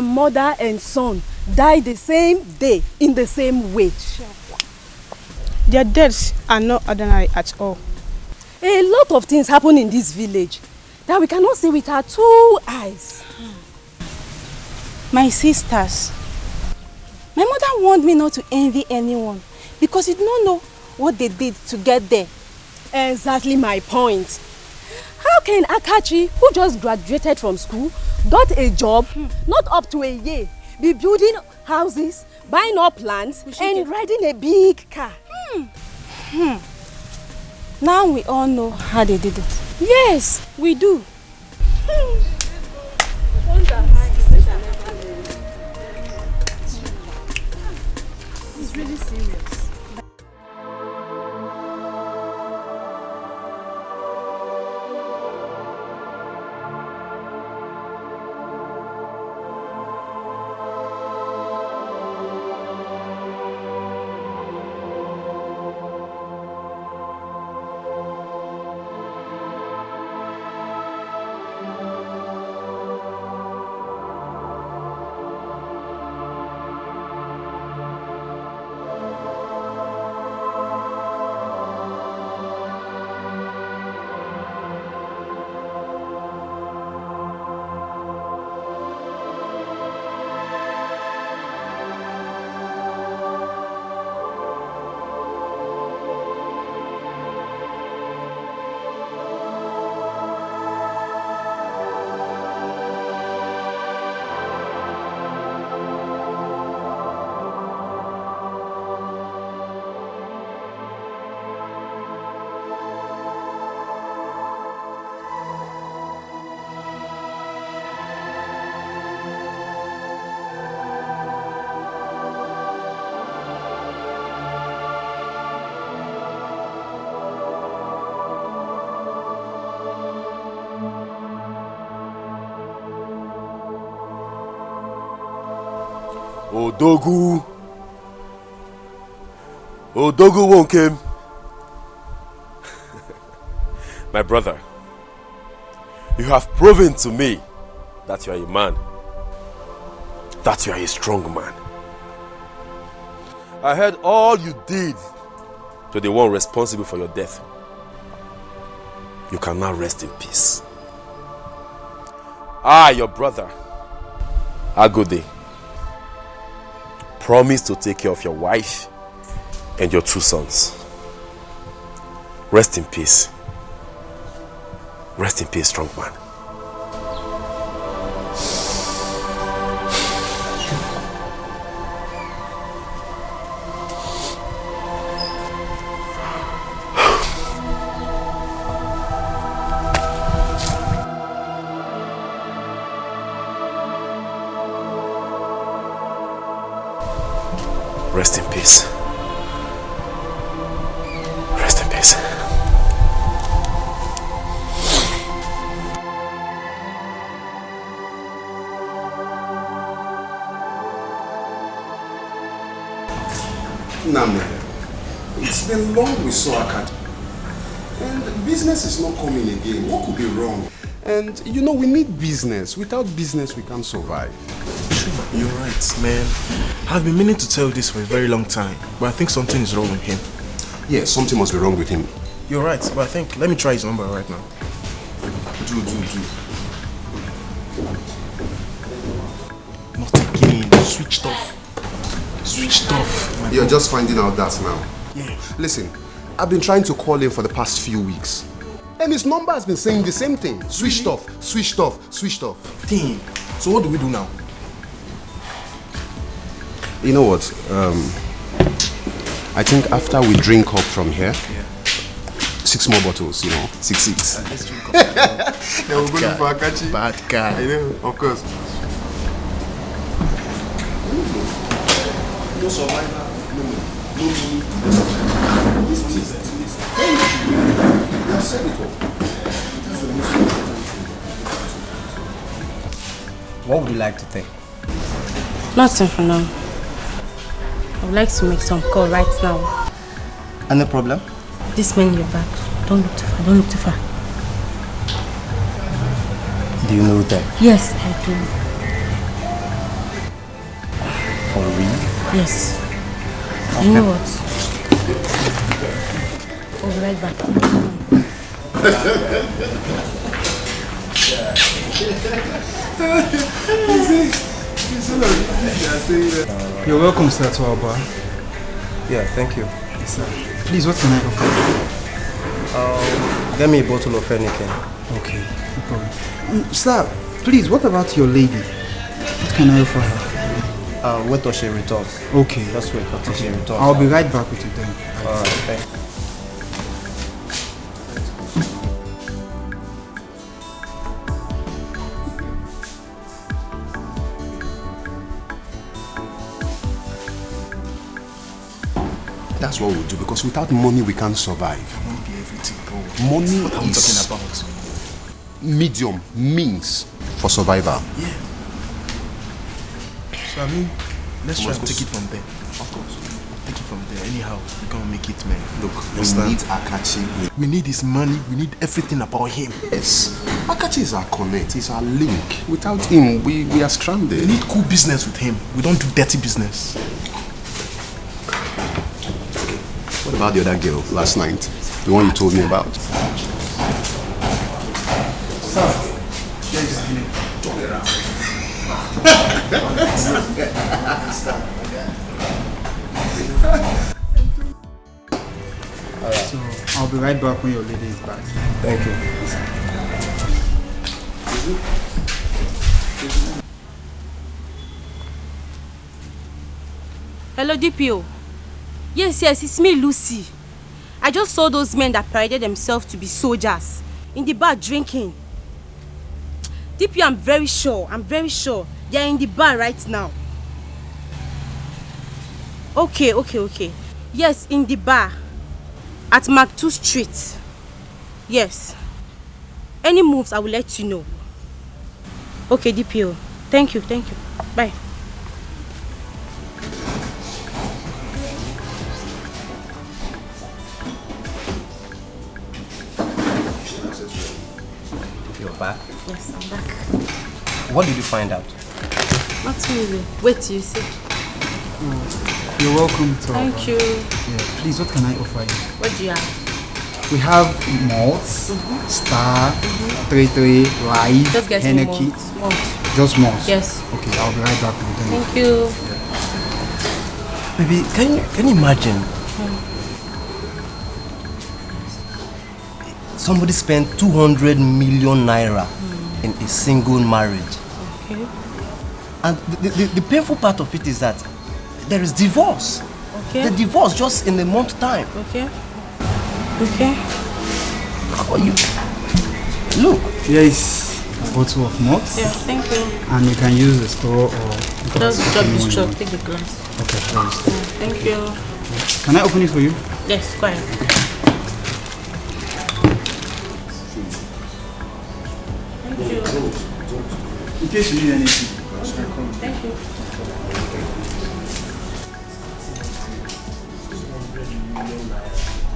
U: Mother and son die the same day in the same way.
T: Their deaths are not ordinary at all.
U: A lot of things happen in this village that we cannot see with our 2 eyes.
T: My sisters.
U: My mother warned me not to envy anyone because you don't know what they did to get there. Exactly my point. How can Akachi, who just graduated from school, got a job, not up to a year, be building houses, buying up lands, and riding a big car? Now we all know how they did it. Yes, we do. It's really serious.
G: Odogu. Odogu won't come. My brother, you have proven to me that you are a man. That you are a strong man. I heard all you did to the one responsible for your death. You can now rest in peace. I, your brother, Agode, promise to take care of your wife and your 2 sons. Rest in peace. Rest in peace, strong man. Rest in peace. Rest in peace.
M: Name, it's been long we saw Akachi. And business is not coming again. What could be wrong? And you know, we need business. Without business, we can't survive.
V: You're right, man. I've been meaning to tell you this for a very long time, but I think something is wrong with him.
M: Yeah, something must be wrong with him.
V: You're right, but I think, let me try his number right now.
M: Do.
V: Not again. Switched off. Switched off.
M: You're just finding out that now.
V: Yeah.
M: Listen, I've been trying to call him for the past few weeks. And his number has been saying the same thing. Switched off, switched off, switched off.
V: Dang. So what do we do now?
M: You know what? I think after we drink up from here, 6 more bottles, you know, 6.
V: Let's drink up.
M: Yeah, we're going for Akachi.
V: Bad guy.
M: I know, of course. No survivor, no me. This is it. Thank you. You have said it all. That's the most important thing.
I: What would you like to think?
U: Nothing for now. I would like to make some call right now.
I: Any problem?
U: This man in your back. Don't look too far. Don't look too far.
I: Do you know them?
U: Yes, I do.
I: For real?
U: Yes.
I: Okay.
U: You know what? I'll be right back.
I: You're welcome, sir, to our bar. Yeah, thank you. Yes, sir. Please, what can I offer you? Get me a bottle of anything. Okay, no problem. Sir, please, what about your lady? What can I offer her? Wait till she returns. Okay. Just wait until she returns. I'll be right back with you then. Alright, thanks.
M: That's what we'll do, because without money we can't survive.
V: Money be everything, bro.
M: Money
V: what are we
M: is
V: talking about?
M: medium, means for survival.
V: Yeah. So I mean, let's try
M: Must
V: and
M: go
V: take it from there.
M: Of course.
V: Take it from there. Anyhow, we're gonna make it, man.
M: Look, we
V: Understand?
M: need Akachi.
V: We need his money. We need everything about him.
M: Yes. Akachi is our connect. He's our link. Without him, we are stranded.
V: We need cool business with him. We don't do dirty business.
M: What about the other girl last night? The one you told me about?
I: So, I'll be right back when your lady is back. Thank you.
U: Hello, DPO. Yes, it's me, Lucy. I just saw those men that paraded themselves to be soldiers in the bar drinking. DPO, I'm very sure. They are in the bar right now. Okay. Yes, in the bar. At Mark 2 Street. Yes. Any moves, I will let you know. Okay, DPO. Thank you. Bye.
F: You're back?
U: Yes, I'm back.
F: What did you find out?
U: Not really. Wait till you see.
I: You're welcome to.
U: Thank you.
I: Yeah, please, what can I offer you?
U: What do you have?
I: We have malts, Star, 33, Live,
U: Just get me
I: Henneke.
U: malts.
I: Just malts?
U: Yes.
I: Okay, I'll be right back with them.
U: Thank you.
F: Baby, can you imagine? Somebody spent 200 million naira in a single marriage.
U: Okay.
F: And the painful part of it is that there is divorce.
U: Okay.
F: The divorce just in a month's time.
U: Okay. Okay.
F: How are you? Look.
I: Here is a bottle of malts.
U: Yeah, thank you.
I: And you can use the straw or...
U: Just drop this truck, take the glass.
I: Okay, please.
U: Thank you.
I: Can I open it for you?
U: Yes, go ahead. Thank you.
I: In case you need anything.
U: Thank you.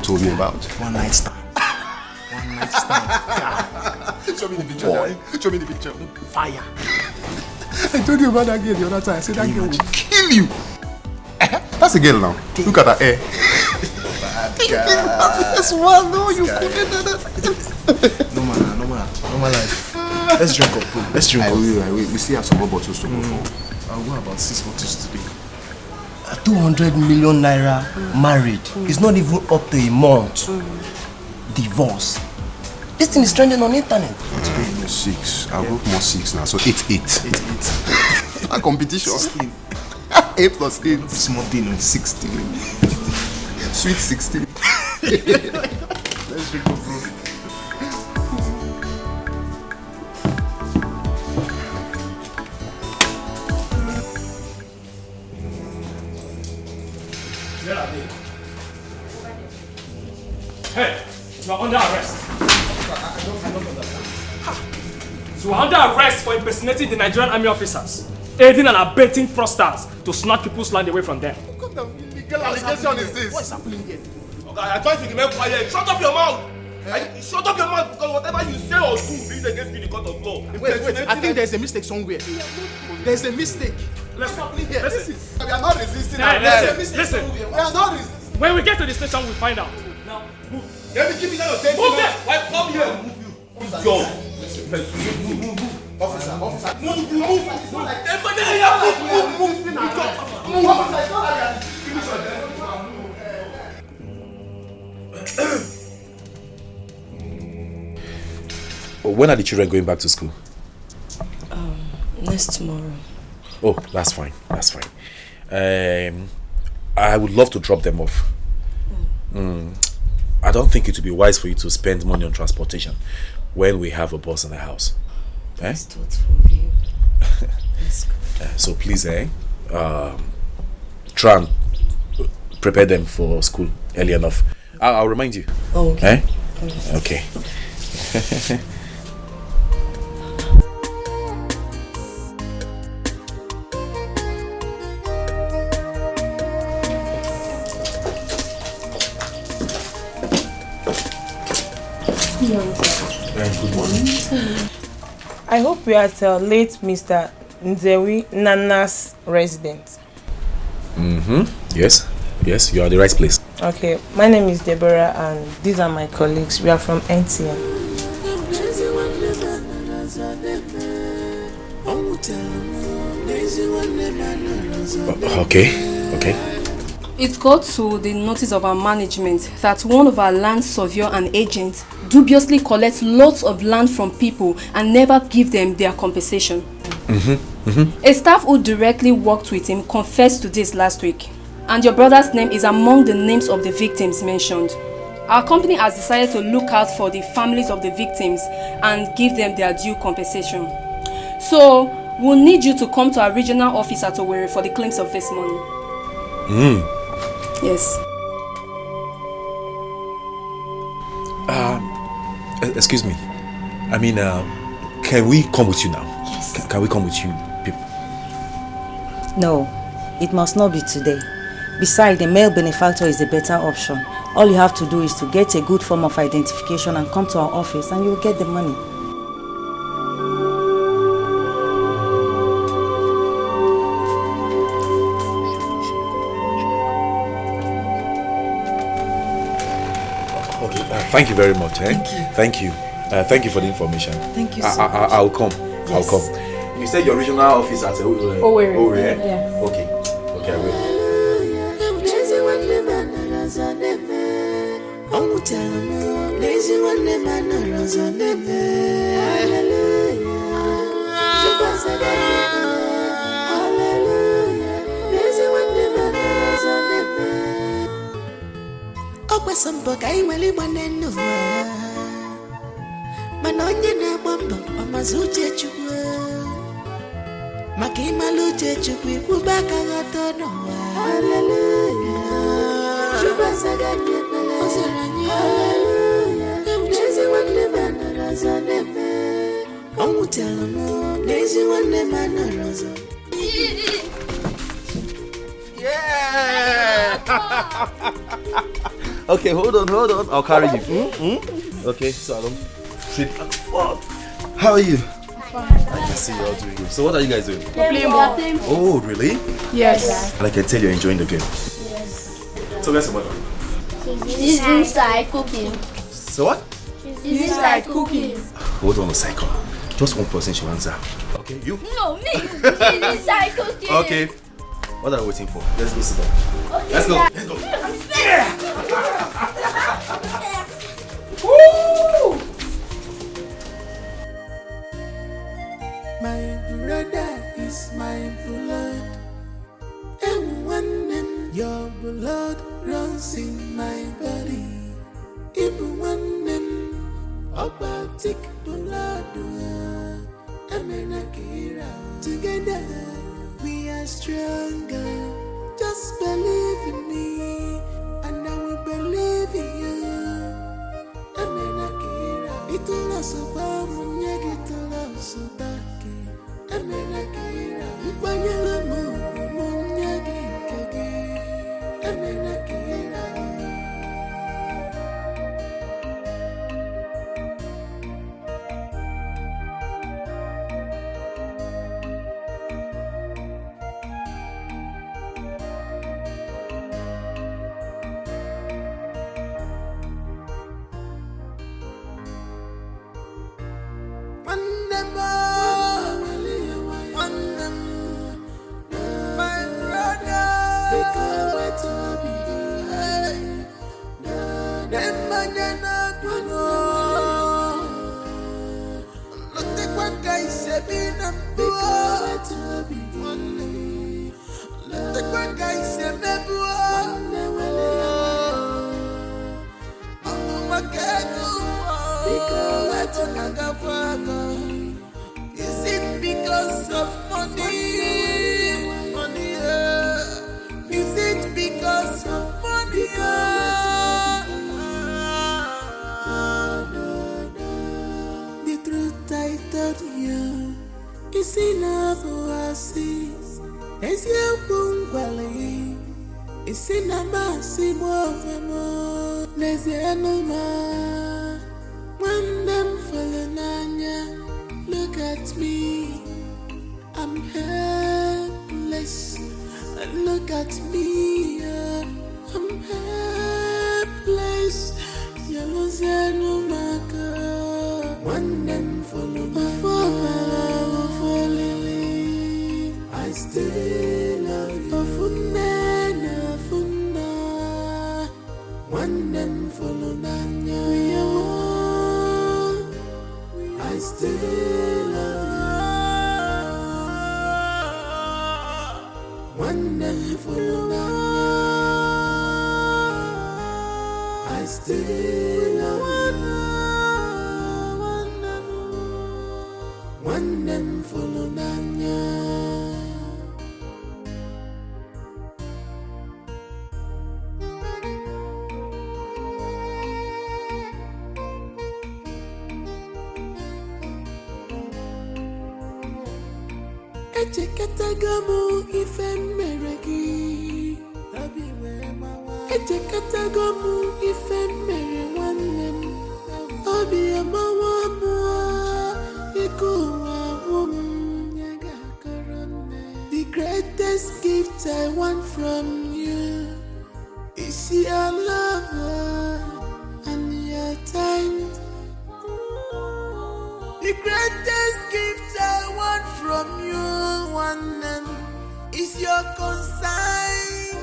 M: Told me about.
I: One night stand. One night stand.
M: Show me the picture. Boy. Show me the picture.
I: Fire.
M: I told you about that girl the other time. I said that girl will kill you. That's a girl now. Look at her hair. That's one. No, you couldn't.
I: No man, life. Let's drink up. Let's drink up.
M: We still have some more bottles to go for.
I: I'll go about 6 bottles today.
F: 200 million naira married. It's not even up to a month. Divorce. This thing is trending on internet.
M: Today is 6. I'll go more 6 now. So 8. A competition. 16. 8 plus 8.
I: Small thing on 16.
M: Sweet 16.
I: Let's drink up, bro.
O: Where are they? Hey, you are under arrest. I don't understand. So you are under arrest for impersonating the Nigerian army officers, aiding and abetting fraudsters to snatch people's land away from them.
M: What kind of illegal allegation is this?
I: What's happening here?
A: Okay, I told you to remain quiet. Shut up your mouth! Shut up your mouth because whatever you say or do is against you in the court of law.
I: Wait, I think there's a mistake somewhere. There's a mistake.
O: What's
I: happening here?
O: Listen.
M: We are not resisting.
O: Listen.
M: We are not resisting.
O: When we get to the station, we'll find out. Now, move.
A: Let me give me that attention.
O: Move there.
A: Why come here and move you? Yo. Officer. Move.
D: When are the children going back to school?
H: Next tomorrow.
D: Oh, that's fine. I would love to drop them off. I don't think it would be wise for you to spend money on transportation when we have a bus in the house.
H: That's thoughtful, you.
D: So please, try and prepare them for school early enough. I'll remind you.
H: Oh, okay.
D: Okay. Good morning.
T: I hope we are at late Mr. Nzewi Nana's residence.
D: Yes, you are at the right place.
T: Okay, my name is Deborah and these are my colleagues. We are from NTM.
D: Okay.
U: It got to the notice of our management that one of our land surveyor and agents dubiously collects lots of land from people and never give them their compensation. A staff who directly worked with him confessed to this last week, and your brother's name is among the names of the victims mentioned. Our company has decided to look out for the families of the victims and give them their due compensation. So we'll need you to come to our regional office at Owerri for the claims of this money. Yes.
D: Excuse me. I mean, can we come with you now?
H: Yes.
D: Can we come with you, people?
H: No, it must not be today. Besides, the male benefactor is a better option. All you have to do is to get a good form of identification and come to our office and you'll get the money.
D: Thank you very much. Eh?
H: Thank you.
D: Thank you for the information.
H: Thank you so much.
D: I'll come.
H: Yes.
D: I'll come. You said your regional office at
H: Owerri.
D: Owerri, eh?
H: Yeah.
D: Okay, I will.
B: maka ịmalụ uche Chukwu ikwube aka ghọta n'ụwa. Hallelujah. Chukwu azaga ndị ekpere. Ọ zara anyị. Hallelujah. N'ezi nwanne m anọrọ ọzọ n'ebe. Ọ nwụtara m n'ezi nwanne m anọrọ ọzọ.
D: Yeah! Okay, hold on. I'll carry you. Okay, so I don't trip. How are you? I can see you're all doing good. So what are you guys doing?
S: Playing ball.
D: Oh, really?
S: Yes.
D: And I can tell you're enjoying the game.
L: Yes.
D: So where's the mother?
L: She's inside cooking.
D: So what?
L: She's inside cooking.
D: Hold on a second. Just one person should answer. Okay, you?
L: No, me. She's inside cooking.
D: Okay. What are we waiting for? Let's go sit down.
L: Okay,
D: Let's go.
L: Dad.
D: Let's go.
B: Woo! My brother is my blood, and when your blood runs in my body, even when aquatic blood, together we are stronger. Just believe in me, and I will believe in you. It will also come, it will also back. Amenakira, Ipanyala Munyagi Kagi, Amenakira. Is it because of money? Money, is it because of money? The truth I told you is enough to see. As you bungwali, it's in a massive movement. There's the animal. When them falling on ya, look at me, I'm helpless. And look at me, I'm helpless. Yellow no maker. When them follow my falling, I still love you. When them follow Nanya, I still love you. When them follow Nanya, I still love you. When them follow Nanya. Echekatagamu ife meregi, echekatagamu ife mere nwannem, OBIO mua ikuwa nyaga korone. The greatest gift I want from you is your love and your The greatest gift I want from you, one name, is your consign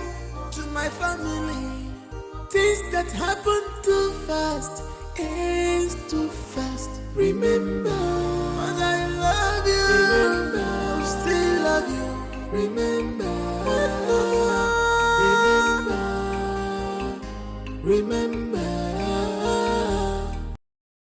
B: to my family. Things that happen too fast is too fast. Remember